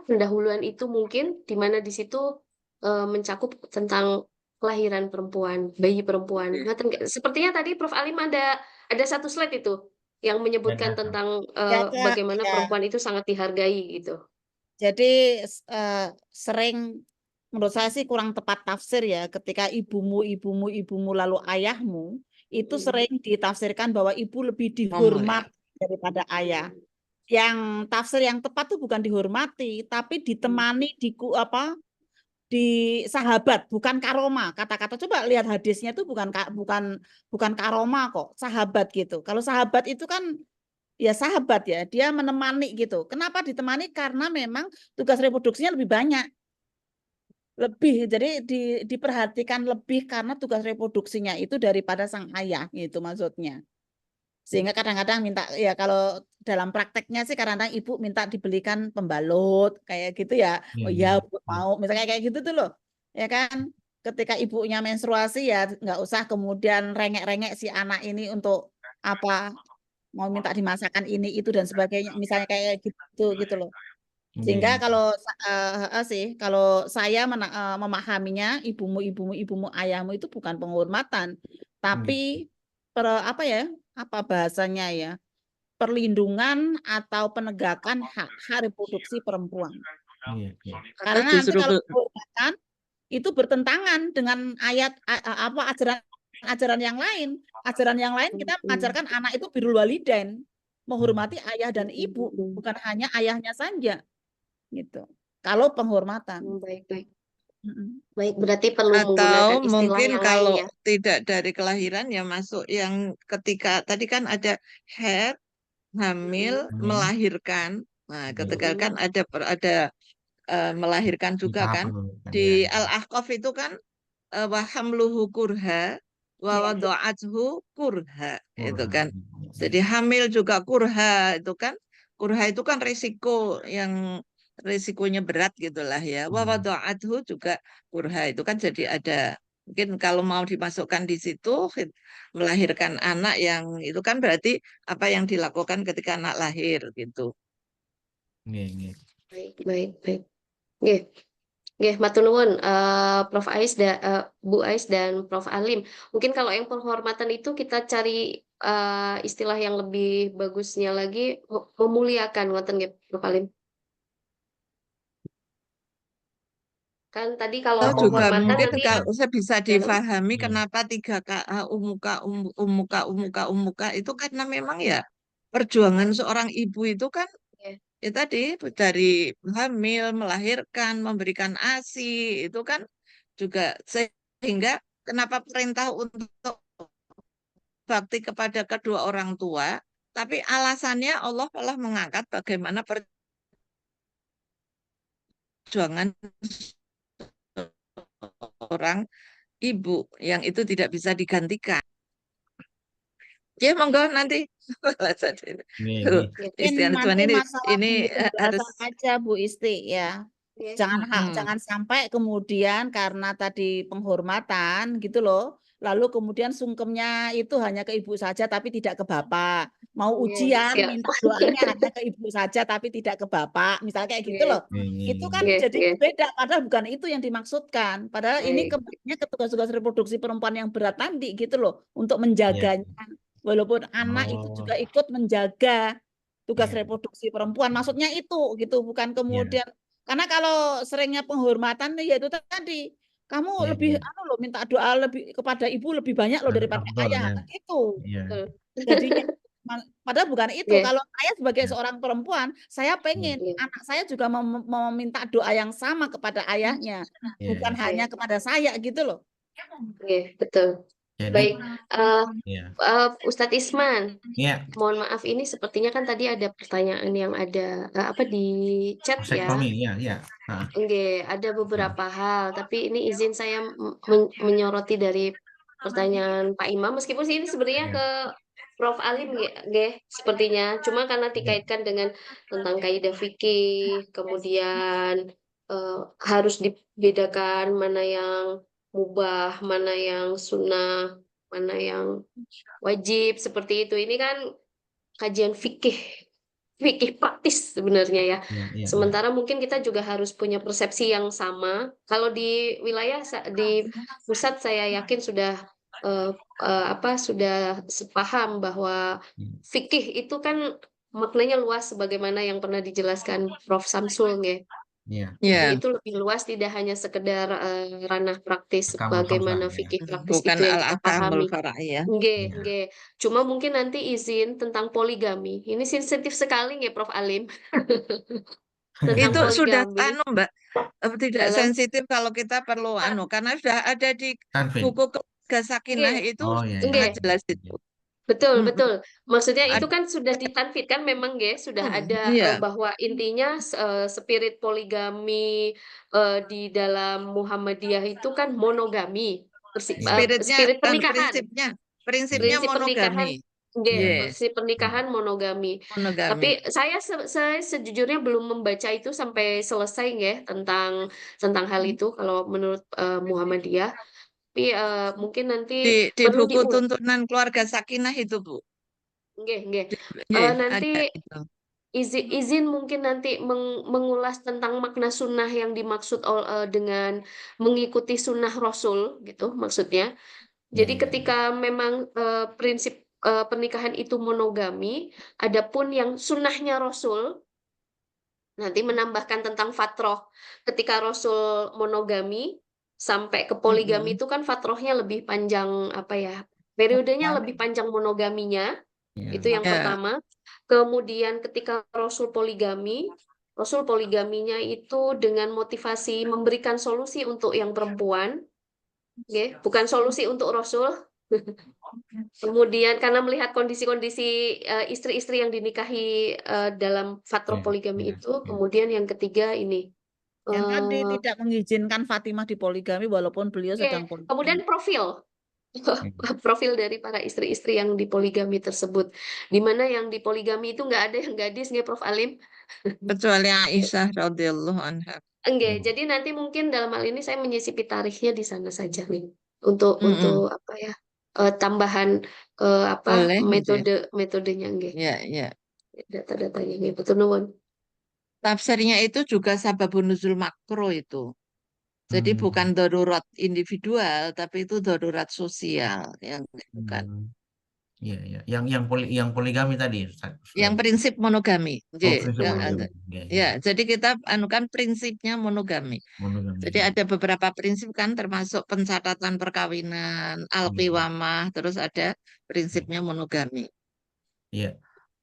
pendahuluan itu mungkin di mana di situ mencakup tentang kelahiran perempuan, bayi perempuan. Ngeten nggak? Sepertinya tadi Prof. Alim ada satu slide itu yang menyebutkan Ya, tentang Ya, Kak, bagaimana ya. perempuan itu sangat dihargai gitu. Jadi sering menurut saya sih kurang tepat tafsir ya ketika ibumu lalu ayahmu itu sering ditafsirkan bahwa ibu lebih dihormat daripada ayah. Yang tafsir yang tepat tuh bukan dihormati tapi ditemani di sahabat, bukan karoma. Kata-kata coba lihat hadisnya tuh bukan karoma kok, sahabat gitu. Kalau sahabat itu kan ya sahabat ya, dia menemani gitu. Kenapa ditemani? Karena memang tugas reproduksinya lebih banyak. Jadi diperhatikan lebih karena tugas reproduksinya itu daripada sang ayah gitu maksudnya. Sehingga kadang-kadang minta ya kalau dalam prakteknya sih kadang-kadang ibu minta dibelikan pembalut kayak gitu ya. Oh iya Bu, mau misalnya kayak gitu tuh loh. Ya kan? Ketika ibunya menstruasi ya nggak usah kemudian rengek-rengek si anak ini untuk apa mau minta dimasakan ini itu dan sebagainya misalnya kayak gitu loh. Sehingga kalau kalau saya memahaminya ibumu ayahmu itu bukan penghormatan tapi apa bahasanya ya perlindungan atau penegakan hak reproduksi perempuan. Karena nanti justru kalau penghormatan itu bertentangan dengan ajaran yang lain. Ajaran yang lain kita mengajarkan anak itu birrul walidain, menghormati ayah dan ibu, bukan hanya ayahnya saja. Gitu. Kalau penghormatan. Baik, berarti perlu atau menggunakan istilah mungkin yang kalau lain ya. tidak dari kelahiran ya masuk yang ketika tadi kan ada head, hamil, melahirkan. Nah, ketika kan ada melahirkan juga kan di Al-Ahqaf itu kan wa hamluhu kurha wa wada'athu kurha itu kan. Jadi hamil juga kurha itu kan. Kurha itu kan risikonya berat gitulah ya. Wa wada'athu juga kurha itu kan jadi ada mungkin kalau mau dimasukkan di situ melahirkan anak yang itu kan berarti apa yang dilakukan ketika anak lahir gitu. Baik. Nggih. Nggih, matur nuwun, Prof. Ais Bu Ais dan Prof. Alim. Mungkin kalau yang penghormatan itu kita cari istilah yang lebih bagusnya lagi, memuliakan, ngoten nggih, Prof. Alim. Kan tadi kalau Atau juga penghormatan mungkin nanti kalau bisa ya, difahami Iya. kenapa 3 KA umuka itu karena memang ya perjuangan seorang ibu itu kan ya, ya tadi dari hamil, melahirkan, memberikan ASI itu kan juga sehingga kenapa perintah untuk bakti kepada kedua orang tua, tapi alasannya Allah malah mengangkat bagaimana perjuangan seorang ibu yang itu tidak bisa digantikan. Ya, monggo nanti. Iya, Tuh, iya. ya, Mungkin Istiadat nanti masalah ini di harus penjelasan aja Bu Isti ya. ya. Jangan sampai kemudian karena tadi penghormatan gitu loh, lalu kemudian sungkemnya itu hanya ke ibu saja tapi tidak ke bapak. Mau Iya, ujian siap. minta doanya hanya ke ibu saja tapi tidak ke bapak, misalnya kayak gitu Iya, loh. Iya, iya, Itu iya. kan iya, jadi iya. beda, padahal bukan itu yang dimaksudkan. Padahal ini Baik. kembalinya ke tugas-tugas reproduksi perempuan yang berat tadi gitu loh, untuk Iya. menjaganya. Walaupun anak itu Oh, juga ikut menjaga tugas iya. reproduksi perempuan, maksudnya itu gitu, bukan Iya, kemudian karena kalau seringnya penghormatan ya itu tadi kamu iya, lebih iya. anu loh minta doa lebih kepada ibu lebih banyak loh daripada Afdol ayah ya. kan gitu. Iya, Betul. Jadinya padahal bukan itu. Iya, Kalau saya sebagai iya, seorang perempuan, saya iya, pengen iya, anak saya juga meminta doa yang sama kepada ayahnya, iya, bukan iya. hanya iya, kepada saya gitu loh. iya, betul. Jadi, Baik, eh, iya, Ustadz Isman, iya, mohon maaf ini sepertinya kan tadi ada pertanyaan yang ada apa di chat ya. vasektomi, iya, iya. Ah, Nggih, ada mm, beberapa hal, tapi ini izin saya menyoroti dari pertanyaan Pak Imam, meskipun sih ini sebenarnya iya, ke Prof. Alim nggih, sepertinya. Cuma karena iya, dikaitkan dengan tentang kaidah fikih, kemudian harus dibedakan mana yang mubah, mana yang sunnah, mana yang wajib, seperti itu. Ini kan kajian fikih praktis sebenarnya ya. iya, iya, iya, Sementara mungkin kita juga harus punya persepsi yang sama. Kalau di wilayah di pusat saya yakin sudah eh, sudah sepaham bahwa iya, fikih itu kan maknanya luas sebagaimana yang pernah dijelaskan Prof. Samsul ya. iya. Fikih ya itu lebih luas, tidak hanya sekedar ranah praktis Akamul khamsah bagaimana ya. fikih praktis bukan itu yang kita al-akamul pahami. fara'iyah. Nggih, Iya. nggih. Cuma mungkin nanti izin tentang poligami. Ini sensitif sekali nggih, Prof. Alim. Tentang Itu sudah poligami Mbak, tidak dalam sensitif kalau kita perlu karena sudah ada di Tanfin. buku keluarga sakinah nggih, itu Oh, iya, iya, nggih. sangat iya, jelas iya. itu. Betul, Mm-mm. betul. Maksudnya itu Ada, kan sudah ditanfitkan memang nggih, sudah ada iya, bahwa intinya spirit poligami di dalam Muhammadiyah itu kan monogami. Iya, spiritnya Spirit pernikahan. prinsipnya iya, Prinsip pernikahan, monogami. nggih, Yes, prinsip pernikahan iya, monogami. monogami. Tapi saya sejujurnya belum membaca itu sampai selesai nggih tentang hal itu kalau menurut Muhammadiyah. Tapi mungkin nanti Di perlu buku tuntunan keluarga sakinah itu, Bu. nggih, nggih. Nanti Ada itu. izin mungkin nanti mengulas tentang makna sunnah yang dimaksud dengan mengikuti sunnah Rasul gitu maksudnya. iya, Jadi iya, ketika memang prinsip pernikahan itu monogami, adapun yang sunnahnya Rasul nanti menambahkan tentang fatroh. Ketika Rasul monogami sampai ke poligami Mm-mm. itu kan fatrohnya lebih panjang apa ya? Periodenya lebih panjang monogaminya, iya, itu yang Ya, pertama. Kemudian ketika Rasul poligaminya itu dengan motivasi memberikan solusi untuk yang perempuan, oke, bukan solusi untuk Rasul. Kemudian karena melihat kondisi-kondisi istri-istri yang dinikahi dalam fatroh iya, poligami iya, itu, iya. kemudian yang ketiga ini, Yang tadi eh, tidak mengizinkan Fatimah di poligami walaupun beliau sedang kemudian poligami. Iya. profil dari para istri-istri yang dipoligami tersebut, di mana yang dipoligami itu nggak ada yang gadis, nggak Prof. Alim? kecuali Aisyah radhiyallahu anha. Enggak, Iya. jadi nanti mungkin dalam hal ini saya menyisipi tarikhnya di sana saja nih, untuk Mm-mm. apa ya, tambahan Boleh aja. metodenya enggak, Ya, ya. data-datanya enggak, betul nuwun. Tafsirnya itu juga sababun nuzul makro itu. Jadi Hmm. bukan darurat individual, tapi itu darurat sosial yang bukan. Iya, iya. Yang poligami tadi, Ustaz. Yang prinsip monogami. Prinsip monogami. Iya, iya. Ya, jadi kita anukan prinsipnya monogami. Monogami. Jadi ada beberapa prinsip kan, termasuk pencatatan perkawinan, al-qiwamah, terus ada prinsipnya monogami. Iya.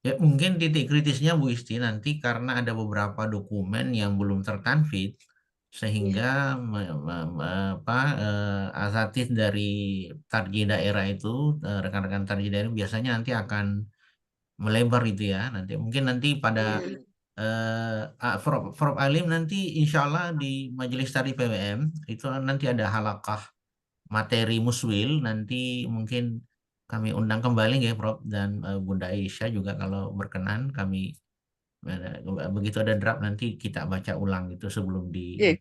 Ya, mungkin titik kritisnya Bu Isti nanti karena ada beberapa dokumen yang belum tertanfid sehingga asatidz dari tarji daerah itu, rekan-rekan tarji daerah biasanya nanti akan melebar itu ya. Mungkin nanti pada Prof. Alim nanti insya Allah di Majelis Tari PWM itu nanti ada halakah materi muswil, nanti mungkin kami undang kembali ya Prof, dan Bunda Aisyah juga kalau berkenan, kami begitu ada draft nanti kita baca ulang itu sebelum di Iya.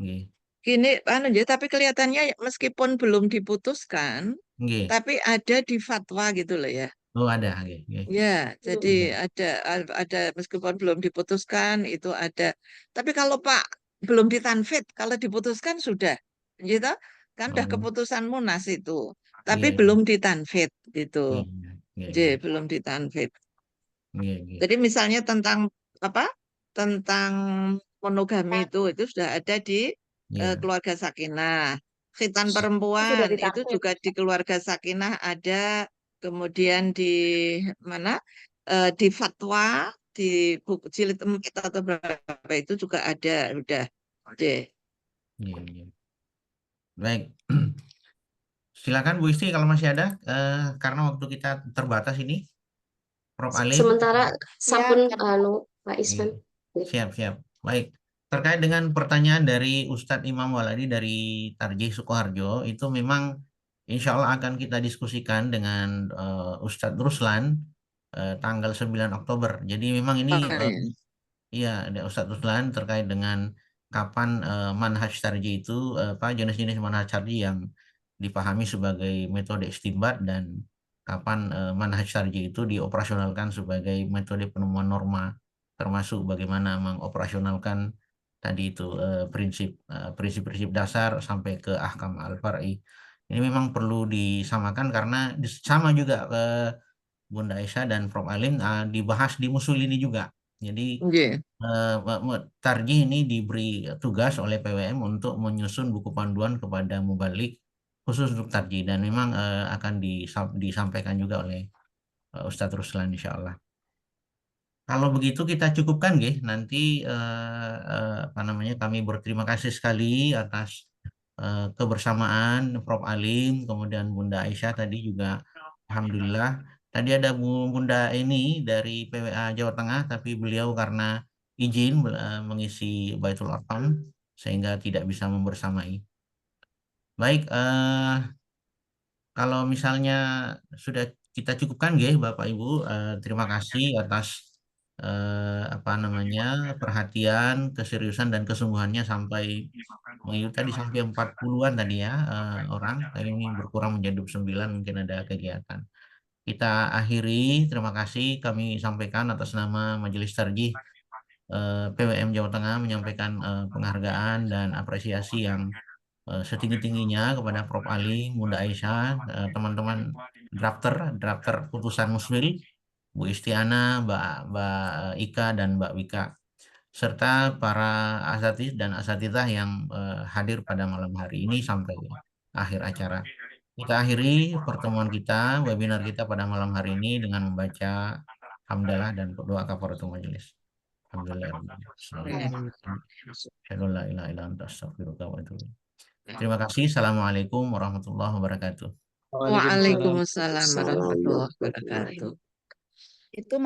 nggih. Gini, tapi kelihatannya meskipun belum diputuskan, Nggih. tapi ada di fatwa gitu loh ya. Oh ada, nggih, nggih. Ya, jadi ada meskipun belum diputuskan itu ada. Tapi kalau Pak belum ditanfid, kalau diputuskan sudah, gitu kan udah Oh, keputusan Munas itu. iya, Tapi belum ditanfid gitu. iya, iya, Jadi iya, belum ditanfid. iya, iya, Jadi misalnya tentang apa? Tentang monogami itu sudah ada di iya. keluarga Sakinah. Khitan Sudah perempuan itu ditanfid. juga di keluarga Sakinah ada, kemudian di mana? Di fatwa di buku jilid 4 atau berapa itu juga ada, udah. Oke. Iya, iya. Baik. Silakan Bu Isti kalau masih ada, karena waktu kita terbatas ini. Prof. Alim. Sementara sampun Pak Iya. Isman. Siap, siap. Baik. Terkait dengan pertanyaan dari Ustadz Imam Waladi dari Tarjih Sukoharjo, itu memang insya Allah akan kita diskusikan dengan Ustadz Ruslan tanggal 9 Oktober. Jadi memang ini iya, ada Ustadz Ruslan terkait dengan kapan manhaj tarjih itu, jenis-jenis manhaj tarjih yang dipahami sebagai metode istinbat dan kapan manhaj tarjih itu dioperasionalkan sebagai metode penemuan norma, termasuk bagaimana mengoperasionalkan tadi itu prinsip-prinsip dasar sampai ke ahkam al-far'i. Ini memang perlu disamakan karena sama juga Bunda Aisyah dan Prof. Alim dibahas di musul ini juga. Jadi tarjih ini diberi tugas oleh PWM untuk menyusun buku panduan kepada mubalik khusus untuk tarjih, dan memang akan disampaikan juga oleh Ustadz Ruslan insya Allah. Kalau begitu kita cukupkan nanti kami berterima kasih sekali atas kebersamaan Prof. Alim, kemudian Bunda Aisyah tadi juga alhamdulillah. Tadi ada Bunda ini dari PWA Jawa Tengah, tapi beliau karena izin mengisi Baitul Arqam sehingga tidak bisa membersamai. Baik, kalau misalnya sudah kita cukupkan Bapak Ibu, terima kasih atas perhatian, keseriusan dan kesungguhannya sampai tadi sampai 40-an tadi ya orang. Kali ini berkurang menjadi 29, mungkin ada kegiatan. Kita akhiri, terima kasih kami sampaikan atas nama Majelis Tarjih PWM Jawa Tengah menyampaikan penghargaan dan apresiasi yang setinggi-tingginya kepada Prof. Ali, Bunda Aisyah, teman-teman drafter putusan muswil, Bu Istiana, Mbak Ika dan Mbak Wika, serta para asatidz dan asatidzah yang hadir pada malam hari ini sampai akhir acara. Kita akhiri pertemuan kita, webinar kita pada malam hari ini dengan membaca hamdalah dan doa kafaratul majelis. Terima kasih. Assalamualaikum warahmatullahi wabarakatuh. Waalaikumsalam warahmatullahi wabarakatuh. Itu